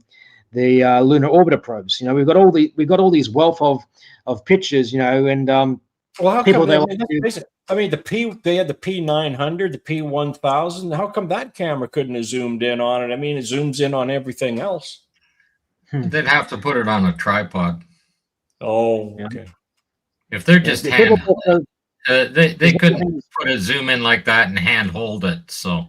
lunar orbiter probes. You know, we've got all these wealth of pictures. You know, and well, how people come I mean, they had the P900, the P1000. How come that camera couldn't have zoomed in on it? I mean, it zooms in on everything else. They'd have to put it on a tripod. Oh, okay. If they're just handheld, they couldn't put a zoom in like that and hand hold it. So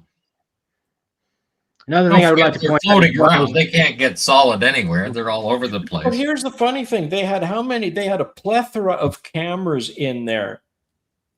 another thing I would like to point floating around, they can't get solid anywhere. They're all over the place. But here's the funny thing: they had how many? They had a plethora of cameras in there,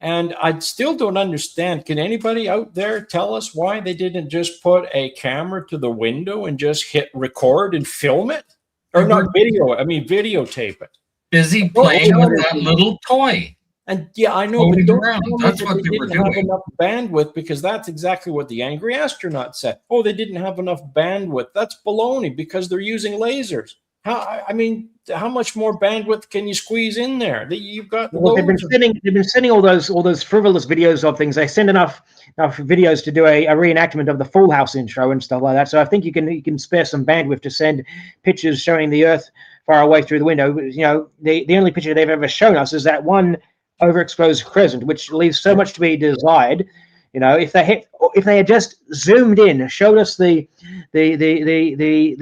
and I still don't understand. Can anybody out there tell us why they didn't just put a camera to the window and just hit record and film it, or not video? I mean, videotape it. Busy playing with that little toy. And yeah, I know, but don't that's what they were didn't have doing. enough bandwidth, because that's exactly what the angry astronaut said. Oh, they didn't have enough bandwidth. That's baloney, because they're using lasers. I mean, how much more bandwidth can you squeeze in there? You've got they've been sending all those frivolous videos of things. They send enough videos to do a reenactment of the Full House intro and stuff like that. So I think you can spare some bandwidth to send pictures showing the Earth far away through the window. You know, the only picture they've ever shown us is that one overexposed crescent, which leaves so much to be desired. You know, if they had just zoomed in, showed us the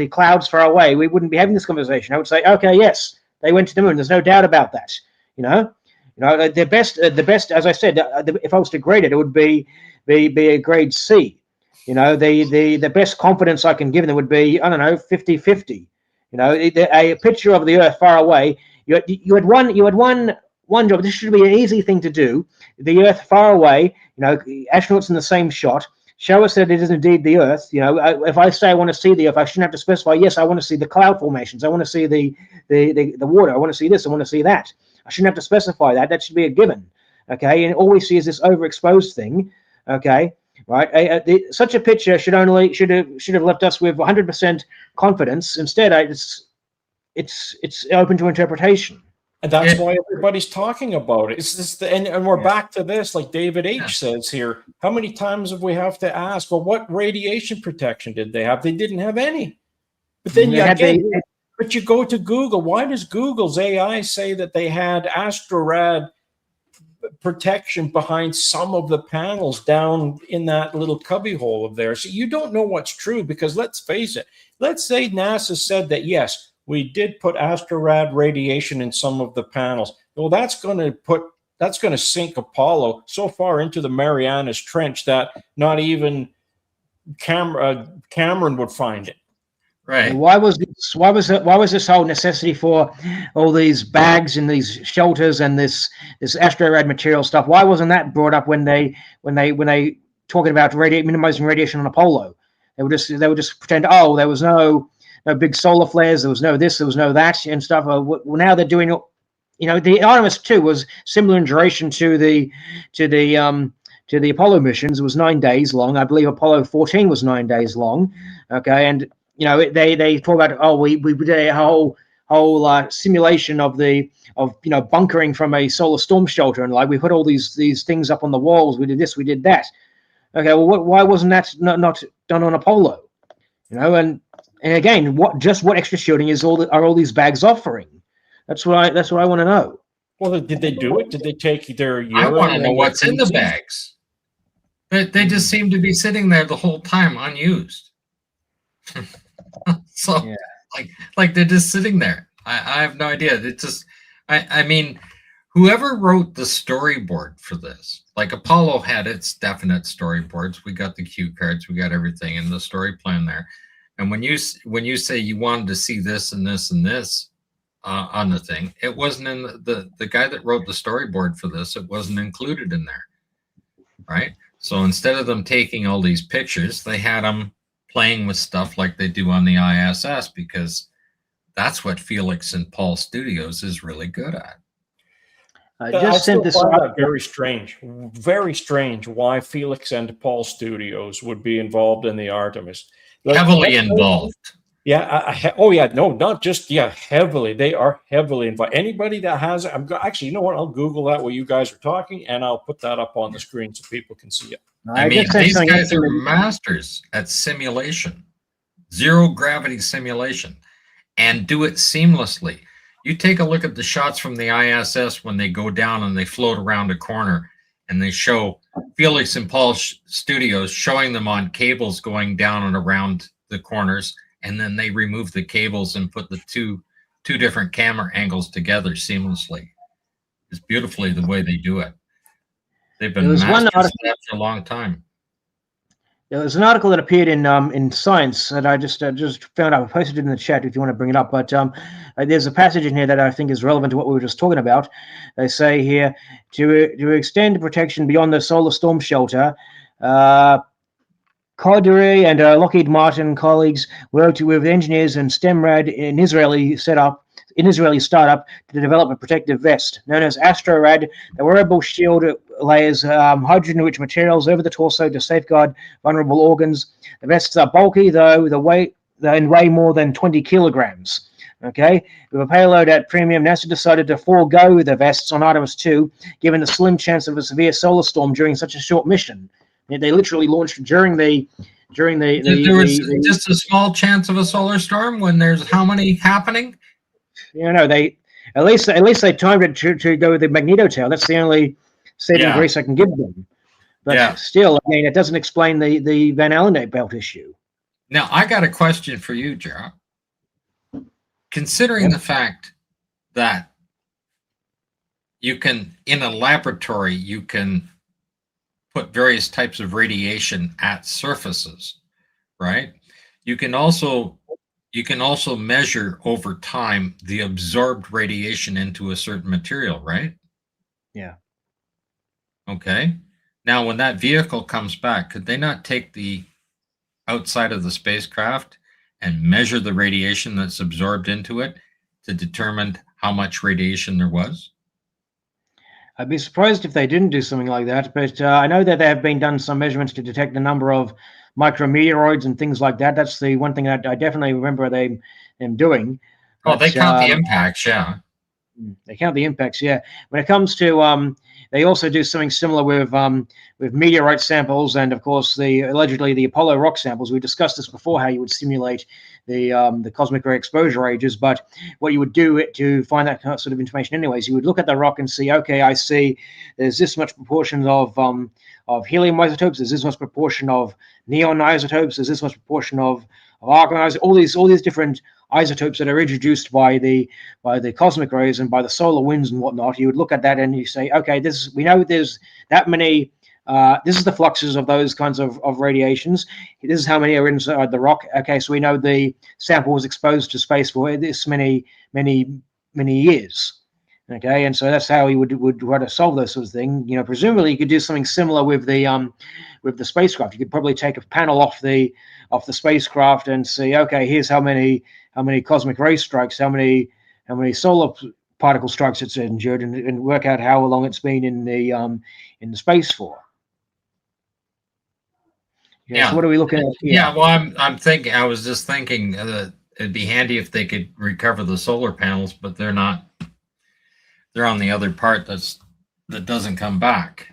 clouds far away, we wouldn't be having this conversation. I would say, okay, yes, they went to the moon. There's no doubt about that. You know, the best, as I said, if I was to grade it, it would be a grade C. You know, the best confidence I can give them would be, I don't know, 50-50. You know, a picture of the Earth far away. You had one job. This should be an easy thing to do. The Earth far away. You know, astronauts in the same shot. Show us that it is indeed the Earth. You know, if I say I want to see the Earth, I shouldn't have to specify. Yes, I want to see the cloud formations. I want to see the water. I want to see this. I want to see that. I shouldn't have to specify that. That should be a given. Okay, and all we see is this overexposed thing. Okay. Right, such a picture should have left us with 100% confidence. Instead, it's open to interpretation, and that's why everybody's talking about it. It's just and we're back to this, like David H. says here. How many times have we have to ask? Well, what radiation protection did they have? They didn't have any. But then but you go to Google. Why does Google's AI say that they had astrorad protection behind some of the panels down in that little cubby hole of theirs? So you don't know what's true, because let's face it. Let's say NASA said that, yes, we did put astrorad radiation in some of the panels. Well, that's going to sink Apollo so far into the Marianas Trench that not even Cameron would find it. Right. Why was this whole necessity for all these bags and these shelters and this astrorad material stuff? Why wasn't that brought up when they talking about minimizing radiation on Apollo? They would just pretend, oh, there was no big solar flares, there was no this, there was no that and stuff. Well, now they're doing, you know, the Artemis II was similar in duration to the Apollo missions. It was 9 days long. I believe Apollo 14 was 9 days long. Okay, and you know, they talk about, oh, we did a whole simulation of bunkering from a solar storm shelter, and like we put all these things up on the walls. We did this, we did that. Okay, well, why wasn't that not done on Apollo? You know, and again, what extra shielding are all these bags offering? That's what I want to know. Well, did they do it? Did they take their urine? I want to know what's in the bags. They just seem to be sitting there the whole time unused. So yeah. like they're just sitting there. I have no idea. It's just I mean, whoever wrote the storyboard for this, like Apollo had its definite storyboards. We got the cue cards, we got everything in the story plan there. And when you say you wanted to see this and this and this on the thing, it wasn't in the guy that wrote the storyboard for this. It wasn't included in there, right? So instead of them taking all these pictures, they had them playing with stuff like they do on the ISS, because That's what Felix and Paul Studios is really good at. I I just still sent this find that article. very strange why Felix and Paul Studios would be involved in the Artemis. Like, Heavily involved. Yeah. Oh, yeah. No, not just, yeah, heavily. They are heavily involved. Anybody that has, actually, you know what? I'll Google that while you guys are talking, and I'll put that up on the screen so people can see it. I mean, just sent these something guys in are the- masters at simulation, zero gravity simulation, and do it seamlessly. You take a look at the shots from the ISS when they go down and they float around a corner, and they show Felix and Paul Studios showing them on cables going down and around the corners, and then they remove the cables and put the two different camera angles together seamlessly. It's beautifully the way they do it. They've been masters of that for a long time. There was an article that appeared in Science that I just found out. I posted it in the chat if you want to bring it up. But there's a passage in here that I think is relevant to what we were just talking about. They say here, to extend protection beyond the solar storm shelter, Kodri and Lockheed Martin colleagues worked with engineers and STEMRAD in Israeli startup to develop a protective vest known as AstroRad. The wearable shield layers hydrogen-rich materials over the torso to safeguard vulnerable organs. The vests are bulky, though they weigh more than 20 kilograms. Okay, with a payload at premium, NASA decided to forego the vests on Artemis II, given the slim chance of a severe solar storm during such a short mission. They literally launched during the There was just a small chance of a solar storm when there's how many happening? You know, they at least they timed it to go with the magneto tail. That's the only saving grace I can give them. But still, I mean, it doesn't explain the Van Allen belt issue. Now, I got a question for you, Gerald. Considering the fact that you can, in a laboratory, you can put various types of radiation at surfaces, right? You can also measure over time the absorbed radiation into a certain material, right? Yeah. Okay. Now, when that vehicle comes back, could they not take the outside of the spacecraft and measure the radiation that's absorbed into it to determine how much radiation there was? I'd be surprised if they didn't do something like that, but I know that there have been done some measurements to detect the number of micrometeoroids and things like that. That's the one thing that I definitely remember them doing. Oh, they count the impacts, yeah. They count the impacts, yeah. When it comes to, they also do something similar with meteorite samples and, of course, allegedly the Apollo rock samples. We discussed this before, how you would simulate the cosmic ray exposure ages. But what you would do to find that sort of information, anyways, you would look at the rock and see, okay, I see there's this much proportion of helium isotopes, there's this much proportion of neon isotopes, there's this much proportion of argon isotopes, all these different isotopes that are introduced by the cosmic rays and by the solar winds and whatnot. You would look at that and you say, okay, we know there's that many. This is the fluxes of those kinds of radiations. This is how many are inside the rock. Okay, so we know the sample was exposed to space for this many years. Okay, and so that's how you would try to solve those sorts of things. You know, presumably you could do something similar with the spacecraft. You could probably take a panel off the spacecraft and see, okay, here's how many cosmic ray strikes, how many solar particle strikes it's endured, and work out how long it's been in the space for. Yeah. So what are we looking at here? Yeah. Well, I was just thinking it'd be handy if they could recover the solar panels, but they're not. They're on the other part that doesn't come back.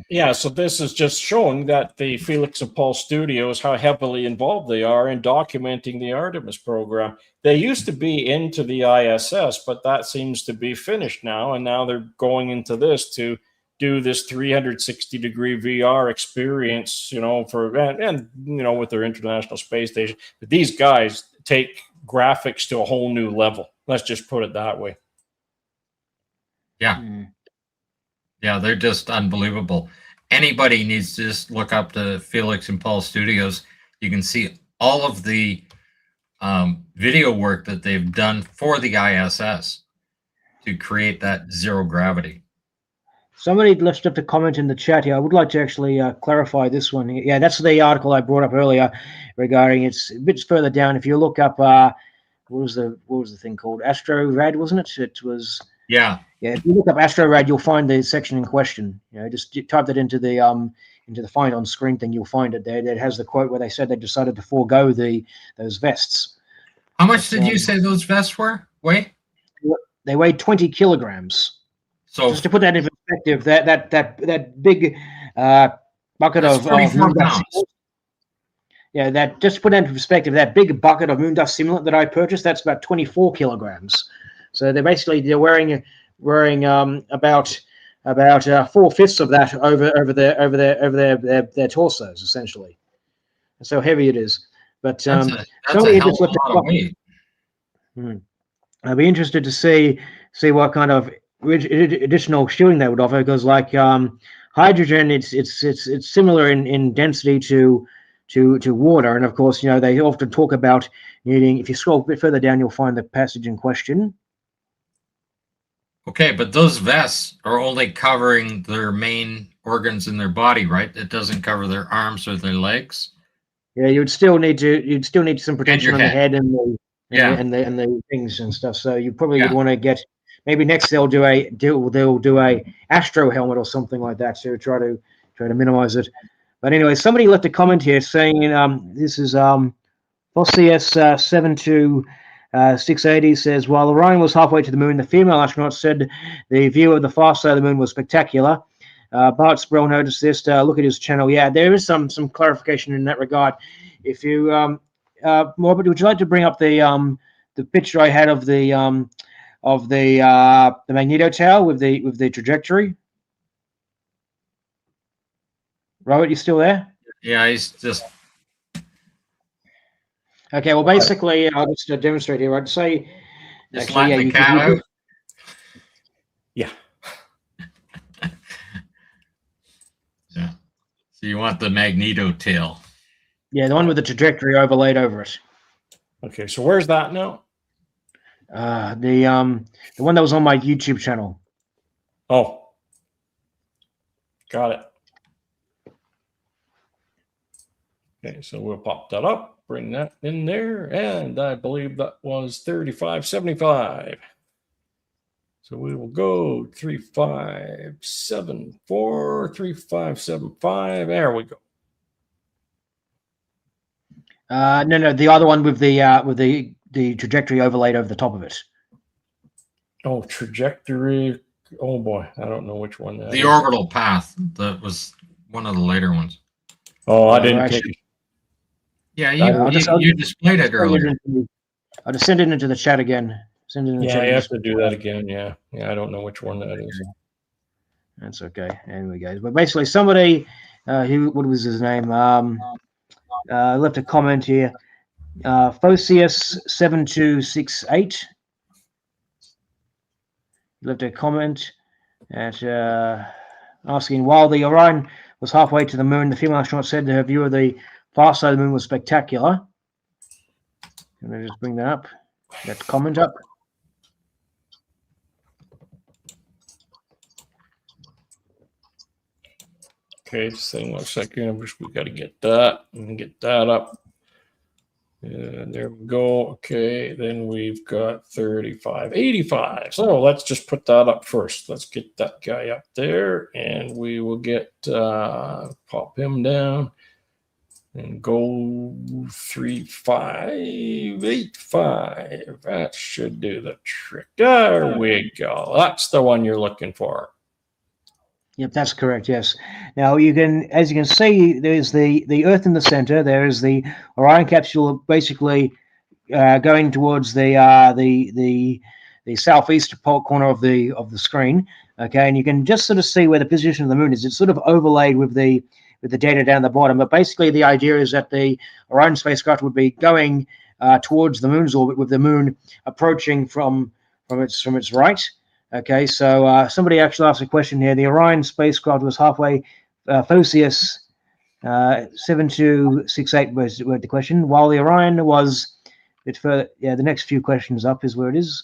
Yeah, so this is just showing that the Felix and Paul Studios, how heavily involved they are in documenting the Artemis program. They used to be into the ISS, but that seems to be finished now, and now they're going into this to do this 360-degree VR experience, and with their International Space Station. But these guys take graphics to a whole new level. Let's just put it that way. Yeah. Yeah, they're just unbelievable. Anybody needs to just look up the Felix and Paul Studios. You can see all of the video work that they've done for the ISS to create that zero gravity. Somebody left up a comment in the chat here. I would like to actually clarify this one. Yeah, that's the article I brought up earlier regarding, it's a bit further down. If you look up what was the thing called? AstroRad, wasn't it? It was. Yeah. Yeah, if you look up AstroRad, you'll find the section in question. Just type that into the find on screen thing. You'll find it there. That has the quote where they said they decided to forego those vests. How much did you say those vests were? Wait. They weighed 20 kilograms. So just to put that in perspective, that big bucket of 44 pounds. Yeah, just to put that in perspective, that big bucket of moon dust simulant that I purchased, that's about 24 kilograms. So they're wearing about 4/5 of that over their torsos, essentially. That's how heavy it is. But that's a hell of a lot of weight. I'd be interested to see what kind of additional shielding they would offer, because like hydrogen, it's similar in density to water, and of course, they often talk about needing. If you scroll a bit further down, you'll find the passage in question. Okay, but those vests are only covering their main organs in their body, right? It doesn't cover their arms or their legs. Yeah, you'd still need some protection on the head and the things and stuff. So you probably would want to get, maybe next they'll do a Astro helmet or something like that to try to minimize it. But anyway, somebody left a comment here saying this is Phosius 72680 says, while Orion was halfway to the moon, the female astronaut said the view of the far side of the moon was spectacular. Bart Sproul noticed this. Look at his channel. Yeah, there is some clarification in that regard. If you, Morbid, would you like to bring up the picture I had of the magneto tail with the trajectory? Robert, you still there? Yeah, he's just. Okay, well, basically, I'll just demonstrate here. I'd say, just let the cat out. Yeah. Yeah. So you want the magneto tail? Yeah, the one with the trajectory overlaid over it. Okay, so where's that now? The one that was on my YouTube channel. Oh, got it. Okay, so we'll pop that up, bring that in there, and I believe that was 3575. So we will go 3574, 3575. There we go. No, the other one with the trajectory overlaid over the top of it. Oh, trajectory. Oh boy, I don't know which one that the is. Orbital path. That was one of the later ones. Oh, I didn't take it. Yeah, you displayed it earlier. I'll just send it into the chat again. Send it in the chat. You have to do that again. Yeah, I don't know which one that is. That's okay. Anyway, guys, but basically, somebody what was his name? Left a comment here. Phosius 7268 left a comment at asking, while the Orion was halfway to the moon, the female astronaut said her view of the far side of the moon was spectacular. Can I just bring that up? That comment up. Okay, just hang on a second. We got to get that and get that up. There we go. Okay, then we've got 3585. So let's just put that up first. Let's get that guy up there, and we will get pop him down and go 3585. That should do the trick. There we go. That's the one you're looking for. Yep, that's correct. Yes. Now you can, as you can see, there's the Earth in the center. There is the Orion capsule, basically going towards the southeast corner of the screen. Okay, and you can just sort of see where the position of the moon is. It's sort of overlaid with the data down the bottom. But basically, the idea is that the Orion spacecraft would be going towards the moon's orbit, with the moon approaching from its right. Okay, so somebody actually asked a question here. The Orion spacecraft was halfway. Phosius 7268 was the question. While the Orion was a bit further, the next few questions up is where it is.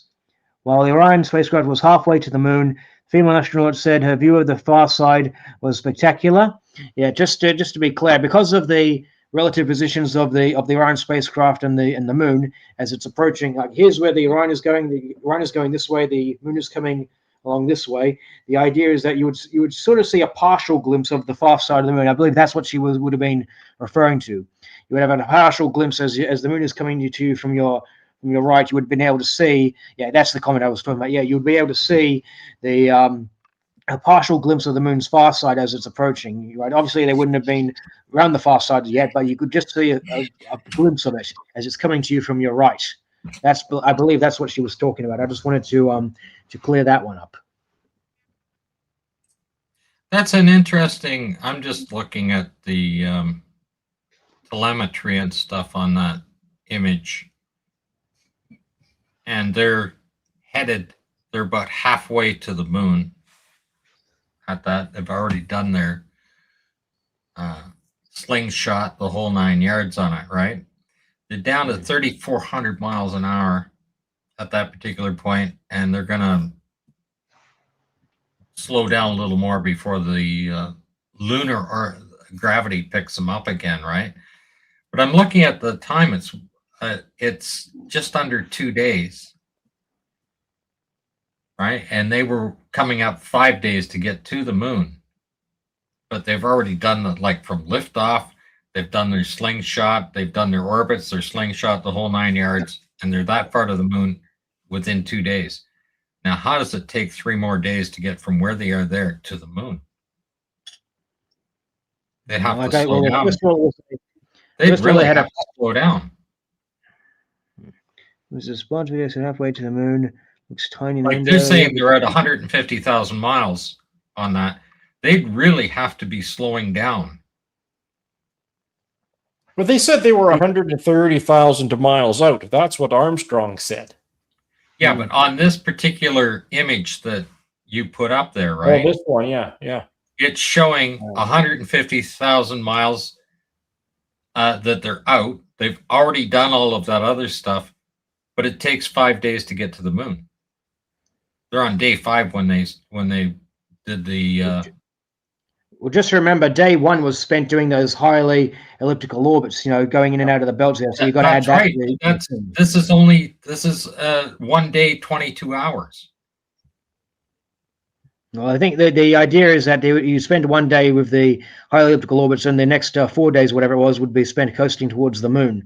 While the Orion spacecraft was halfway to the moon, female astronaut said her view of the far side was spectacular. Yeah, just to be clear, because of the relative positions of the Orion spacecraft and the moon as it's approaching. Like, here's where the Orion is going. The Orion is going this way. The moon is coming along this way. The idea is that you would sort of see a partial glimpse of the far side of the moon. I believe that's what she would have been referring to. You would have a partial glimpse as the moon is coming to you from your right. You would have been able to see. Yeah, that's the comment I was talking about. Yeah, you would be able to see the a partial glimpse of the moon's far side as it's approaching. Right? Obviously, they wouldn't have been around the far side yet, but you could just see a glimpse of it as it's coming to you from your right. I believe that's what she was talking about. I just wanted to clear that one up. That's an interesting. I'm just looking at the telemetry and stuff on that image, and they're about halfway to the moon. At that, they've already done their slingshot, the whole 9 yards on it, right? They're down to 3,400 miles an hour at that particular point, and they're going to slow down a little more before the lunar or gravity picks them up again, right? But I'm looking at the time. It's just under 2 days, right? And they were coming up 5 days to get to the moon, but they've already done the, like, from liftoff. They've done their slingshot, they've done their orbits, their slingshot, the whole 9 yards, and they're that far to the moon within 2 days. Now, how does it take 3 more days to get from where they are there to the moon? They'd have to slow down. They'd really have to slow down. Was a spot video so halfway to the moon? Looks tiny. Like they're saying they're at 150,000 miles on that. They'd really have to be slowing down. But they said they were 130,000 miles out. That's what Armstrong said. Yeah, but on this particular image that you put up there, right? Oh, this one, yeah. It's showing 150,000 miles that they're out. They've already done all of that other stuff, but it takes 5 days to get to the moon. They're on day 5 when they did the. Well, just remember, day 1 was spent doing those highly elliptical orbits, going in and out of the belts there. So you got to add that. Right. This is 1 day, 22 hours. Well, I think the idea is that you spend 1 day with the highly elliptical orbits, and the next 4 days, whatever it was, would be spent coasting towards the moon.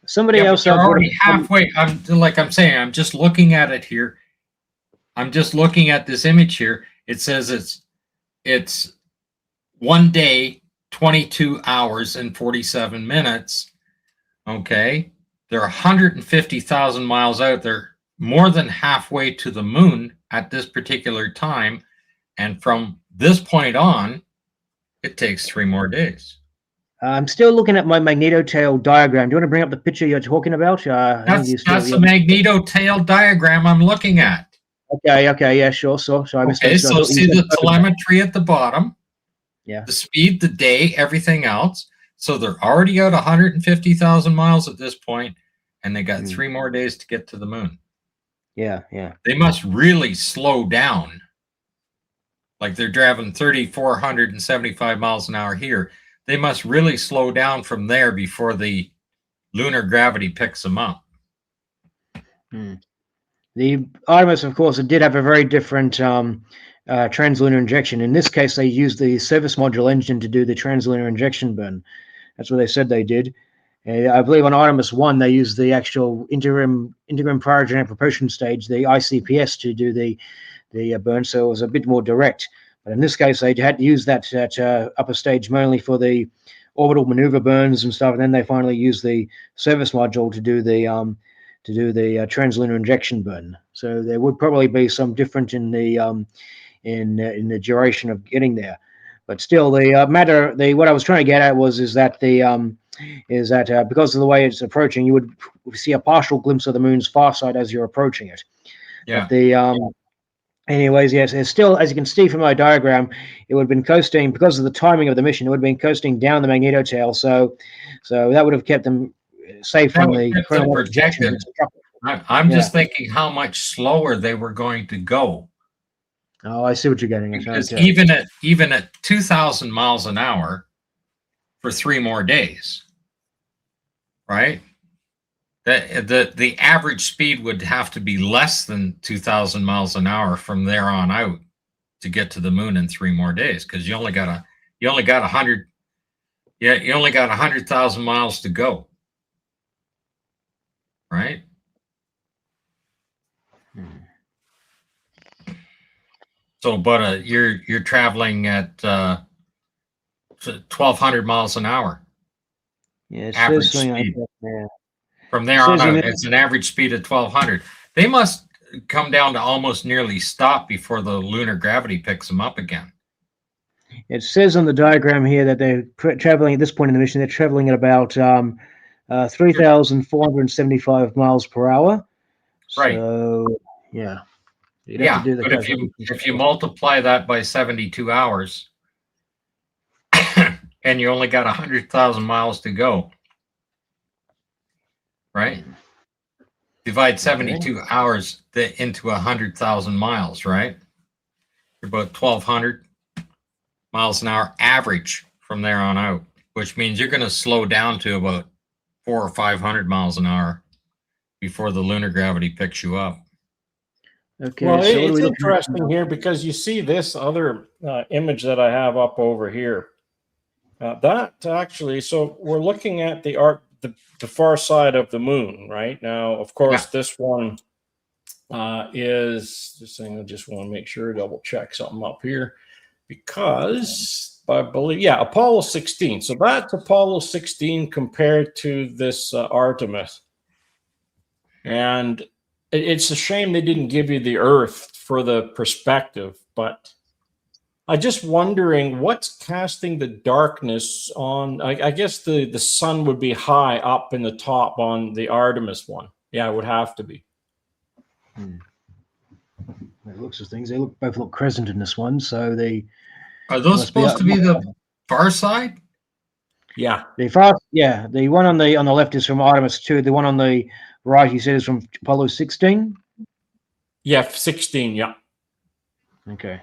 Somebody else. They're already halfway. I'm just looking at it here. I'm just looking at this image here. It says it's 1 day, 22 hours and 47 minutes. Okay. They're 150,000 miles out. They're more than halfway to the moon at this particular time. And from this point on, it takes 3 more days. I'm still looking at my magnetotail diagram. Do you want to bring up the picture you're talking about? That's the magnetotail diagram I'm looking at. Okay, yeah, sure. So I missed okay, so see the telemetry at the bottom? Yeah. The speed, the day, everything else. So they're already out 150,000 miles at this point, and they got 3 more days to get to the moon. Yeah. They must really slow down. Like they're driving 3,475 miles an hour here. They must really slow down from there before the lunar gravity picks them up. The Artemis, of course, it did have a very different translunar injection. In this case, they used the service module engine to do the translunar injection burn. That's what they said they did. I believe on Artemis 1, they used the actual interim cryogenic propulsion stage, the ICPS, to do the burn, so it was a bit more direct. But in this case, they had to use that upper stage mainly for the orbital maneuver burns and stuff, and then they finally used the service module to do the translunar injection burn. So there would probably be some difference in the duration of getting there. But still, what I was trying to get at is that because of the way it's approaching, you would see a partial glimpse of the moon's far side as you're approaching it. Yeah. But anyways, yes, it's still, as you can see from my diagram, it would have been coasting, because of the timing of the mission, it would have been coasting down the magnetotail. So that would have kept them safe from the projection. I'm just thinking how much slower they were going to go. Oh, I see what you're getting at. Because even at 2,000 miles an hour for 3 more days, right? The average speed would have to be less than 2,000 miles an hour from there on out to get to the moon in 3 more days, because you only got 100. Yeah, you only got 100,000 miles to go, right? So, but you're traveling at 1,200 miles an hour. Yeah, it Average says something like speed. that there. From there It on says in out, it's an average speed of 1,200. They must come down to almost nearly stop before the lunar gravity picks them up again. It says on the diagram here that they're traveling at this point in the mission. They're traveling at about 3,475 miles per hour. Right. So yeah, you'd have Yeah, to do the but if you multiply that by 72 hours, and you only got 100,000 miles to go, right? Divide 72 hours into 100,000 miles, right? You're about 1,200 miles an hour average from there on out, which means you're going to slow down to about 400 or 500 miles an hour before the lunar gravity picks you up. Okay, Well, so what are it's we looking at? interesting here because you see this other image that I have up over here. That actually, so we're looking at the far side of the moon right now. Of course, this one is just saying. I just want to make sure, double check something up here, because I believe, yeah, Apollo 16. So that's Apollo 16 compared to this Artemis, and it's a shame they didn't give you the Earth for the perspective, but I'm just wondering what's casting the darkness on. I guess the sun would be high up in the top on the Artemis one. Yeah, it would have to be. It looks as things. They both look crescent in this one. So Are those supposed to be the far side? Yeah. The one on the left is from Artemis 2. The one on the right, you said, is from Apollo 16. Yeah, 16. Yeah. Okay.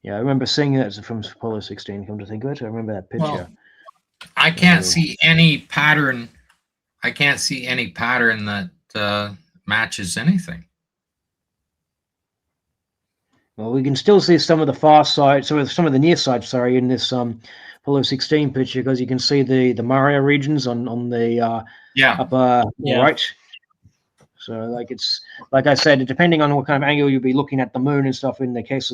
Yeah, I remember seeing that from Apollo 16. Come to think of it, I remember that picture. Well, I can't see any pattern. I can't see any pattern that matches anything. Well, we can still see some of the far side, some of the near side, sorry, in this Apollo 16 picture, because you can see the Maria regions on the upper right. So like I said, depending on what kind of angle you'll be looking at the moon and stuff. In the case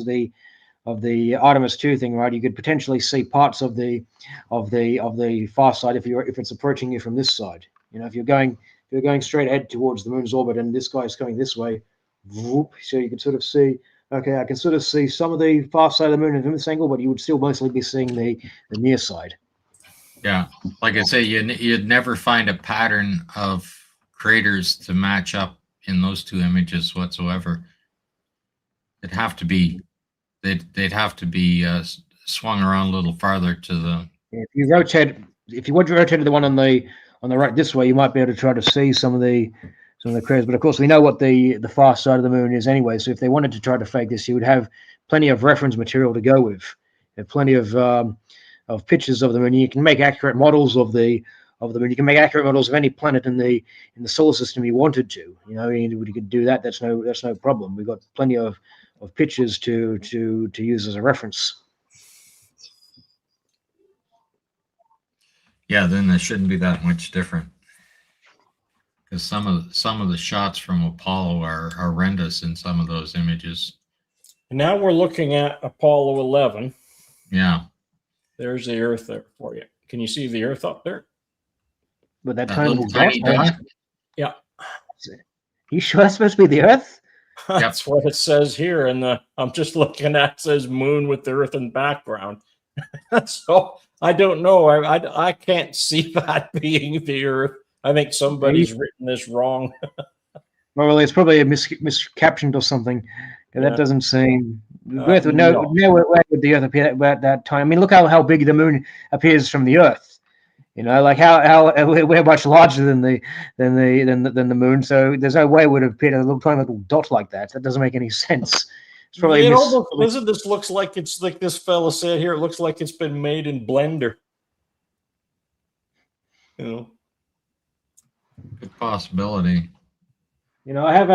of the Artemis 2 thing, right, you could potentially see parts of the far side if it's approaching you from this side. You know, if you're going straight ahead towards the moon's orbit and this guy's coming this way, whoop, so you can sort of see. Okay, I can sort of see some of the far side of the moon from this angle, but you would still mostly be seeing the near side. Yeah, like I say, you'd never find a pattern of craters to match up in those two images whatsoever. They'd have to be swung around a little farther to the. If you rotated the one on the right this way, you might be able to try to see some of the craters. But of course, we know what the far side of the moon is anyway. So if they wanted to try to fake this, you would have plenty of reference material to go with. You have plenty of pictures of the moon. You can make accurate models of the moon. You can make accurate models of any planet in the solar system you wanted to. You know, you could do that. That's no problem. We've got plenty of pictures to use as a reference. Yeah, then there shouldn't be that much different. Because some of the shots from Apollo are horrendous in some of those images. And now we're looking at Apollo 11. Yeah. There's the Earth there for you. Can you see the Earth up there? With that tiny dot? Yeah. You sure that's supposed to be the Earth? That's what it says here. And I'm just looking at, it says moon with the Earth in background. So I don't know. I can't see that being the Earth. I think somebody's written this wrong. Well, it's probably a miscaptioned or something. That doesn't seem. Earth would know where would the Earth appear at that time. I mean, look how big the moon appears from the Earth. You know, like how we're much larger than the moon. So there's no way it would have appeared a tiny little dot like that. That doesn't make any sense. It's probably this looks like it's like this fella said here. It looks like it's been made in Blender. You know. possibility. You know, I have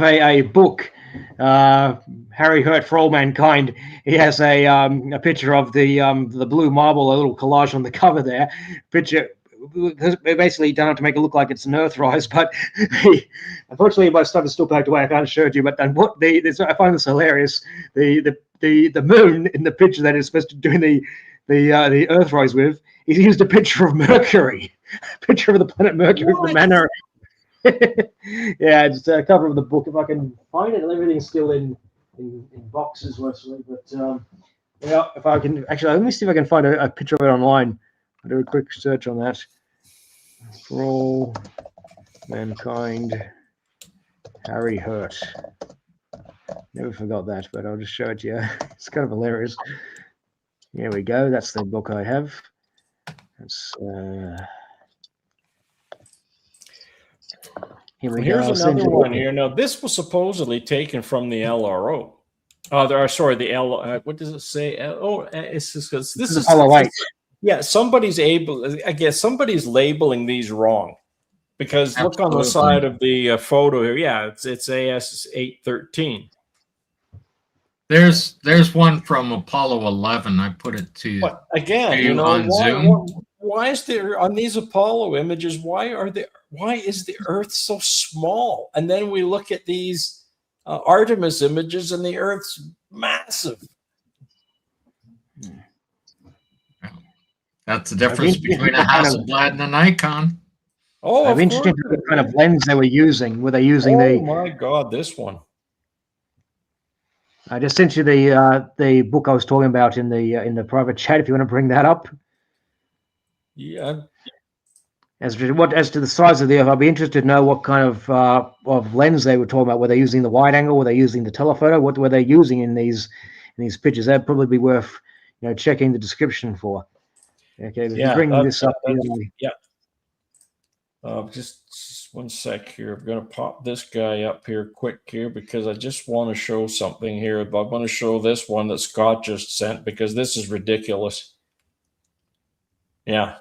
a book, Harry Hurt for All Mankind. He has a picture of the blue marble, a little collage on the cover there. Picture basically done it to make it look like it's an Earthrise, but unfortunately my stuff is still packed away. I can't show it to you, but and what I find this hilarious. The moon in the picture that is supposed to do the Earthrise with, he's used a picture of Mercury, a picture of the planet Mercury from the manner. Yeah, it's a cover of the book if I can find it. Everything's still in boxes mostly, but yeah, if I can actually, let me see if I can find a picture of it online. I'll do a quick search on that. For All Mankind, Harry Hurt. Never forgot that, but I'll just show it to you. It's kind of hilarious. Here we go. That's the book I have. That's here we go. Here's another one here. Now, this was supposedly taken from the LRO. Sorry, the L. What does it say? It's just because this is Apollo 8. Yeah, somebody's labeling these wrong, because look on the side of the photo here. Yeah, it's AS813. There's one from Apollo 11. I put it to But again, you know, on Zoom. Why is there on these Apollo images? Why is the Earth so small? And then we look at these Artemis images, and the Earth's massive. That's the difference between a Hasselblad and a Nikon. Oh, I'm interested in what kind of lens they were using. Were they using oh my God, this one. I just sent you the book I was talking about in the private chat. If you want to bring that up. Yeah. As to the size of the Earth, I'd be interested to know what kind of lens they were talking about. Were they using the wide angle? Were they using the telephoto? What were they using in these pictures? That'd probably be worth checking the description for. Okay, Yeah, bringing this up. Yeah. Just one sec here. I'm going to pop this guy up here quick here, because I just want to show something here. But I want to show this one that Scott just sent, because this is ridiculous. Yeah.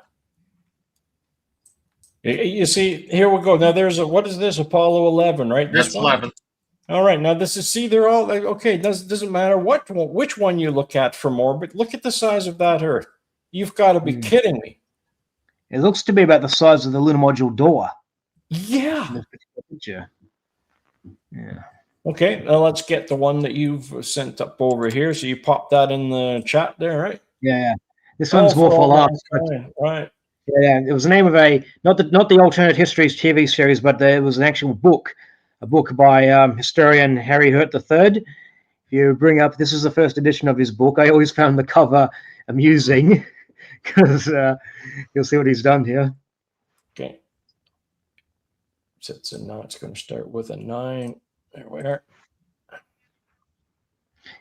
You see, here we go. Now there's what is this? Apollo 11, right? That's 11. All right. Now this is, see, they're all like, okay. Doesn't matter which one you look at from orbit. Look at the size of that Earth. You've got to be kidding me. It looks to be about the size of the lunar module door. Yeah. In this particular picture. Yeah. Okay. Now let's get the one that you've sent up over here. So you pop that in the chat there, right? Yeah. This one's more for laughs. Right. Yeah, it was the name of not the Alternate Histories TV series, but there was an actual book, a book by historian Harry Hurt III. If you bring up, this is the first edition of his book. I always found the cover amusing, because you'll see what he's done here. Okay. So now it's going to start with a 9. There we are.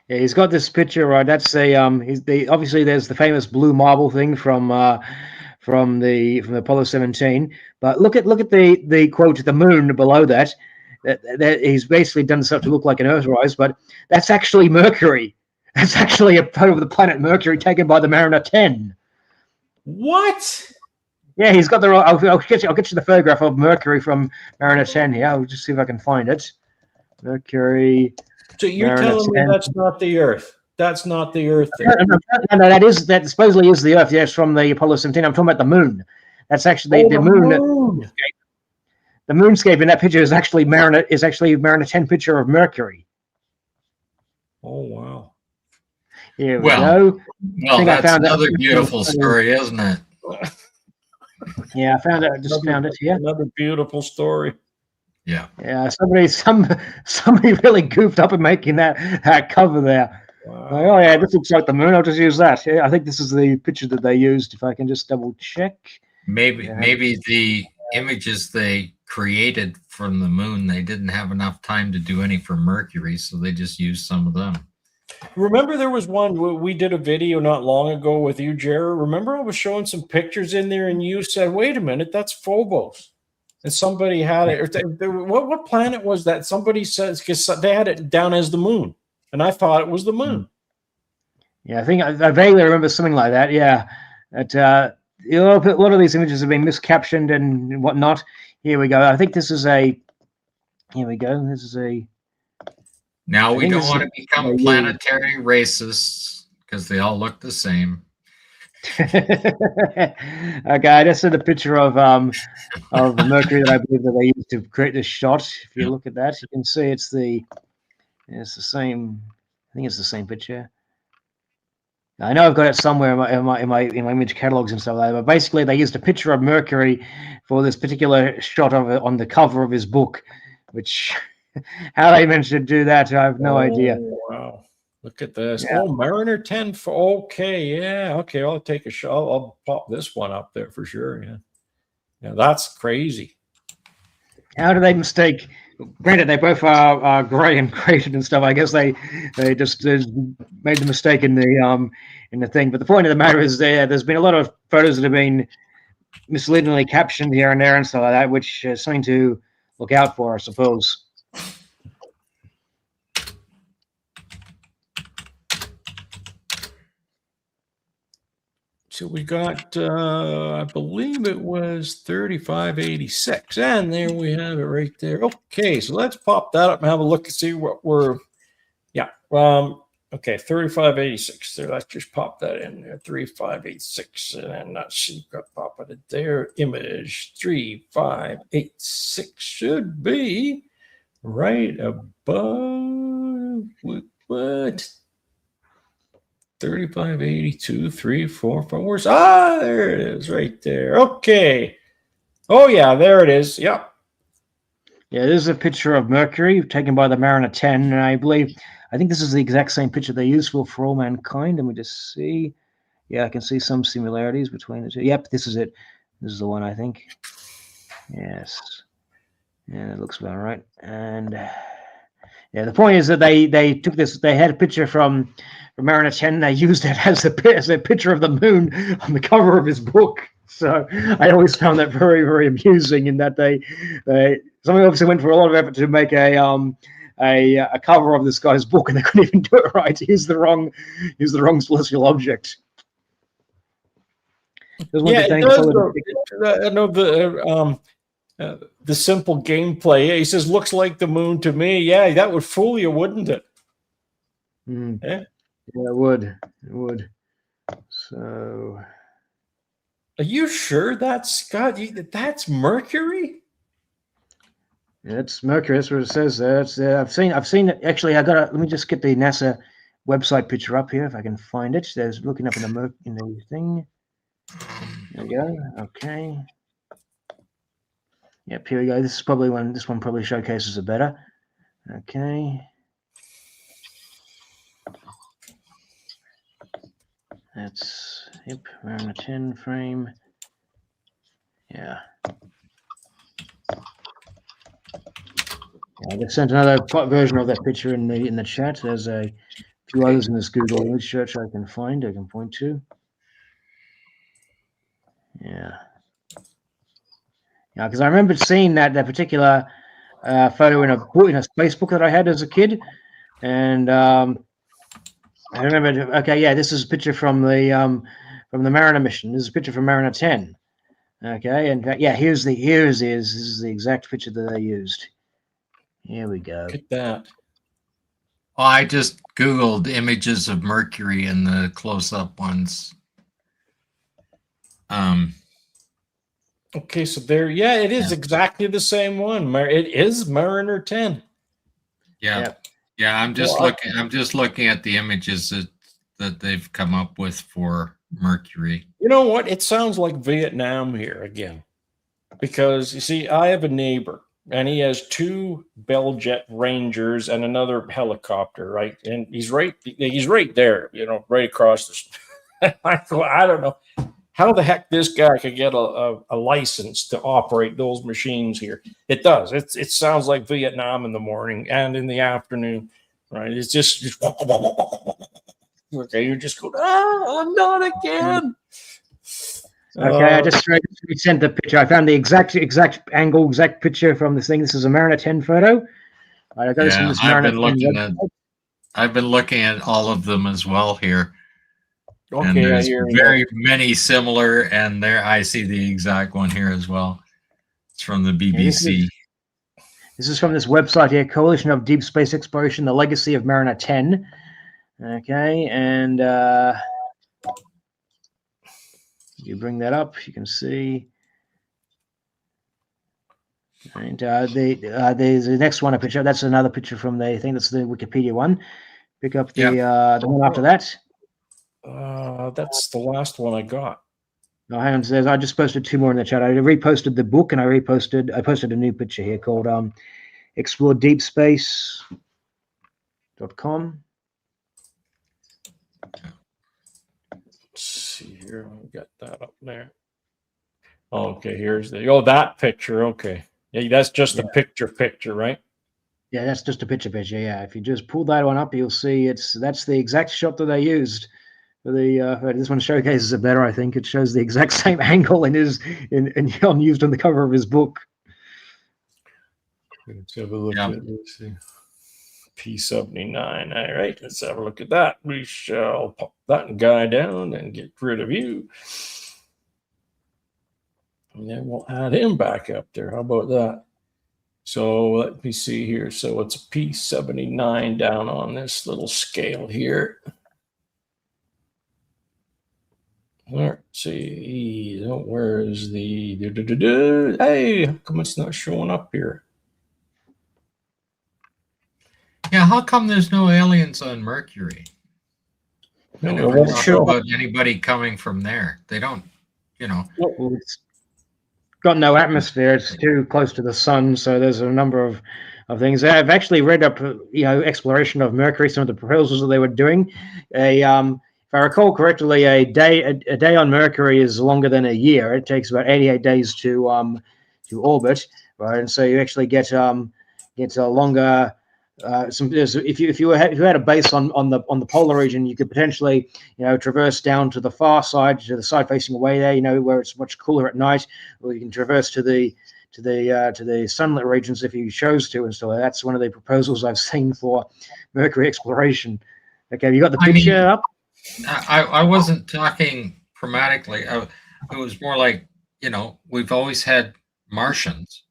Yeah, he's got this picture, right? That's obviously there's the famous blue marble thing from the Apollo 17. But look at the quote, the moon below that. That he's basically done stuff to look like an Earthrise, but that's actually Mercury. That's actually a photo of the planet Mercury taken by the Mariner 10. What? Yeah, he's got the. I'll get you the photograph of Mercury from Mariner 10 here. I'll just see if I can find it. Mercury. So you're Mariner telling 10. me that's not the Earth? That's not the Earth. No, that supposedly is the Earth. Yes, from the Apollo 17. I'm talking about the moon. That's actually the moon. The moonscape in that picture is actually Mariner 10 picture of Mercury. Oh wow! Here we go. Well, that's another beautiful story, isn't it? Yeah, I found it. I just found it here. Another beautiful story. Yeah. Yeah, somebody really goofed up in making that cover there. Wow. Like, oh yeah, this looks like the moon. I'll just use that. Yeah, I think this is the picture that they used. If I can just double check. Maybe the images they created from the moon, they didn't have enough time to do any for Mercury, so they just used some of them. Remember, there was one we did a video not long ago with you, Jared. Remember, I was showing some pictures in there, and you said, "Wait a minute, that's Phobos." And somebody had it. What planet was that? Somebody says, because they had it down as the moon, and I thought it was the moon. Yeah, I think I vaguely remember something like that. Yeah, a lot of these images have been miscaptioned and whatnot. Here we go. I think this is a. Here we go. This is a. Now we think don't this want is to become planetary racists because they all look the same. Okay, I just sent a picture of Mercury that I believe that they used to create this shot. If you look at that, you can see it's the same. I think it's the same picture. I know I've got it somewhere in my image catalogs and stuff like that. But basically, they used a picture of Mercury for this particular shot of it on the cover of his book. Which, how they managed to do that, I have no idea. Wow. Look at this. Yeah. Oh, Mariner 10. Okay. Yeah. Okay. I'll take a shot. I'll pop this one up there for sure. Yeah. Yeah. That's crazy. How do they mistake? Granted, they both are grey and graded and stuff. I guess they just made the mistake in the thing. But the point of the matter is, there's been a lot of photos that have been misleadingly captioned here and there and stuff like that, which is something to look out for, I suppose. So we got, I believe it was 3586. And there we have it right there. Okay, so let's pop that up and have a look and see what we're, yeah. Okay, 3586 there. Let's just pop that in there. 3586. And then let's see, pop it there. Image 3586 should be right above what? 3582, 3, 4, 4. Where's there it is right there. Okay. Oh yeah, there it is. Yep. Yeah, this is a picture of Mercury taken by the Mariner 10, and I think this is the exact same picture they used for All Mankind. And we just see, yeah, I can see some similarities between the two. Yep, this is it. This is the one, I think. Yes. Yeah, it looks about right. And yeah, the point is that they took this. They had a picture from Mariner 10. They used it as a picture of the moon on the cover of his book. So I always found that very, very amusing. In that they somebody obviously went for a lot of effort to make a cover of this guy's book, and they couldn't even do it right. Use the wrong celestial object. Yeah, it does. I know the simple gameplay. He says, "Looks like the moon to me." Yeah, that would fool you, wouldn't it? Yeah, it would. It would. So, are you sure that's Scott? That's Mercury? Yeah, it's Mercury. That's what it says there. It's, I've seen it. Actually, let me just get the NASA website picture up here if I can find it. There's looking up in the thing. There we go. Okay. Yep, here we go. This is probably one. This one probably showcases it better. Okay. That's around the 10 frame. Yeah. I just sent another version of that picture in the chat. There's a few others in this Google image search I can point to. Yeah. Yeah, because I remember seeing that particular photo in a space book that I had as a kid, and I remember. Okay, yeah, this is a picture from the Mariner mission. This is a picture from Mariner 10. Okay, and yeah, this is the exact picture that they used. Here we go. Look at that. Well, I just Googled images of Mercury and the close-up ones. Okay, so there, yeah, it is exactly the same one. It is Mariner 10. Yeah, I'm just looking at the images that they've come up with for Mercury. You know what? It sounds like Vietnam here again, because you see, I have a neighbor, and he has 2 Bell Jet Rangers and another helicopter, right? And he's right there, right across the street. I don't know how the heck this guy could get a license to operate those machines here. It does. It sounds like Vietnam in the morning and in the afternoon, right? It's just okay. You just go, I'm not again. Okay, I just sent the picture. I found the exact angle, exact picture from this thing. This is a Mariner 10 photo. I got this from this Mariner 10 I've been looking at all of them as well here. And Okay, I there's hear you. very many similar, and there I see the exact one here as well. It's from the BBC. This is from this website here, Coalition of Deep Space Exploration: The Legacy of Mariner 10. Okay, and you bring that up, you can see. And there's the next one, a picture. That's another picture from the, I think that's the Wikipedia one. Pick up the one after that. That's the last one I got. No, hang on, says I just posted 2 more in the chat. I reposted the book, and I posted a new picture here called exploredeepspace.com. Let's see here. I got that up there. Okay, here's the that picture. Okay. Yeah, that's just a picture, right? Yeah, that's just a picture. Yeah, if you just pull that one up, you'll see that's the exact shot that they used. For the this one showcases it better, I think. It shows the exact same angle and used on the cover of his book. Let's have a look at it. Let's see. P79. All right, let's have a look at that. We shall pop that guy down and get rid of you. And then we'll add him back up there. How about that? So let me see here. So it's a P79 down on this little scale here. Let's see. Where is the... Hey, how come it's not showing up here? Yeah, how come there's no aliens on Mercury? I never talked about anybody coming from there. They don't, Well, it's got no atmosphere. It's too close to the sun, so there's a number of things. I've actually read up, exploration of Mercury, some of the proposals that they were doing. If I recall correctly, a day on Mercury is longer than a year. It takes about 88 days to orbit, right? And so you actually get a longer. If you had a base on the polar region, you could potentially traverse down to the far side, to the side facing away there, where it's much cooler at night, or you can traverse to the sunlit regions if you chose to. And so that's one of the proposals I've seen for Mercury exploration. Okay, have you got the picture up? I wasn't talking chromatically. It was more like, we've always had Martians,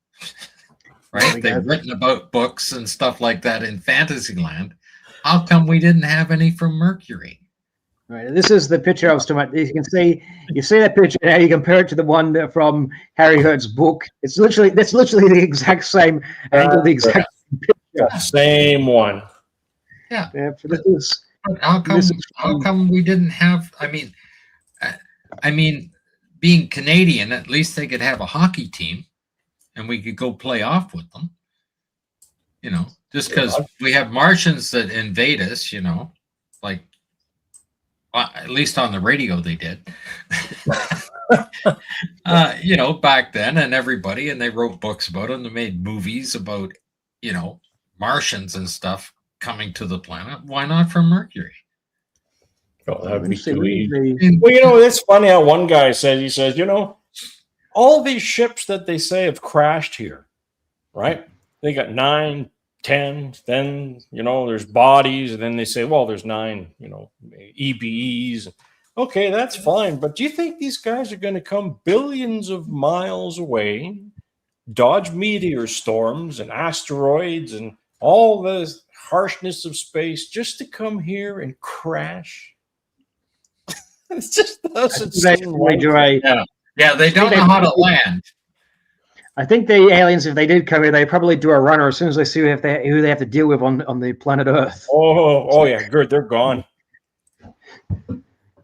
right? They've written about books and stuff like that in Fantasyland. How come we didn't have any from Mercury? Right. This is the picture I was talking about. You see that picture now. You compare it to the one from Harry Hurd's book. That's literally the exact same angle, the exact picture. Same one. Yeah. This is. How come we didn't have? I mean, being Canadian, at least they could have a hockey team, and we could go play off with them. Just because we have Martians that invade us, like at least on the radio they did. Back then, and everybody, and they wrote books about them. They made movies about Martians and stuff coming to the planet. Why not from Mercury? Oh, that'd be too easy. Well, it's funny how one guy says, he says, all these ships that they say have crashed here, right? They got 9, 10, then, there's bodies, and then they say, well, there's 9, EBEs. Okay, that's fine. But do you think these guys are going to come billions of miles away, dodge meteor storms and asteroids and all this harshness of space just to come here and crash? It just doesn't seem like yeah, they don't know how to land. I think the aliens, if they did come here, they probably do a runner as soon as they see who they have to deal with on the planet Earth. Oh yeah, good. They're gone.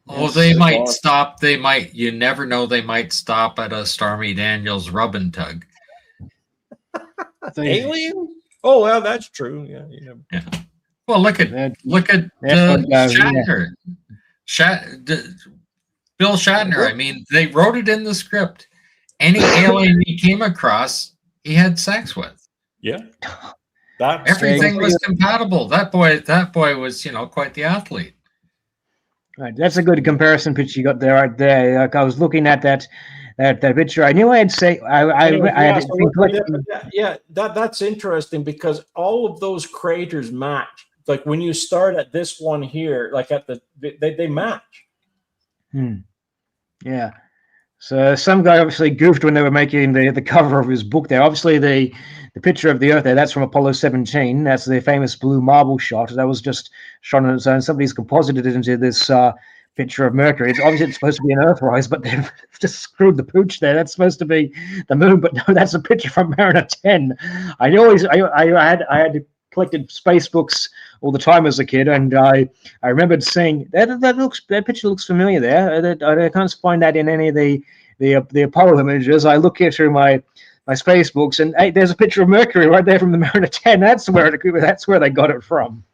Oh, they might stop. They might. You never know. They might stop at a Stormy Daniels rub and tug. Alien? Oh well, that's true. Yeah. Well, look at Shatner. Bill Shatner. They wrote it in the script. Any alien he came across, he had sex with. Yeah. Everything was compatible. That boy was, quite the athlete. Right, that's a good comparison picture you got there, right there. Like I was looking at that picture. I knew I'd say that's interesting because all of those craters match. Like when you start at this one here, like at they match. Yeah. So some guy obviously goofed when they were making the cover of his book there. Obviously, the picture of the Earth there, that's from Apollo 17. That's the famous blue marble shot. That was just shot on its own. Somebody's composited it into this picture of Mercury. It's supposed to be an Earthrise, but they've just screwed the pooch there. That's supposed to be the moon, but no, that's a picture from Mariner 10. I had collected space books all the time as a kid, and I remembered saying that picture looks familiar there. I can't find that in any of the Apollo images. I look here through my space books, and hey, there's a picture of Mercury right there from the Mariner 10. That's where they got it from.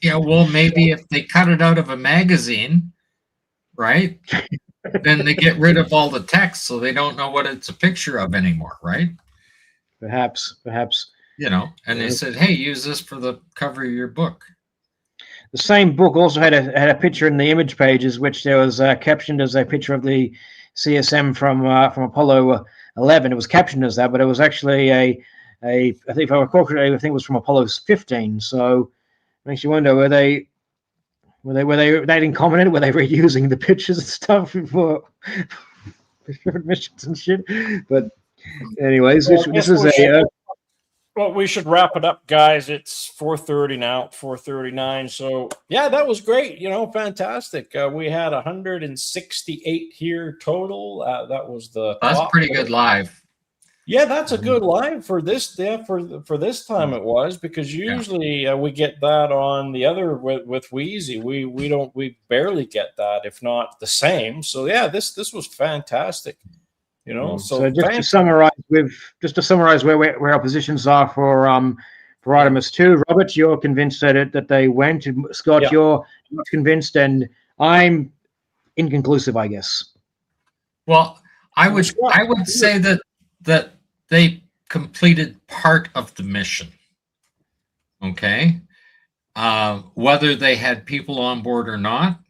Yeah, well, maybe if they cut it out of a magazine, right? Then they get rid of all the text, so they don't know what it's a picture of anymore, right? Perhaps. You know, and they said, "Hey, use this for the cover of your book." The same book also had a picture in the image pages, which there was captioned as a picture of the CSM from Apollo 11. It was captioned as that, but it was actually I think if I recall correctly, I think it was from Apollo 15. So it makes you wonder, were they didn't comment? Were they reusing the pictures and stuff for different missions and shit? But anyways, this is a. Well, we should wrap it up, guys. It's 4:30 now, 4:39. So, yeah, that was great. Fantastic. We had 168 here total. That was the That's top. pretty good live. Yeah, that's a good live for this. Yeah, for this time it was, because usually we get that on the other with Wheezy. We barely get that, if not the same. So yeah, this was fantastic. So just to summarize where our positions are for Artemis 2. Robert, you're convinced that they went. Scott, you're not convinced, and I'm inconclusive, I guess. Well, I would say that they completed part of the mission. Okay, whether they had people on board or not,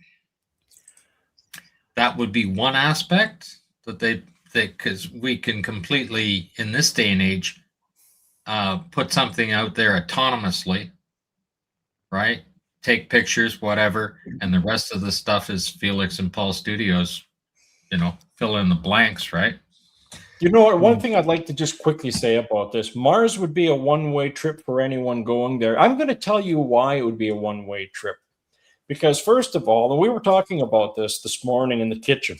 that would be one aspect that because we can completely, in this day and age, put something out there autonomously, right? Take pictures, whatever, and the rest of the stuff is Felix and Paul Studios, fill in the blanks, right? You know what? One thing I'd like to just quickly say about this: Mars would be a one-way trip for anyone going there. I'm going to tell you why it would be a one-way trip. Because first of all, and we were talking about this morning in the kitchen,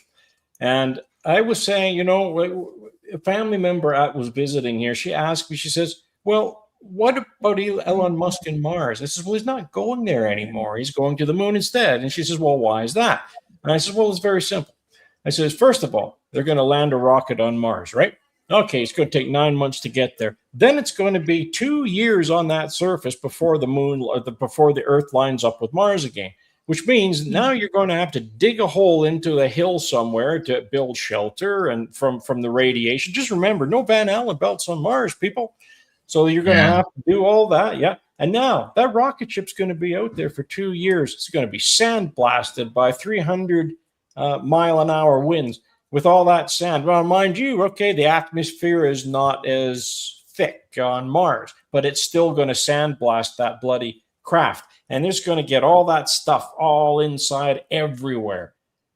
and I was saying, a family member was visiting here. She asked me, she says, well, what about Elon Musk and Mars? I says, well, he's not going there anymore. He's going to the moon instead. And she says, well, why is that? And I says, well, it's very simple. I says, first of all, they're going to land a rocket on Mars, right? Okay, it's going to take 9 months to get there. Then it's going to be 2 years on that surface before before the Earth lines up with Mars again. Which means now you're going to have to dig a hole into a hill somewhere to build shelter and from the radiation. Just remember, no Van Allen belts on Mars, people. So you're going to have to do all that, yeah. And now that rocket ship's going to be out there for 2 years. It's going to be sandblasted by 300 mile-an-hour winds with all that sand. Well, mind you, okay, the atmosphere is not as thick on Mars, but it's still going to sandblast that bloody craft. And it's going to get all that stuff all inside everywhere.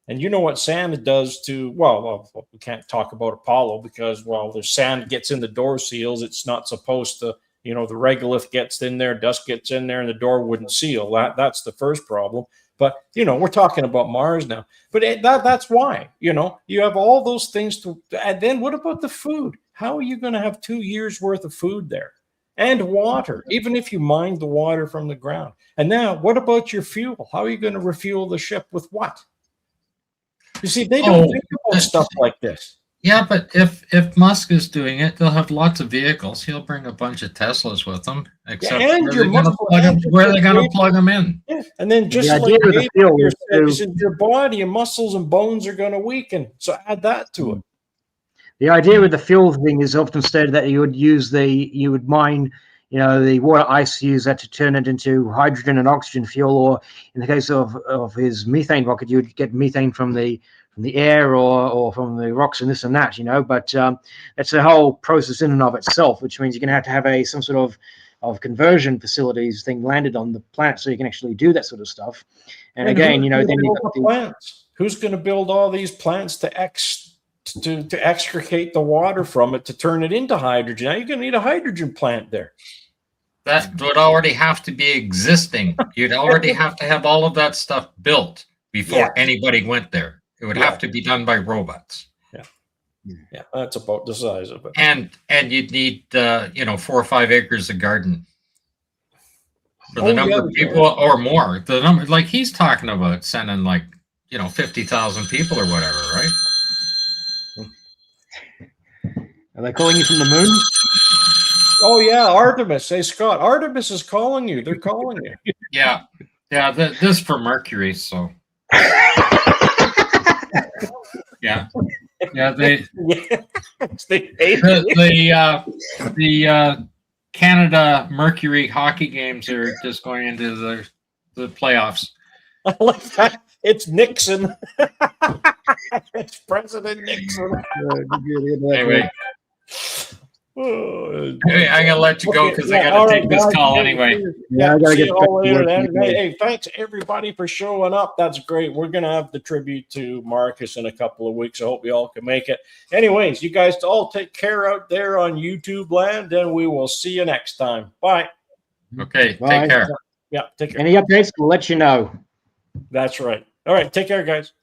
And you know what sand does to, well, we can't talk about Apollo because, the sand gets in the door seals. It's not supposed to, the regolith gets in there, dust gets in there, and the door wouldn't seal. That's the first problem. But, we're talking about Mars now. But that's why, you have all those things and then what about the food? How are you going to have 2 years worth of food there? And water, even if you mine the water from the ground. And now, what about your fuel? How are you going to refuel the ship with what? You see, they don't think about stuff like this. Yeah, but if Musk is doing it, they'll have lots of vehicles. He'll bring a bunch of Teslas with him. Except where are they going to plug them in? Yeah. And then just like your body and muscles and bones are going to weaken. So add that to it. The idea with the fuel thing is often stated that you would mine, the water ice, use that to turn it into hydrogen and oxygen fuel, or in the case of his methane rocket, you would get methane from the air or from the rocks and this and that, But it's a whole process in and of itself, which means you're going to have some sort of conversion facilities thing landed on the planet, so you can actually do that sort of stuff. And again, who's then gonna you've build got the plants? Who's going to build all these plants to extricate the water from it to turn it into hydrogen? Now you're going to need a hydrogen plant there. That would already have to be existing. You'd already have to have all of that stuff built before anybody went there. It would have to be done by robots. Yeah, that's about the size of it. And you'd need 4 or 5 acres of garden for the number of people or more. The number, like he's talking about sending 50,000 people or whatever, right? Are they calling you from the moon? Oh yeah, Artemis. Hey Scott, Artemis is calling you. They're calling you. Yeah. This for Mercury, so yeah. The Canada Mercury hockey games are just going into the playoffs. I like that. It's Nixon. It's President Nixon. Anyway. Hey, I'm gonna let you go because I gotta take this call anyway. Yeah, I gotta get back to later. work. Hey, thanks everybody for showing up. That's great. We're gonna have the tribute to Marcus in a couple of weeks. I hope you all can make it. Anyways, you guys all take care out there on YouTube land, and we will see you next time. Bye. Okay, Bye. take care. Yeah, take care. Any updates? We'll let you know. That's right. All right, take care, guys.